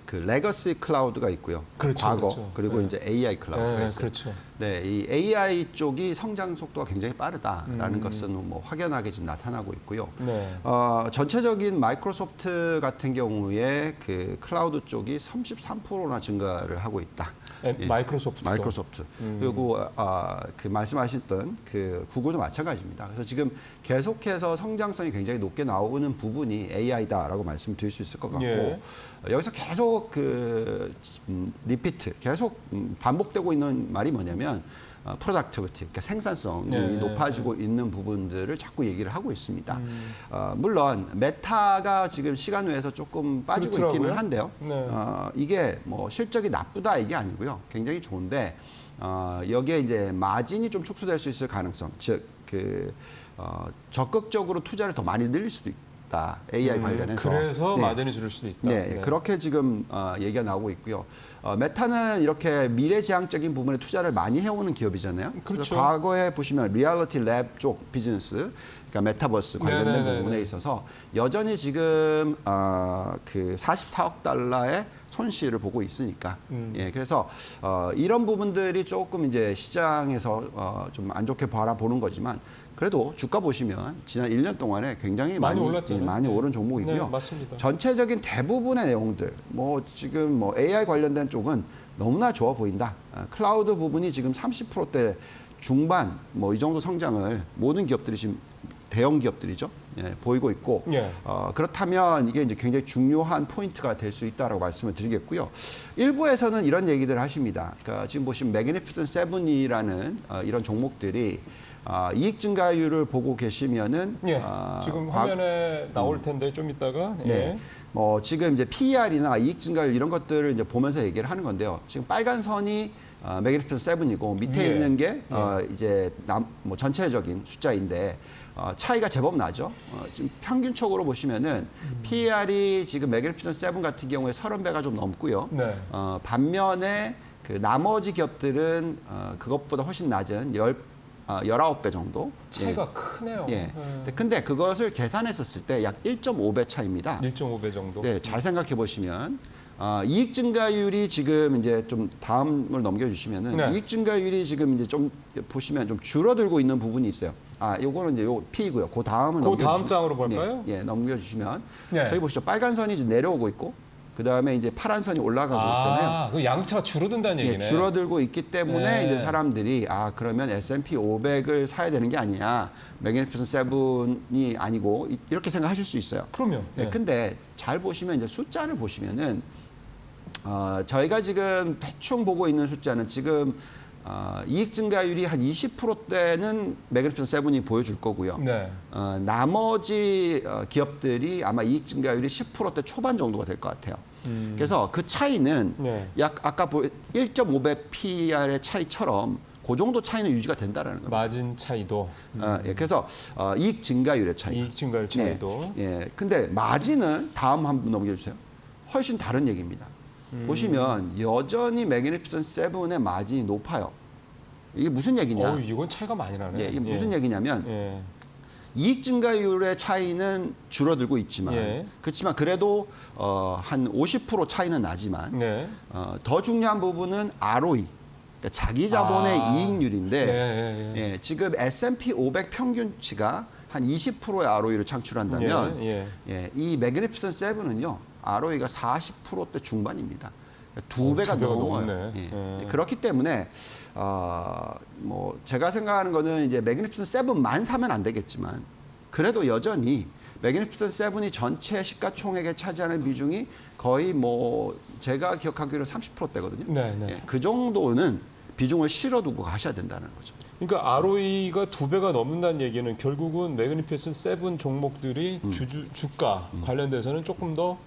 그 레거시 클라우드가 있고요. 그렇죠, 과거 그렇죠. 그리고 네. 이제 AI 클라우드가 네, 있어요. 그렇죠. 네, 이 AI 쪽이 성장 속도가 굉장히 빠르다라는 것은 뭐 확연하게 지금 나타나고 있고요. 네. 전체적인 마이크로소프트 같은 경우에 그 클라우드 쪽이 33%나 증가를 하고 있다. 마이크로소프트도. 마이크로소프트. 그리고 그 말씀하셨던 그 구글도 마찬가지입니다. 그래서 지금 계속해서 성장성이 굉장히 높게 나오는 부분이 AI다라고 말씀드릴 수 있을 것 같고 예. 여기서 계속 그 리피트, 계속 반복되고 있는 말이 뭐냐면 productivity, 그러니까 생산성이 네, 높아지고 있는 부분들을 자꾸 얘기를 하고 있습니다. 물론 메타가 지금 시간 외에서 조금 빠지고 그렇더라고요. 있기는 한데요. 네. 이게 뭐 실적이 나쁘다 이게 아니고요. 굉장히 좋은데 여기에 이제 마진이 좀 축소될 수 있을 가능성, 즉 적극적으로 투자를 더 많이 늘릴 수도 있다. AI 관련해서. 그래서 네. 마진이 줄을 수도 있다. 네, 그렇게 지금 얘기가 나오고 있고요. 메타는 이렇게 미래지향적인 부분에 투자를 많이 해오는 기업이잖아요. 그래서 그렇죠. 과거에 보시면 리얼리티 랩 쪽 비즈니스, 그러니까 메타버스 관련된 네네네네. 부분에 있어서 여전히 지금 그 44억 달러의 손실을 보고 있으니까. 예, 그래서 이런 부분들이 조금 이제 시장에서 좀 안 좋게 바라보는 거지만 그래도 주가 보시면 지난 1년 동안에 굉장히 많이 많이 올랐잖아요. 많이 오른 종목이고요. 네, 맞습니다. 전체적인 대부분의 내용들, 뭐 지금 뭐 AI 관련된 쪽은 너무나 좋아 보인다. 클라우드 부분이 지금 30%대 중반 뭐 이 정도 성장을 모든 기업들이 지금 대형 기업들이죠. 예, 보이고 있고 예. 그렇다면 이게 이제 굉장히 중요한 포인트가 될 수 있다라고 말씀을 드리겠고요. 일부에서는 이런 얘기들 하십니다. 그러니까 지금 보시면 매그니피센트 세븐이라는 이런 종목들이 이익 증가율을 보고 계시면은 예. 지금 화면에 나올 텐데 좀 이따가 예. 네. 뭐 지금 이제 PER이나 이익 증가율 이런 것들을 이제 보면서 얘기를 하는 건데요. 지금 빨간 선이 매그니피센트 세븐이고 밑에 예. 있는 게 이제 뭐 전체적인 숫자인데 차이가 제법 나죠. 지금 평균적으로 보시면은 PER이 지금 매그니피센트 세븐 같은 경우에 30배가 좀 넘고요. 네. 반면에 그 나머지 기업들은 그것보다 훨씬 낮은 19배 정도. 차이가 크네요. 예. 근데 그것을 계산했었을 때 약 1.5배 차이입니다. 1.5배 정도. 네, 잘 생각해 보시면 이익 증가율이 지금 이제 좀 다음을 넘겨주시면은 네. 이익 증가율이 지금 이제 좀 보시면 좀 줄어들고 있는 부분이 있어요. 요거는 이제 요 P이고요. 그 다음을 그 다음 장으로 볼까요? 예, 넘겨주시면 네. 저희 보시죠. 빨간 선이 이제 내려오고 있고 그 다음에 이제 파란 선이 올라가고 있잖아요. 그 양차가 줄어든다는 얘기네. 예, 줄어들고 있기 때문에 네. 이제 사람들이 그러면 S&P 500을 사야 되는 게 아니냐, 매그니피센트 세븐이 아니고 이렇게 생각하실 수 있어요. 그럼요. 네, 예. 근데 잘 보시면 이제 숫자를 보시면은 저희가 지금 대충 보고 있는 숫자는 지금 이익 증가율이 한 20%대는 매그니피센트 세븐이 보여줄 거고요. 네. 나머지 기업들이 아마 이익 증가율이 10%대 초반 정도가 될 것 같아요. 그래서 그 차이는 네. 약 아까 1.5배 PER의 차이처럼 그 정도 차이는 유지가 된다라는 겁니다. 마진 차이도, 예, 그래서 이익 증가율의 차이. 이익 증가율 차이도. 예. 근데 마진은 다음 한번 넘겨주세요. 훨씬 다른 얘기입니다. 보시면 여전히 매그니피센트 세븐의 마진이 높아요. 이게 무슨 얘기냐? 이건 차이가 많이 나네. 예, 이게 무슨 얘기냐면 예. 이익 증가율의 차이는 줄어들고 있지만 예. 그렇지만 그래도 한 50% 차이는 나지만 네. 더 중요한 부분은 ROE, 그러니까 자기 자본의 이익률인데 예. 지금 S&P 500 평균치가 한 20%의 ROE를 창출한다면 이 매그니피센트 세븐은요 ROE가 40%대 중반입니다. 두 배가 두 배가 넘어요. 넘네. 예. 그렇기 때문에 뭐 제가 생각하는 거는 이제 매그니피센트 세븐만 사면 안 되겠지만 그래도 여전히 매그니피센트 세븐이 전체 시가총액에 차지하는 비중이 거의 뭐 제가 기억하기로 30%대거든요. 네. 그 정도는 비중을 실어두고 가셔야 된다는 거죠. 그러니까 ROE가 2배가 넘는다는 얘기는 결국은 매그니피센트 세븐 종목들이 주가 관련돼서는 조금 더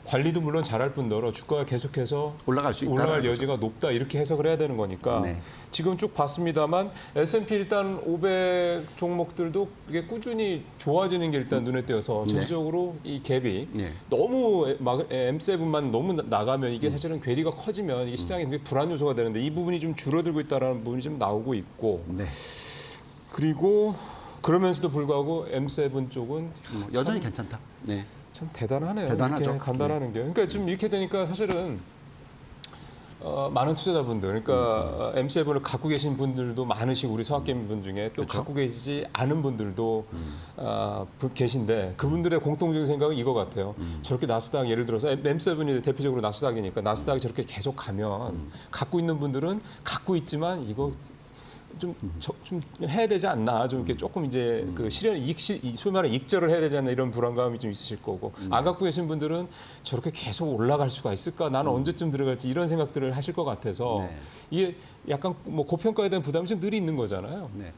관리도 물론 잘할 뿐더러 주가가 계속해서 올라갈 수 있다. 올라갈 여지가 높다 이렇게 해석을 해야 되는 거니까 네. 지금 쭉 봤습니다만 S&P 일단 500 종목들도 이게 꾸준히 좋아지는 게 일단 눈에 띄어서 전체적으로 이 갭이 네. 너무 M7만 너무 나가면 이게 사실은 괴리가 커지면 이게 시장에 굉장히 불안 요소가 되는데 이 부분이 좀 줄어들고 있다는 부분이 좀 나오고 있고 네. 그리고 그러면서도 불구하고 M7 쪽은 여전히 괜찮다. 네. 참 대단하네요. 대단하죠. 이렇게 간단하는 게. 그러니까 지금 이렇게 되니까 사실은 많은 투자자분들, 그러니까 M7을 갖고 계신 분들도 많으시고 우리 서학개미분 중에 또 그렇죠. 갖고 계시지 않은 분들도 계신데 그분들의 공통적인 생각은 이거 같아요. 저렇게 나스닥 예를 들어서 M7이 대표적으로 나스닥이니까 나스닥이 저렇게 계속 가면 갖고 있는 분들은 갖고 있지만 이거 좀 해야 되지 않나, 좀 이렇게 조금 이제 그 소위 말하는 익절을 해야 되지 않나, 이런 불안감이 좀 있으실 거고, 안 갖고 계신 분들은 저렇게 계속 올라갈 수가 있을까, 나는 언제쯤 들어갈지 이런 생각들을 하실 것 같아서 네. 이게 약간 뭐 고평가에 대한 부담이 좀 늘 있는 거잖아요. 네.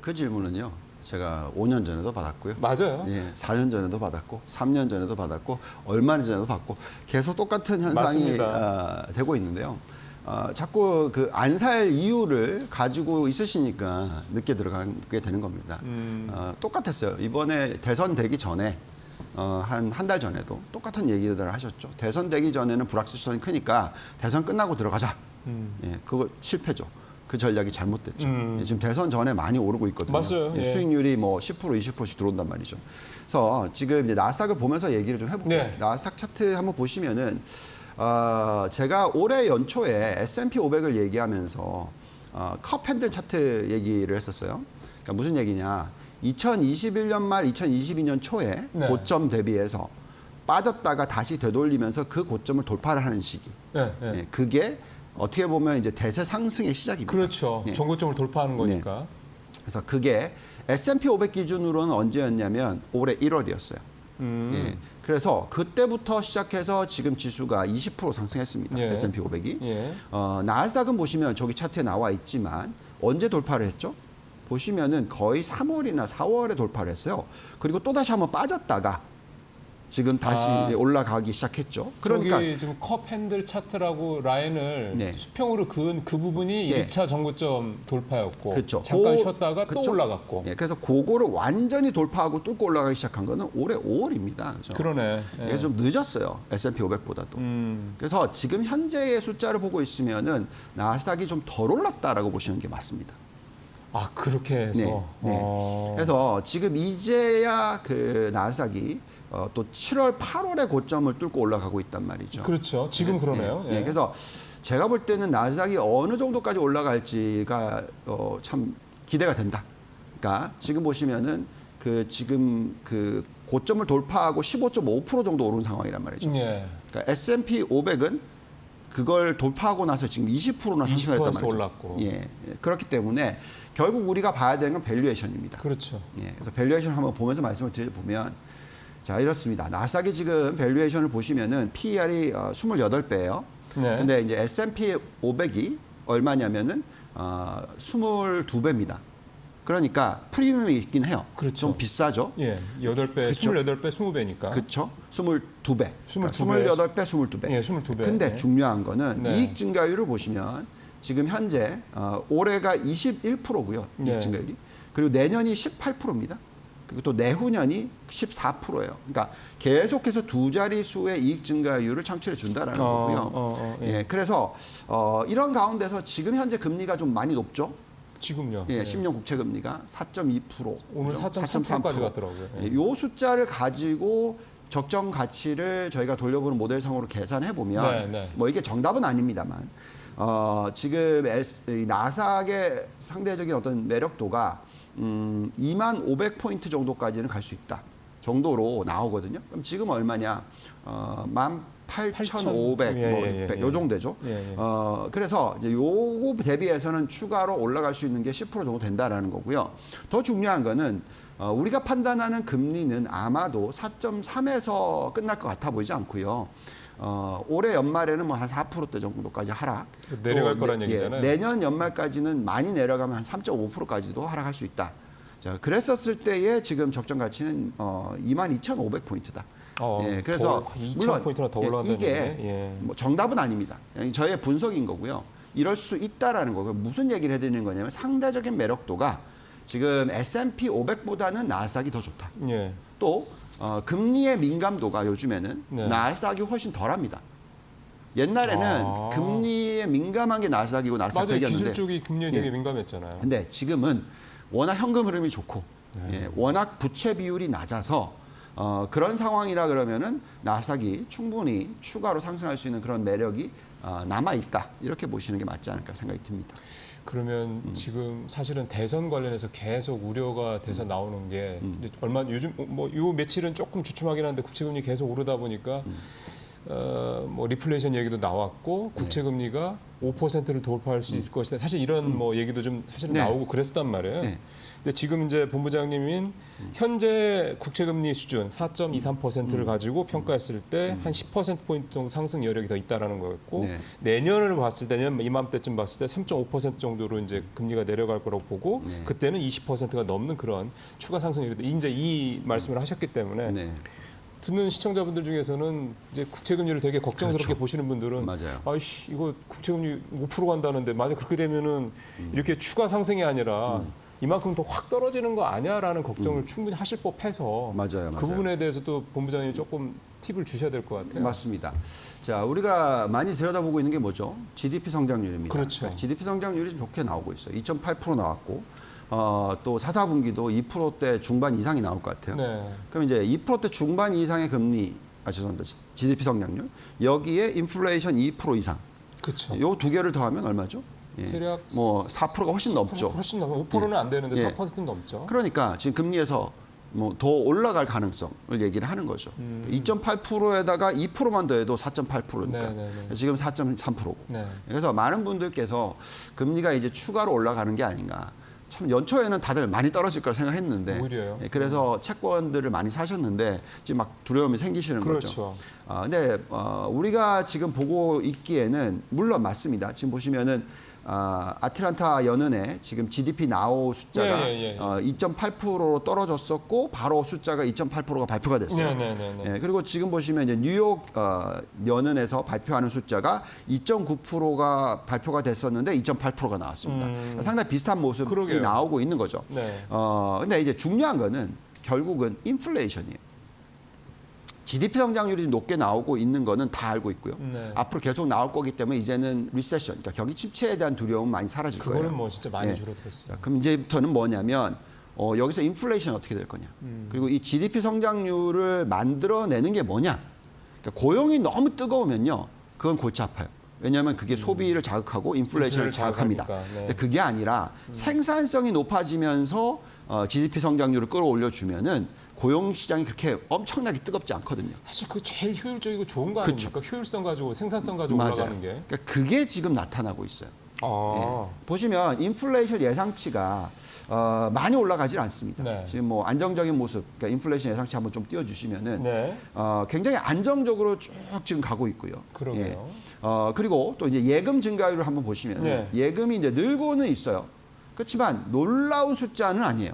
그 질문은요, 제가 5년 전에도 받았고요. 맞아요. 예, 4년 전에도 받았고, 3년 전에도 받았고, 얼마 전에도 받고, 계속 똑같은 현상이 맞습니다. 되고 있는데요. 자꾸 그 안 살 이유를 가지고 있으시니까 늦게 들어가게 되는 겁니다. 똑같았어요. 이번에 대선 되기 전에 한 달 전에도 똑같은 얘기들을 하셨죠. 대선 되기 전에는 불확실성이 크니까 대선 끝나고 들어가자. 예, 그거 실패죠. 그 전략이 잘못됐죠. 예, 지금 대선 전에 많이 오르고 있거든요. 맞아요. 예, 예. 수익률이 뭐 10%, 20%씩 들어온단 말이죠. 그래서 지금 이제 나스닥을 보면서 얘기를 좀 해볼게요. 네. 나스닥 차트 한번 보시면은 제가 올해 연초에 S&P 500을 얘기하면서 컵 핸들 차트 얘기를 했었어요. 그러니까 무슨 얘기냐? 2021년 말 2022년 초에 네. 고점 대비해서 빠졌다가 다시 되돌리면서 그 고점을 돌파를 하는 시기. 네, 네. 예, 그게 어떻게 보면 이제 대세 상승의 시작입니다. 그렇죠. 예. 정고점을 돌파하는 거니까. 그래서 그게 S&P 500 기준으로는 언제였냐면 올해 1월이었어요. 예. 그래서 그때부터 시작해서 지금 지수가 20% 상승했습니다. 예. S&P 500이. 예. 나스닥은 보시면 저기 차트에 나와 있지만 언제 돌파를 했죠? 보시면은 거의 3월이나 4월에 돌파를 했어요. 그리고 또 다시 한번 빠졌다가 지금 다시 올라가기 시작했죠. 그러니까 저기 지금 컵 핸들 차트라고 라인을 네. 수평으로 그은 그 부분이 네. 1차 정고점 돌파였고, 그렇죠. 잠깐 쉬었다가 또 그쵸? 올라갔고. 예, 그래서 그거를 완전히 돌파하고 뚫고 올라가기 시작한 거는 올해 5월입니다. 그죠? 그러네. 예. 이게 좀 늦었어요. S&P 500보다도. 그래서 지금 현재의 숫자를 보고 있으면은 나스닥이 좀 덜 올랐다라고 보시는 게 맞습니다. 아, 그렇게 해서. 네. 그래서 지금 이제야 그 나스닥이 또 7월, 8월에 고점을 뚫고 올라가고 있단 말이죠. 그렇죠. 지금 그러네요. 네. 예. 그래서 제가 볼 때는 나스닥이 어느 정도까지 올라갈지가 참 기대가 된다. 그러니까 지금 보시면은 그 지금 그 고점을 돌파하고 15.5% 정도 오른 상황이란 말이죠. 예. 그러니까 S&P 500은 그걸 돌파하고 나서 지금 20%나 상승했단 20% 말이죠. 올랐고. 예. 그렇기 때문에 결국 우리가 봐야 되는 건 밸류에이션입니다. 그렇죠. 예. 그래서 밸류에이션 한번 보면서 말씀을 드려보면 자, 이렇습니다. 나스닥이 지금 밸류에이션을 보시면은 PER이 28배예요. 네. 근데 이제 S&P 500이 얼마냐면은 22배입니다. 그러니까 프리미엄이 있긴 해요. 그렇죠. 좀 비싸죠. 예. 8배, 그쵸. 28배, 20배니까. 그렇죠. 22배. 22배. 28배, 22배. 예, 22배. 근데 네. 중요한 거는 네. 이익 증가율을 보시면 지금 현재 올해가 21%고요. 네. 이익 증가율이. 그리고 내년이 18%입니다. 그리고 또 내후년이 14%예요. 그러니까 계속해서 두 자릿수의 이익 증가율을 창출해 준다라는 거고요. 예. 예, 그래서 이런 가운데서 지금 현재 금리가 좀 많이 높죠. 지금요. 예, 10년 국채 금리가 4.2%. 오늘 4.3%까지 갔더라고요. 예. 예, 요 숫자를 가지고 적정 가치를 저희가 돌려보는 모델상으로 계산해 보면 네, 네. 뭐 이게 정답은 아닙니다만 지금 이 나스닥의 상대적인 어떤 매력도가 2500포인트 정도까지는 갈 수 있다 정도로 나오거든요. 그럼 지금 얼마냐? 18,500, 예, 뭐 예, 600, 예. 요 정도 되죠. 예, 예. 그래서 이제 요거 대비해서는 추가로 올라갈 수 있는 게 10% 정도 된다라는 거고요. 더 중요한 거는 우리가 판단하는 금리는 아마도 4.3에서 끝날 것 같아 보이지 않고요. 올해 연말에는 뭐 한 4%대 정도까지 하락. 내려갈 또 거란 얘기잖아요. 내년 연말까지는 많이 내려가면 한 3.5%까지도 하락할 수 있다. 자, 그랬었을 때의 지금 적정 가치는 22,500포인트다. 예, 그래서 2,000포인트나 더 올라간다는 이게 얘기네. 예. 뭐 정답은 아닙니다. 저의 분석인 거고요. 이럴 수 있다라는 거고요. 무슨 얘기를 해드리는 거냐면 상대적인 매력도가 지금 S&P 500보다는 나스닥이 더 좋다. 예. 또 금리의 민감도가 요즘에는 네. 나스닥이 훨씬 덜합니다. 옛날에는 금리에 민감한 게 나스닥이고 나스닥 맞아요. 100이었는데 기술 쪽이 금리에 되게 예. 민감했잖아요. 근데 지금은 워낙 현금 흐름이 좋고 예, 워낙 부채 비율이 낮아서 그런 상황이라 그러면은 나스닥이 충분히 추가로 상승할 수 있는 그런 매력이 남아 있다 이렇게 보시는 게 맞지 않을까 생각이 듭니다. 그러면 지금 사실은 대선 관련해서 계속 우려가 돼서 나오는 게 이제 얼마 요즘 뭐 요 며칠은 조금 주춤하긴 한데 국채금리 계속 오르다 보니까 뭐 리플레이션 얘기도 나왔고 국채 금리가 5%를 돌파할 수 있을 것이다. 사실 이런 뭐 얘기도 좀 사실은 네. 나오고 그랬었단 말이에요. 네. 근데 지금 이제 본부장님인 현재 국채 금리 수준 4.23%를 가지고 평가했을 때 한 10%포인트 정도 상승 여력이 더 있다라는 거였고 네. 내년을 봤을 때는 이맘때쯤 봤을 때 3.5% 정도로 이제 금리가 내려갈 거라고 보고 네. 그때는 20%가 넘는 그런 추가 상승률이 이제 이 말씀을 하셨기 때문에 네. 듣는 시청자분들 중에서는 이제 국채 금리를 되게 걱정스럽게 그렇죠. 보시는 분들은 맞아요. 아이씨 이거 국채 금리 5% 간다는데 만약 그렇게 되면은 이렇게 추가 상승이 아니라 이만큼 더 확 떨어지는 거 아니야라는 걱정을 충분히 하실 법해서 맞아요, 그 맞아요. 부분에 대해서도 본부장님이 조금 팁을 주셔야 될 것 같아요. 맞습니다. 자, 우리가 많이 들여다보고 있는 게 뭐죠? GDP 성장률입니다. 그렇죠. 그러니까 GDP 성장률이 좀 좋게 나오고 있어요. 2.8% 나왔고 또 4, 4분기도 2%대 중반 이상이 나올 것 같아요. 네. 그럼 이제 2%대 중반 이상의 금리, 죄송합니다. GDP 성장률. 여기에 인플레이션 2% 이상. 그렇죠. 요 두 개를 더하면 얼마죠? 예. 대략 뭐 4%가 훨씬 넘죠. 훨씬 넘어 5%는 안 되는데 예. 4%는 넘죠. 그러니까 지금 금리에서 뭐 더 올라갈 가능성을 얘기를 하는 거죠. 2.8%에다가 2%만 더해도 4.8%니까 네네네. 지금 4.3%고. 네. 그래서 많은 분들께서 금리가 이제 추가로 올라가는 게 아닌가. 참 연초에는 다들 많이 떨어질 거라 생각했는데 오히려요. 그래서 채권들을 많이 사셨는데 지금 막 두려움이 생기시는 거죠. 그렇죠. 근데 우리가 지금 보고 있기에는 물론 맞습니다. 지금 보시면은 아틀란타 연은의 지금 GDP 나우 숫자가 예. 2.8%로 떨어졌었고 바로 숫자가 2.8%가 발표가 됐어요. 네네네. 예, 그리고 지금 보시면 이제 뉴욕 연은에서 발표하는 숫자가 2.9%가 발표가 됐었는데 2.8%가 나왔습니다. 상당히 비슷한 모습이 그러게요. 나오고 있는 거죠. 네. 근데 이제 중요한 거는 결국은 인플레이션이에요. GDP 성장률이 높게 나오고 있는 거는 다 알고 있고요. 네. 앞으로 계속 나올 거기 때문에 이제는 리세션, 그러니까 경기 침체에 대한 두려움은 많이 사라질 거예요. 그거는 뭐 진짜 많이 예. 줄어들었어요. 자, 그럼 이제부터는 뭐냐면 여기서 인플레이션 어떻게 될 거냐. 그리고 이 GDP 성장률을 만들어내는 게 뭐냐. 그러니까 고용이 너무 뜨거우면요. 그건 골치 아파요. 왜냐하면 그게 소비를 자극하고 인플레이션을 인플레이션을 자극합니다. 자극하니까, 네. 근데 그게 아니라 생산성이 높아지면서 GDP 성장률을 끌어올려주면은 고용 시장이 그렇게 엄청나게 뜨겁지 않거든요. 사실 그 제일 효율적이고 좋은 거 그쵸. 아닙니까? 효율성 가지고 생산성 가지고 맞아요. 올라가는 게. 그러니까 그게 지금 나타나고 있어요. 보시면 인플레이션 예상치가 많이 올라가질 않습니다. 네. 지금 뭐 안정적인 모습, 그러니까 인플레이션 예상치 한번 좀 띄워주시면은 네. 굉장히 안정적으로 쭉 지금 가고 있고요. 그러게요. 그리고 또 이제 예금 증가율을 한번 보시면 네. 예금이 이제 늘고는 있어요. 그렇지만 놀라운 숫자는 아니에요.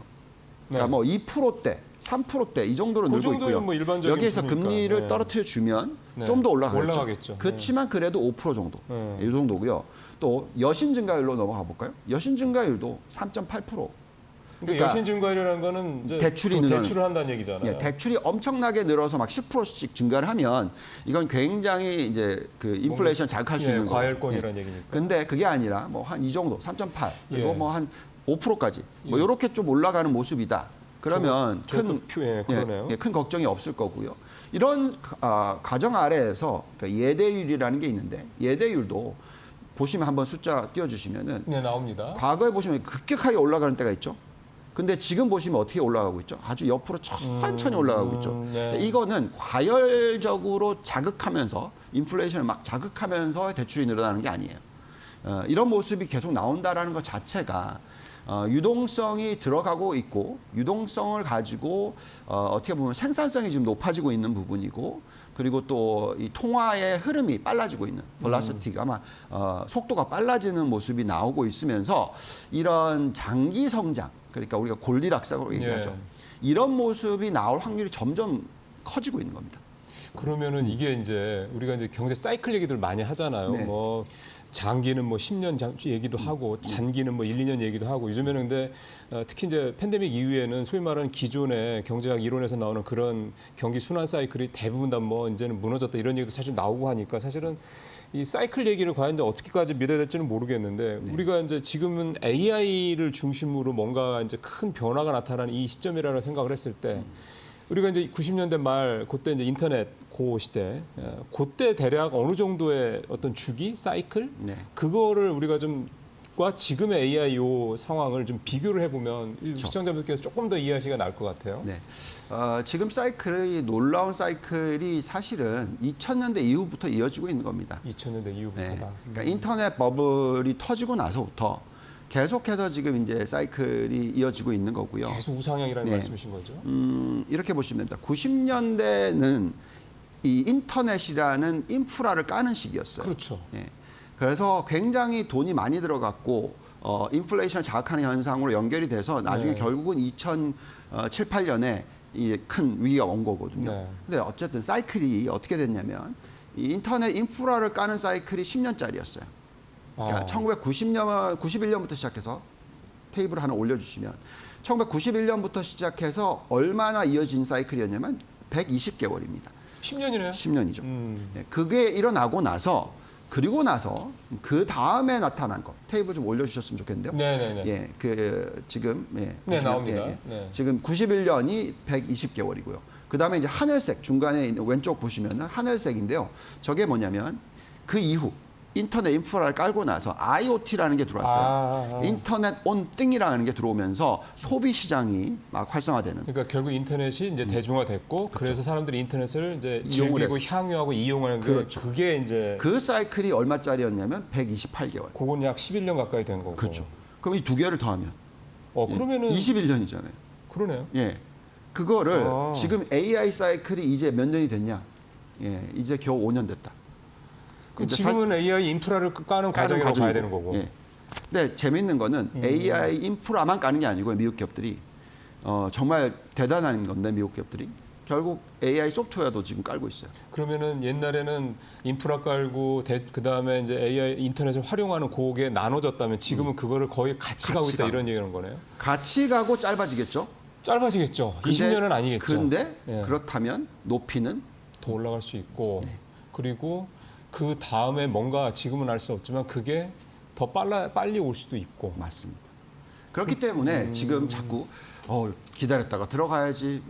그러니까 네. 뭐 2%대, 3%대 이 정도로 그 늘고 정도는 있고요. 뭐 일반적인 여기에서 수니까. 금리를 네. 떨어뜨려 주면 네. 좀 더 올라가겠죠. 올라가겠죠. 그렇지만 그래도 5% 정도. 네. 이 정도고요. 또 여신 증가율로 넘어가 볼까요? 여신 증가율도 3.8%. 그러니까 여신 증가율이라는 거는 이제 대출이 또 늘어나는- 대출을 한다는 얘기잖아요. 예, 대출이 엄청나게 늘어서 막 10%씩 증가를 하면 이건 굉장히 이제 그 인플레이션 자극할 수 있는 거죠. 과열권이라는 얘기니까. 근데 그게 아니라 뭐 한 이 정도 3.8 그리고 예. 뭐 한 5%까지 뭐 예. 이렇게 좀 올라가는 모습이다. 그러면 저것도 그러네요. 큰 걱정이 없을 거고요. 이런 가정 아래에서 그러니까 예대율이라는 게 있는데 예대율도 보시면 한번 숫자 띄워주시면은 네, 나옵니다. 과거에 보시면 급격하게 올라가는 때가 있죠. 근데 지금 보시면 어떻게 올라가고 있죠? 아주 옆으로 천천히 올라가고 있죠. 네. 이거는 과열적으로 자극하면서 인플레이션을 막 자극하면서 대출이 늘어나는 게 아니에요. 이런 모습이 계속 나온다라는 것 자체가 유동성이 들어가고 있고 유동성을 가지고 어떻게 보면 생산성이 지금 높아지고 있는 부분이고 그리고 또 이 통화의 흐름이 빨라지고 있는 velocity가 아마 속도가 빨라지는 모습이 나오고 있으면서 이런 장기 성장 그러니까 우리가 골디락스라고 얘기하죠. 예. 이런 모습이 나올 확률이 점점 커지고 있는 겁니다. 그러면은 이게 이제 우리가 이제 경제 사이클 얘기들 많이 하잖아요. 네. 뭐 장기는 뭐 10년 얘기도 하고 단기는 뭐 1, 2년 얘기도 하고 요즘에는 근데 특히 이제 팬데믹 이후에는 소위 말하는 기존의 경제학 이론에서 나오는 그런 경기 순환 사이클이 대부분 다 뭐 이제는 무너졌다 이런 얘기도 사실 나오고 하니까 사실은 이 사이클 얘기를 과연 이제 어떻게까지 믿어야 될지는 모르겠는데 우리가 이제 지금은 AI를 중심으로 뭔가 이제 큰 변화가 나타나는 이 시점이라는 생각을 했을 때 우리가 이제 90년대 말 그때 이제 인터넷 고 시대 그때 대략 어느 정도의 어떤 주기 사이클 네. 그거를 우리가 좀 과 지금의 AI 요 상황을 좀 비교를 해보면 시청자분들께서 조금 더 이해하시기가 나을 것 같아요. 네. 지금 사이클이 놀라운 사이클이 사실은 2000년대 이후부터 이어지고 있는 겁니다. 2000년대 이후부터다. 네. 그러니까 인터넷 버블이 터지고 나서부터 계속해서 지금 이제 사이클이 이어지고 있는 거고요. 계속 우상향이라는 네. 말씀이신 거죠? 이렇게 보시면 됩니다. 90년대는 이 인터넷이라는 인프라를 까는 시기였어요. 그렇죠. 예. 그래서 굉장히 돈이 많이 들어갔고 인플레이션을 자극하는 현상으로 연결이 돼서 나중에 네. 결국은 2007, 8년에 이 큰 위기가 온 거거든요. 네. 근데 어쨌든 사이클이 어떻게 됐냐면 이 인터넷 인프라를 까는 사이클이 10년짜리였어요. 그러니까 91년부터 시작해서 테이블 하나 올려주시면 1991년부터 시작해서 얼마나 이어진 사이클이었냐면 120개월입니다. 10년이네요. 10년이죠. 그게 일어나고 나서 그리고 나서 그 다음에 나타난 거 테이블 좀 올려주셨으면 좋겠는데요. 네네네. 예, 지금 네, 보시면, 나옵니다. 네. 지금 91년이 120개월이고요. 그 다음에 이제 하늘색 중간에 있는 왼쪽 보시면은 하늘색인데요. 저게 뭐냐면 그 이후 인터넷 인프라를 깔고 나서 IoT라는 게 들어왔어요. 인터넷 온 띵이라는 게 들어오면서 소비 시장이 막 활성화되는. 그러니까 결국 인터넷이 이제 대중화됐고 그래서 사람들이 인터넷을 이제 이용을 즐기고 했어요. 향유하고 이용하는 게 그렇죠. 그게 이제 그 사이클이 얼마짜리였냐면 128개월. 그건 약 11년 가까이 된 거고. 그렇죠. 그럼 이 두 개를 더하면 그러면은 21년이잖아요. 그러네요. 예. 그거를 아. 지금 AI 사이클이 이제 몇 년이 됐냐? 예. 이제 겨우 5년 됐다. 그럼 이제 지금은 AI 인프라를 까는 과정이라고 봐야 되는 거고. 예. 근데 재밌는 거는 AI 인프라만 까는 게 아니고요. 미국 기업들이 정말 대단한 건데 미국 기업들이 결국 AI 소프트웨어도 지금 깔고 있어요. 그러면은 옛날에는 인프라 깔고 그 다음에 이제 AI 인터넷을 활용하는 그게 나눠졌다면 지금은 그거를 거의 같이 가고 같이 있다 가는 이런 얘기는 거네요. 같이 가고 짧아지겠죠? 짧아지겠죠. 근데- 20년은 아니겠죠. 근데 예. 그렇다면 높이는 더 올라갈 수 있고 네. 그리고 그 다음에 뭔가 지금은 알 수 없지만 그게 더 빨리 올 수도 있고. 맞습니다. 그렇기 때문에 지금 자꾸 기다렸다가 들어가야지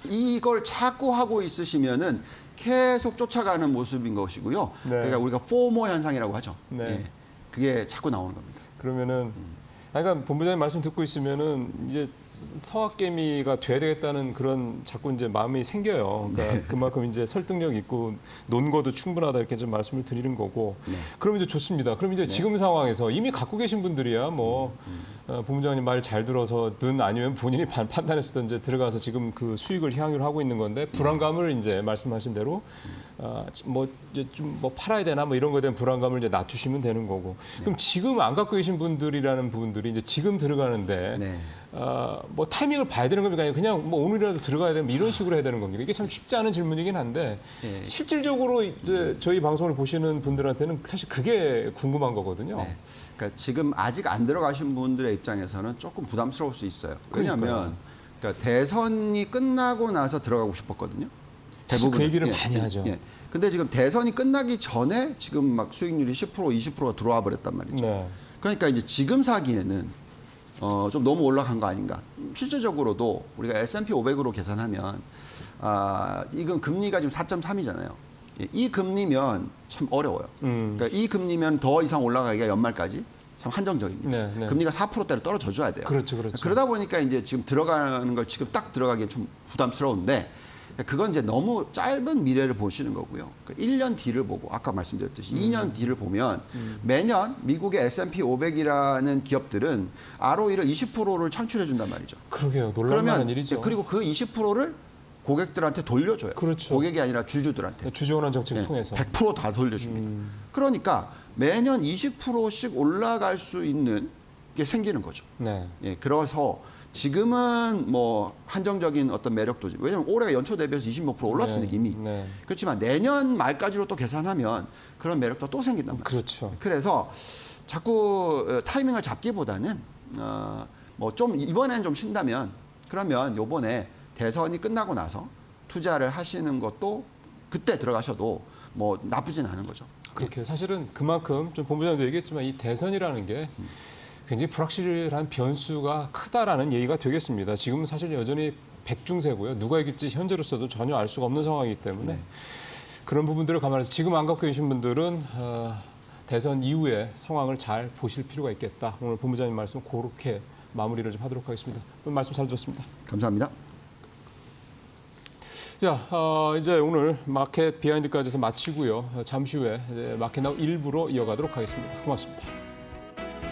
이걸 자꾸 하고 있으시면은 계속 쫓아가는 모습인 것이고요. 네. 그러니까 우리가 포모 현상이라고 하죠. 네. 예. 그게 자꾸 나오는 겁니다. 그러면은 그러니까 본부장님 말씀 듣고 있으면은 이제 서학개미가 돼야 되겠다는 그런 자꾸 이제 마음이 생겨요. 그러니까 그만큼 이제 설득력 있고 논거도 충분하다 이렇게 좀 말씀을 드리는 거고. 그럼 이제 좋습니다. 그럼 이제 지금 상황에서 이미 갖고 계신 분들이야 뭐 본부장님 말 잘 들어서든 아니면 본인이 판단했을 때 이제 들어가서 지금 그 수익을 향유를 하고 있는 건데 불안감을 이제 말씀하신 대로 뭐 이제 좀 뭐 팔아야 되나 뭐 이런 거에 대한 불안감을 이제 낮추시면 되는 거고. 그럼 지금 안 갖고 계신 분들이라는 부분들이 이제 지금 들어가는데 네. 뭐 타이밍을 봐야 되는 겁니까? 그냥 뭐 오늘이라도 들어가야 되면 이런 식으로 해야 되는 겁니까? 이게 참 쉽지 않은 질문이긴 한데 네. 실질적으로 이제 저희 방송을 보시는 분들한테는 사실 그게 궁금한 거거든요. 네. 그러니까 지금 아직 안 들어가신 분들의 입장에서는 조금 부담스러울 수 있어요. 왜냐하면 그러니까 대선이 끝나고 나서 들어가고 싶었거든요. 사실 그 대부분은. 얘기를 많이 하죠. 근데 지금 대선이 끝나기 전에 지금 막 수익률이 10%, 20%가 들어와 버렸단 말이죠. 네. 그러니까 이제 지금 사기에는 좀 너무 올라간 거 아닌가. 실질적으로도 우리가 S&P 500으로 계산하면 이건 금리가 지금 4.3이잖아요. 이 금리면 참 어려워요. 그러니까 이 금리면 더 이상 올라가기가 연말까지 참 한정적입니다. 네, 네. 금리가 4%대로 떨어져 줘야 돼요. 그렇죠. 그러다 보니까 이제 지금 들어가는 걸 지금 딱 들어가기엔 좀 부담스러운데 그건 이제 너무 짧은 미래를 보시는 거고요. 1년 뒤를 보고 아까 말씀드렸듯이 2년 뒤를 보면 매년 미국의 S&P 500이라는 기업들은 ROE를 20%를 창출해 준단 말이죠. 그러게요. 놀랄만한 일이죠. 그리고 그 20%를 고객들한테 돌려줘요. 그렇죠. 고객이 아니라 주주들한테. 주주원화 정책을 통해서. 100% 다 돌려줍니다. 그러니까 매년 20%씩 올라갈 수 있는 게 생기는 거죠. 네. 예, 그래서 지금은 뭐 한정적인 어떤 매력도 왜냐하면 올해가 연초 대비해서 20몇% 올랐으니까 이미. 네. 그렇지만 내년 말까지로 또 계산하면 그런 매력도 또 생긴단 말이죠. 그렇죠. 그래서 자꾸 타이밍을 잡기보다는 뭐 좀 이번엔 좀 쉰다면 그러면 요번에 대선이 끝나고 나서 투자를 하시는 것도 그때 들어가셔도 뭐 나쁘진 않은 거죠. 그렇게 사실은 그만큼 좀 본부장님도 얘기했지만 이 대선이라는 게 굉장히 불확실한 변수가 크다라는 얘기가 되겠습니다. 지금은 사실 여전히 백중세고요. 누가 이길지 현재로서도 전혀 알 수가 없는 상황이기 때문에 그런 부분들을 감안해서 지금 안 갖고 계신 분들은 대선 이후의 상황을 잘 보실 필요가 있겠다. 오늘 본부장님 말씀 그렇게 마무리를 좀 하도록 하겠습니다. 오늘 말씀 잘 들었습니다. 감사합니다. 자, 이제 오늘 마켓 비하인드까지 해서 마치고요. 잠시 후에 마켓 나우 1부로 이어가도록 하겠습니다. 고맙습니다.